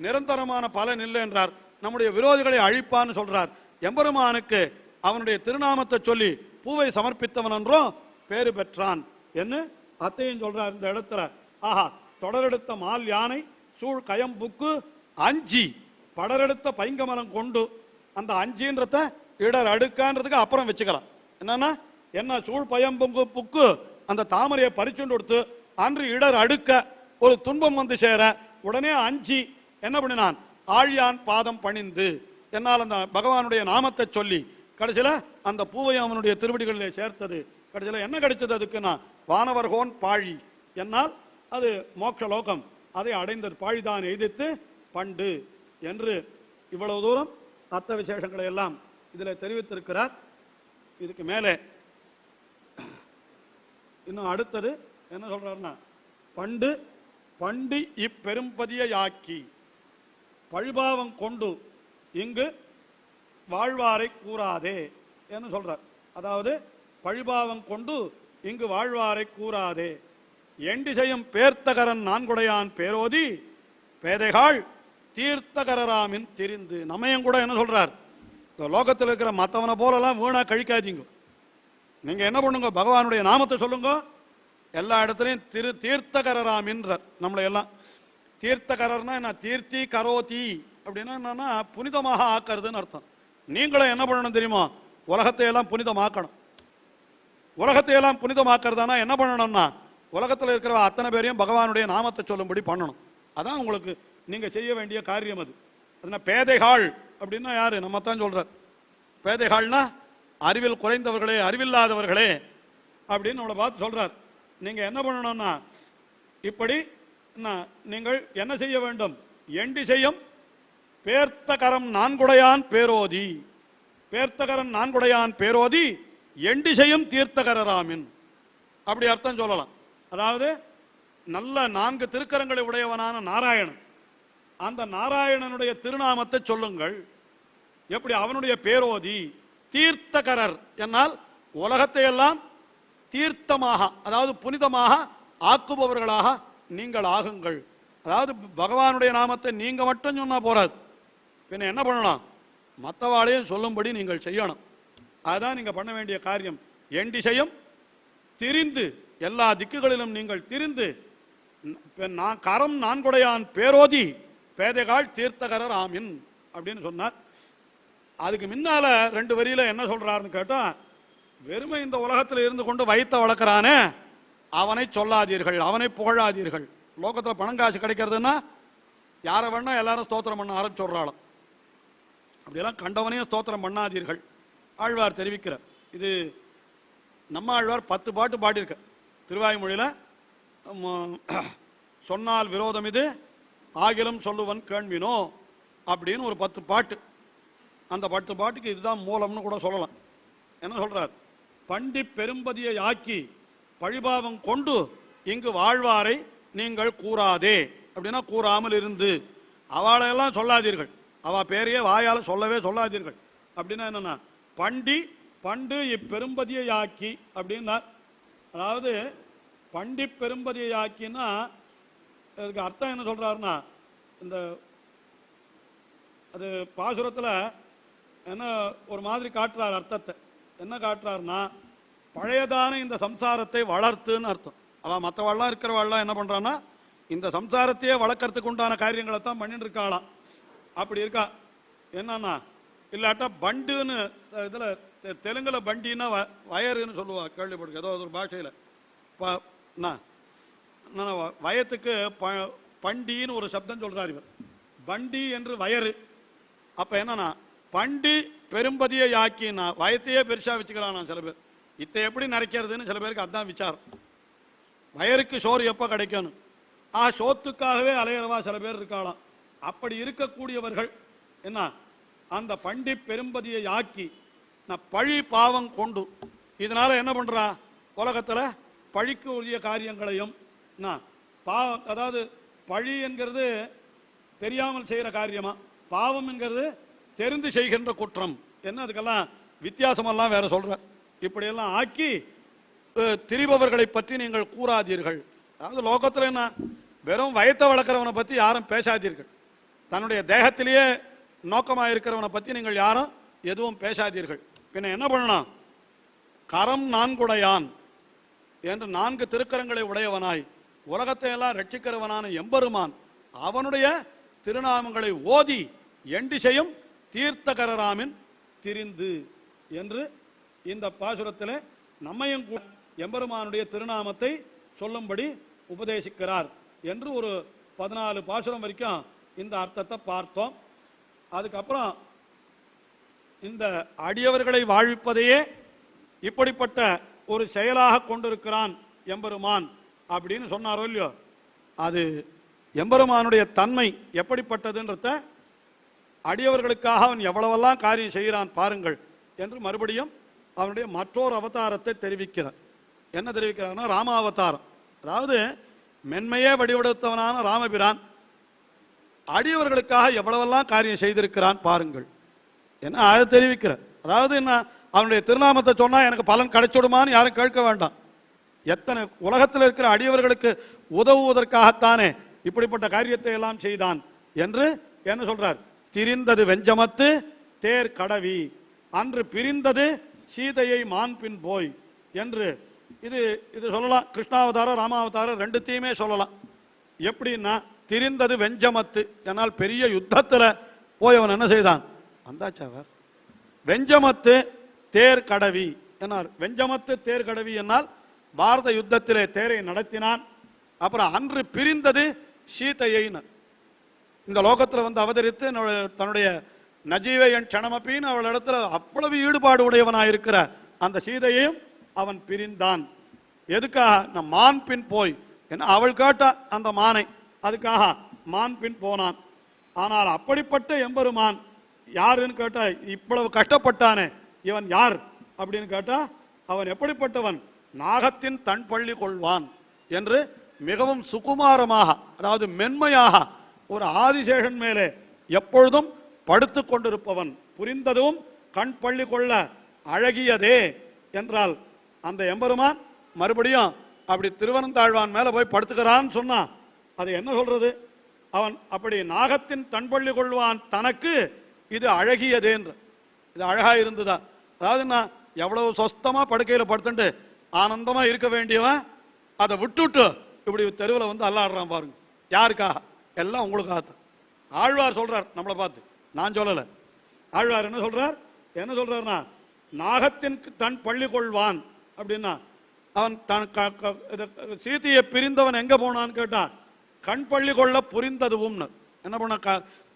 நிரந்தரமான பலன் இல்லை என்றார். நம்முடைய விரோதிகளை அழிப்பான்னு சொல்றார். எம்பெருமானுக்கு அவனுடைய திருநாமத்தை சொல்லி பூவை சமர்ப்பித்தவன் என்றும் பேரு பெற்றான் என்று அத்தையும் சொல்றார் இந்த இடத்துல. ஆஹா, தொடரெடுத்த மால் யானை சூழ் கயம்புக்கு அஞ்சி படரெடுத்த பைங்கமலம் கொண்டு, அந்த அஞ்சின்றத இடர் அடுக்கான்றதுக்கு அப்புறம் வச்சுக்கலாம். என்னன்னா என்ன, சூழ் பயம்புக்கு புக்கு அந்த தாமரையை பறிச்சுண்டு கொடுத்து அன்று இடர் அடுக்க ஒரு துன்பம் வந்து சேர உடனே அஞ்சி என்ன பண்ணினான்? ஆழியான் பாதம் பணிந்து, என்னால் அந்த பகவானுடைய நாமத்தை சொல்லி கடைசியில் அந்த பூவை அவனுடைய திருவடிகளிலே சேர்த்தது. கடைசியில் என்ன கிடைச்சது அதுக்குன்னா வானவர்கோன் பாழி, என்னால் அது மோட்ச லோகம், அதை அடைந்தது. பாழிதான் எய்தித்து பண்டு என்று இவ்வளவு தூரம் அர்த்த விசேஷங்களை எல்லாம் இதில் தெரிவித்திருக்கிறார். இதுக்கு மேலே இன்னும் அடுத்தது என்ன சொல்றாருன்னா, பண்டு பண்டு இப்பெரும்பதியாக்கி பழிபாவம் கொண்டு இங்கு வாழ்வாரை கூறாதே என்று சொல்றார். அதாவது பழிபாவம் கொண்டு இங்கு வாழ்வாரை கூறாதே, எண்டிசையும் பேர்த்தகரன் நான்குடையான் பேரோதி பேதைகாள் தீர்த்தகராமின் திரிந்து. நம்மையும் கூட என்ன சொல்றார், லோகத்தில் இருக்கிற மற்றவனை போலெல்லாம் வீணா கழிக்காதீங்க. நீங்க என்ன பண்ணுங்க, பகவானுடைய நாமத்தை சொல்லுங்க. எல்லா இடத்துலையும் தீர்த்தகராமின்றார். நம்மளை எல்லாம் தீர்த்தகரர்னா என்ன, தீர்த்தி கரோதி அப்படின்னா என்னன்னா புனிதமாக ஆக்கிறதுன்னு அர்த்தம். நீங்களும் என்ன பண்ணணும் தெரியுமா, உலகத்தை எல்லாம் புனிதமாக்கணும். உலகத்தை எல்லாம் புனிதமாக்குறதானா என்ன பண்ணணும்னா, உலகத்தில் இருக்கிற அத்தனை பேரையும் பகவானுடைய நாமத்தை சொல்லும்படி பண்ணணும். அதான் உங்களுக்கு நீங்க செய்ய வேண்டிய காரியம். அது அதனால் பேதைகாள் அப்படின்னா யாரு, நம்ம தான் சொல்றார். பேதைகாள்னா அறிவில் குறைந்தவர்களே, அறிவில்லாதவர்களே அப்படின்னு நம்மளை பார்த்து சொல்றார். நீங்க என்ன பண்ணணும்னா, இப்படி நீங்கள் என்ன செய்ய வேண்டும், எண்டிசையும் பேர்த்தகரம் நான்குடையான் பேரோதி, பேர்த்தகரன் நான்குடையான் பேரோதி எண்டிசையும் தீர்த்தகராமின், அப்படி அர்த்தம் சொல்லலாம். அதாவது நல்ல 4 திருக்கரங்களை உடையவனான நாராயணன், அந்த நாராயணனுடைய திருநாமத்தை சொல்லுங்கள். எப்படி, அவனுடைய பேரோதி தீர்த்தகரர் என்னால் உலகத்தை எல்லாம் தீர்த்தமாக, அதாவது புனிதமாக ஆக்குபவர்களாக நீங்கள் ஆகுங்கள். அதாவது பகவானுடைய நாமத்தை நீங்க மட்டும் சொன்னா போறாது, பின்ன என்ன பண்ணலாம், மற்றவாளையும் சொல்லும்படி நீங்கள் செய்யணும். அதுதான் நீங்க பண்ண வேண்டிய காரியம். எண்டிசையும் திரிந்து, எல்லா திக்குகளிலும் நீங்கள் திரிந்து, கரம் நான்குடையான் பேரோதி பேதைகாள் தீர்த்தகரர் ஆமின் அப்படின்னு சொன்னார். அதுக்கு முன்னால 2 வரியில என்ன சொல்றாருன்னு கேட்டா, வெறுமை இந்த உலகத்தில் இருந்து கொண்டு வயிற்ற வளர்க்கிறானே அவனை சொல்லாதீர்கள், அவனை புகழாதீர்கள். லோகத்தில் பணம் காசு கிடைக்கிறதுன்னா யாரை வேணா எல்லாரும் ஸ்தோத்திரம் பண்ண ஆரம்பிச்சுடுறாலும், அப்படியெல்லாம் கண்டவனையும் ஸ்தோத்திரம் பண்ணாதீர்கள் ஆழ்வார் தெரிவிக்கிறார். இது நம்ம ஆழ்வார் 10 பாட்டு பாடியிருக்க திருவாய்மொழியில். சொன்னால் விரோதம் இது ஆகிலும் சொல்லுவன் கேள்வினோ அப்படின்னு ஒரு 10 பாட்டு. அந்த 10 பாட்டுக்கு இதுதான் மூலம்னு கூட சொல்லலாம். என்ன சொல்றார், பண்டி பெரும்பதியை ஆக்கி பழிபாவம் கொண்டு இங்கு வாழ்வாரை நீங்கள் கூறாதே அப்படின்னா கூறாமல் இருந்து, அவளையெல்லாம் சொல்லாதீர்கள், அவ பேரையே வாயால் சொல்லவே சொல்லாதீர்கள். அப்படின்னா என்னன்னா, பண்டு இப்பெரும்பதியை ஆக்கி அப்படின்னா, அதாவது பண்டி பெரும்பதியை ஆக்கின்னா அதுக்கு அர்த்தம் என்ன சொல்றாருன்னா, இந்த அது பாசுரத்தில் என்ன ஒரு மாதிரி காட்டுறார் அர்த்தத்தை. என்ன காட்டுறாருன்னா, பழையதான இந்த சம்சாரத்தை வளர்த்துன்னு அர்த்தம். அவன் மற்றவாள்லாம் இருக்கிறவாள்லாம் என்ன பண்றான்னா, இந்த சம்சாரத்தையே வளர்க்கறதுக்கு உண்டான காரியங்களை தான் பண்ணிட்டு இருக்காளாம். அப்படி இருக்கா. என்னன்னா, இல்லாட்டா பண்டுன்னு இதுல தெலுங்குல பண்டின்னா வயருன்னு சொல்லுவா, கேள்விப்பட்டிருக்க ஏதோ ஒரு பாஷையில். வயத்துக்கு பண்டின்னு ஒரு சப்தம் சொல்றாரு இவர், பண்டி என்று வயறு. அப்ப என்னன்னா, பண்டி பெரும்பதியை ஆக்கினா வயத்தையே பெருசா வச்சுக்கிறான் சில பேர். இத்தை எப்படி நிறைக்கிறதுன்னு சில பேருக்கு அதான் விசாரம். வயருக்கு சோறு எப்ப கிடைக்கணும், சோத்துக்காகவே அலையறவா சில பேர் இருக்கலாம். அப்படி இருக்கக்கூடியவர்கள் என்ன, அந்த பண்டி பெரும்பதியை ஆக்கி பழி பாவம் கொண்டு, இதனால என்ன பண்றா, உலகத்துல பழிக்கு உரிய காரியங்களையும் அதாவது பழி என்கிறது தெரியாமல் செய்கிற காரியமா, பாவம் என்கிறது தெரிந்து செய்கின்ற குற்றம் என்ன, அதுக்கெல்லாம் வித்தியாசமெல்லாம் வேற சொல்ற. இப்படியெல்லாம் ஆக்கி திரிபவர்களை பற்றி நீங்கள் கூறாதீர்கள். அதாவது லோகத்தில் என்ன, வெறும் வயத்தை வளர்க்குறவனை பற்றி யாரும் பேசாதீர்கள், தன்னுடைய தேகத்திலேயே நோக்கமாக இருக்கிறவனை பற்றி நீங்கள் யாரும் எதுவும் பேசாதீர்கள். பின்ன என்ன பண்ணணும், கரம் நான்குடையான் என்று 4 திருக்கரங்களை உடையவனாய் உலகத்தை எல்லாம் ரட்சிக்கிறவனான எம்பெருமான் அவனுடைய திருநாமங்களை ஓதி எண்டிசையும் தீர்த்தகராமின் திரிந்து என்று இந்த பாசுரத்தில் நம்மையும் எம்பெருமானுடைய திருநாமத்தை சொல்லும்படி உபதேசிக்கிறார் என்று ஒரு 14 பாசுரம் வரைக்கும் இந்த அர்த்தத்தை பார்த்தோம். அதுக்கப்புறம் இந்த அடியவர்களை வாழ்விப்பதையே இப்படிப்பட்ட ஒரு செயலாக கொண்டிருக்கிறான் எம்பெருமான் அப்படின்னு சொன்னாரோ இல்லையோ, அது எம்பெருமானுடைய தன்மை எப்படிப்பட்டதுன்றத அடியவர்களுக்காக அவன் எவ்வளவெல்லாம் காரியம் செய்கிறான் பாருங்கள் என்று மறுபடியும் அவனுடைய மற்றொரு அவதாரத்தை தெரிவிக்கிறார். என்ன தெரிவிக்கிறார்னா ராமாவதாரம். அதாவது மென்மையே வடிவெடுத்தவனான ராமபிரான் அடியவர்களுக்காக எவ்வளவெல்லாம் காரியம் செய்திருக்கிறான் பாருங்கள் என்ன அதை தெரிவிக்கிறார். அதாவது என்ன, அவனுடைய திருநாமத்தை சொன்னா எனக்கு பலன் கிடைச்சிடுமான்னு யாரும் கேட்க வேண்டாம். எத்தனை உலகத்தில் இருக்கிற அடியவர்களுக்கு உதவுவதற்காகத்தானே இப்படிப்பட்ட காரியத்தை எல்லாம் செய்தான் என்று என்ன சொல்றார். திரிந்தது வெஞ்சமத்து தேர் கடவி, அன்று பிரிந்தது சீதையை மான் பின் போய் என்று இது சொல்லலாம். கிருஷ்ணாவதாரம் ராமாவதாரம் ரெண்டுத்தையுமே சொல்லலாம். எப்படின்னா, திரிந்தது வெஞ்சமத்து, என்னால் பெரிய யுத்தத்தில் போய் அவன் என்ன செய்தான், அந்தாச்சாவர் வெஞ்சமத்து தேர் கடவி என்னார். வெஞ்சமத்து தேர் கடவி என்னால் பாரத யுத்தத்திலே தேரை நடத்தினான். அப்புறம் அன்று பிரிந்தது சீதையினர். இந்த லோகத்தில் வந்து அவதரித்து தன்னுடைய நஜீவை என் க்ஷணமப்பின்னு அவள் இடத்துல அவ்வளவு ஈடுபாடு உடையவனாயிருக்கிற அந்த சீதையையும் அவன் பிரிந்தான். எதுக்காக, நம் மான் பின் போய் என்ன அவள் கேட்ட அந்த மானை, அதுக்காக மான் பின் போனான். ஆனால் அப்படிப்பட்ட எம்பெருமான் யாருன்னு கேட்டா, இவ்வளவு கஷ்டப்பட்டானே இவன் யார் அப்படின்னு கேட்டா, அவன் எப்படிப்பட்டவன், நாகத்தின் தன் பள்ளி கொள்வான் என்று மிகவும் சுகுமாரமாக, அதாவது மென்மையாக ஒரு ஆதிசேஷன் மேலே எப்பொழுதும் படுத்து கொண்டிருப்பவன். புரிந்ததும் கண் பள்ளி கொள்ள அழகியதே என்றால் அந்த எம்பெருமான் மறுபடியும் அப்படி திருவனந்தாழ்வான் மேல போய் படுத்துக்கிறான்னு சொன்னா அது என்ன சொல்றது, அவன் அப்படி நாகத்தின் தன்பள்ளி கொள்வான் தனக்கு இது அழகியதே என்று. இது அழகா இருந்ததா, அதாவது நான் எவ்வளவு சொஸ்தமா படுக்கையில் படுத்துட்டு ஆனந்தமா இருக்க வேண்டியவன் அதை விட்டுட்டு இப்படி தெருவில் வந்து அல்லாடுறான் பாருங்க. யாருக்காக, எல்லாம் உங்களுக்காகத்தான். ஆழ்வார் சொல்றார் நம்மளை பார்த்து, நான் சொல்லலை. ஆழ்வார் என்ன சொல்றாருன்னா, நாகத்தின் தன் பள்ளி கொள்வான் அப்படின்னா அவன் தன் சீதையை பிரிந்தவன் எங்க போனான்னு கேட்டா, கண் பள்ளி கொள்ள புரிந்ததுவும் என்ன பண்ண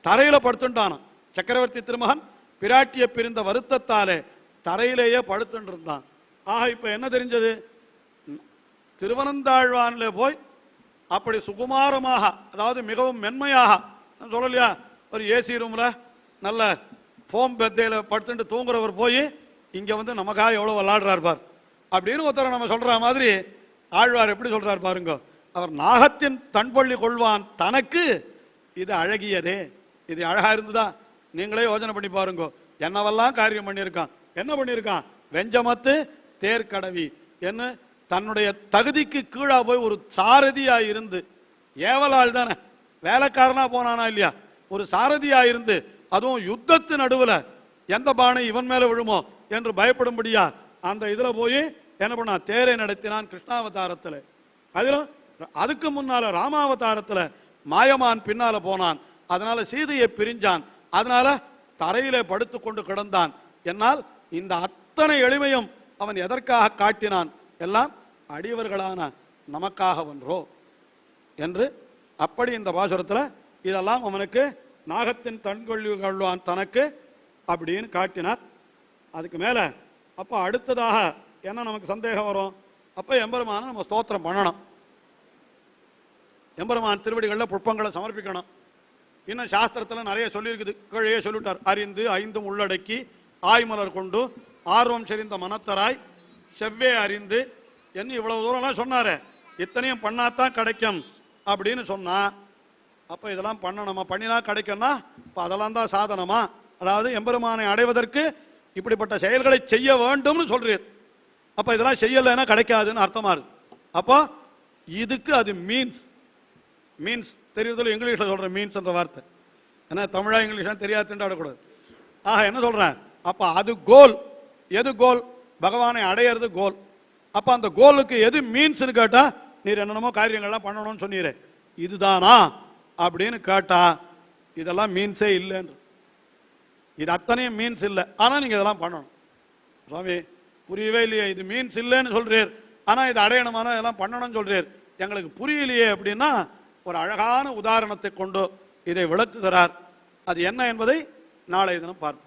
தரையில படுத்துட்டான். சக்கரவர்த்தி திருமகன் பிராட்டியை பிரிந்த வருத்தத்தாலே தரையிலேயே படுத்துட்டு இருந்தான். ஆக இப்ப என்ன தெரிஞ்சது, திருவனந்தாழ்வானிலே போய் அப்படி சுகுமாரமாக, அதாவது மிகவும் மென்மையாக, சொல்லலையா, ஒரு ஏசி ரூம்ல நல்ல ஃபோம் பெத்தையில படுத்துட்டு தூங்குறவர் போய் இங்க வந்து நமக்காக எவ்வளவு விளையாடுறார் பார் அப்படின்னு ஒருத்தரை நம்ம சொல்ற மாதிரி ஆழ்வார் எப்படி சொல்றார் பாருங்க. அவர் நாகத்தின் தன்பள்ளி கொள்வான் தனக்கு இது அழகியதே. இது அழகா இருந்ததா, நீங்களே யோசனை பண்ணி பாருங்க. என்னவெல்லாம் காரியம் பண்ணியிருக்கான். என்ன பண்ணியிருக்கான், வெஞ்சமத்து தேர்கடவி என்ன தன்னுடைய தகுதிக்கு கீழா போய் ஒரு சாரதியா இருந்து, ஏவலாள் தானே, வேலைக்காரனா போனானா இல்லையா, ஒரு சாரதியா இருந்து, அதுவும் யுத்தத்து நடுவுல எந்த பானை இவன் மேல விழுமோ என்று பயப்படும்படியா அந்த இதுல போய் என்ன பண்ணா, தேரை நடத்தினான் கிருஷ்ணாவதாரத்துல. அதிலும் அதுக்கு முன்னால ராமாவதாரத்துல மாயமான் பின்னால போனான். அதனால சீதையை பிரிஞ்சான். அதனால தரையிலே படுத்து கொண்டு கிடந்தான். என்னால் இந்த அத்தனை எளிமையும் அவன் எதற்காக காட்டினான், எல்லாம் அடியவர்களான நமக்காக வென்றோ என்று. அப்படி இந்த பாசுரத்தில் இதெல்லாம் அவனுக்கு நாகத்தின் தன்கொள்ளி கொள்வான் தனக்கு அப்படின்னு காட்டினார். அதுக்கு மேல அப்ப அடுத்ததாக என்ன நமக்கு சந்தேகம் வரும், அப்ப எம்பெருமான நம்ம ஸ்தோத்திரம் பண்ணணும், எம்பெருமான் திருவடிகளில் புஷ்பங்களை சமர்ப்பிக்கணும். இன்னும் சாஸ்திரத்தில் நிறைய சொல்லியிருக்குது, கீழே சொல்லிட்டார். அறிந்து ஐந்தும் உள்ளடக்கி ஆய்மலர் கொண்டு ஆர்வம் செறிந்த மனத்தராய் செவ்வே அறிந்து என்ன இவ்வளவு தூரம்லாம் சொன்னாரு. இத்தனையும் பண்ணாதான் கிடைக்கும் அப்படின்னு சொன்னா, அப்ப இதெல்லாம் பண்ணணுமா, பண்ணினா கிடைக்கும்னா இப்ப அதெல்லாம் தான் சாதனமா, அதாவது எம்பெருமானை அடைவதற்கு இப்படிப்பட்ட செயல்களை செய்ய வேண்டும்னு சொல்றீர். அப்ப இதெல்லாம் செய்யலைன்னா கிடைக்காதுன்னு அர்த்தமா இருக்கு. அப்போ இதுக்கு அது மீன்ஸ் தெரியுறதுல இங்கிலீஷ்ல சொல்ற மீன்ஸ் என்ற வார்த்தை, ஏன்னா தமிழா இங்கிலீஷ் தெரியாது திண்டாடக்கூடாது. ஆக என்ன சொல்றேன், அப்ப அது கோல். எது கோல், பகவானை அடையிறது கோல். அப்ப அந்த கோலுக்கு எது மீன்ஸ்னு கேட்டா, நீர் என்னென்னமோ காரியங்கள்லாம் பண்ணணும்னு சொன்னீரே, இதுதானா அப்படின்னு கேட்டா இதெல்லாம் மீன்ஸே இல்லைன்னு. இது அத்தனையும் மீன்ஸ் இல்லை, ஆனா நீங்க இதெல்லாம் பண்ணணும். சுவாமி புரியவே இல்லையே, இது மீன்ஸ் இல்லைன்னு சொல்றீர், ஆனா இது அடையணுமான இதெல்லாம் பண்ணணும்னு சொல்றீர், எங்களுக்கு புரியலையே அப்படின்னா ஒரு அழகான உதாரணத்தை கொண்டு இதை விளக்குகிறார். அது என்ன என்பதை நாளை தினம் பார்ப்போம்.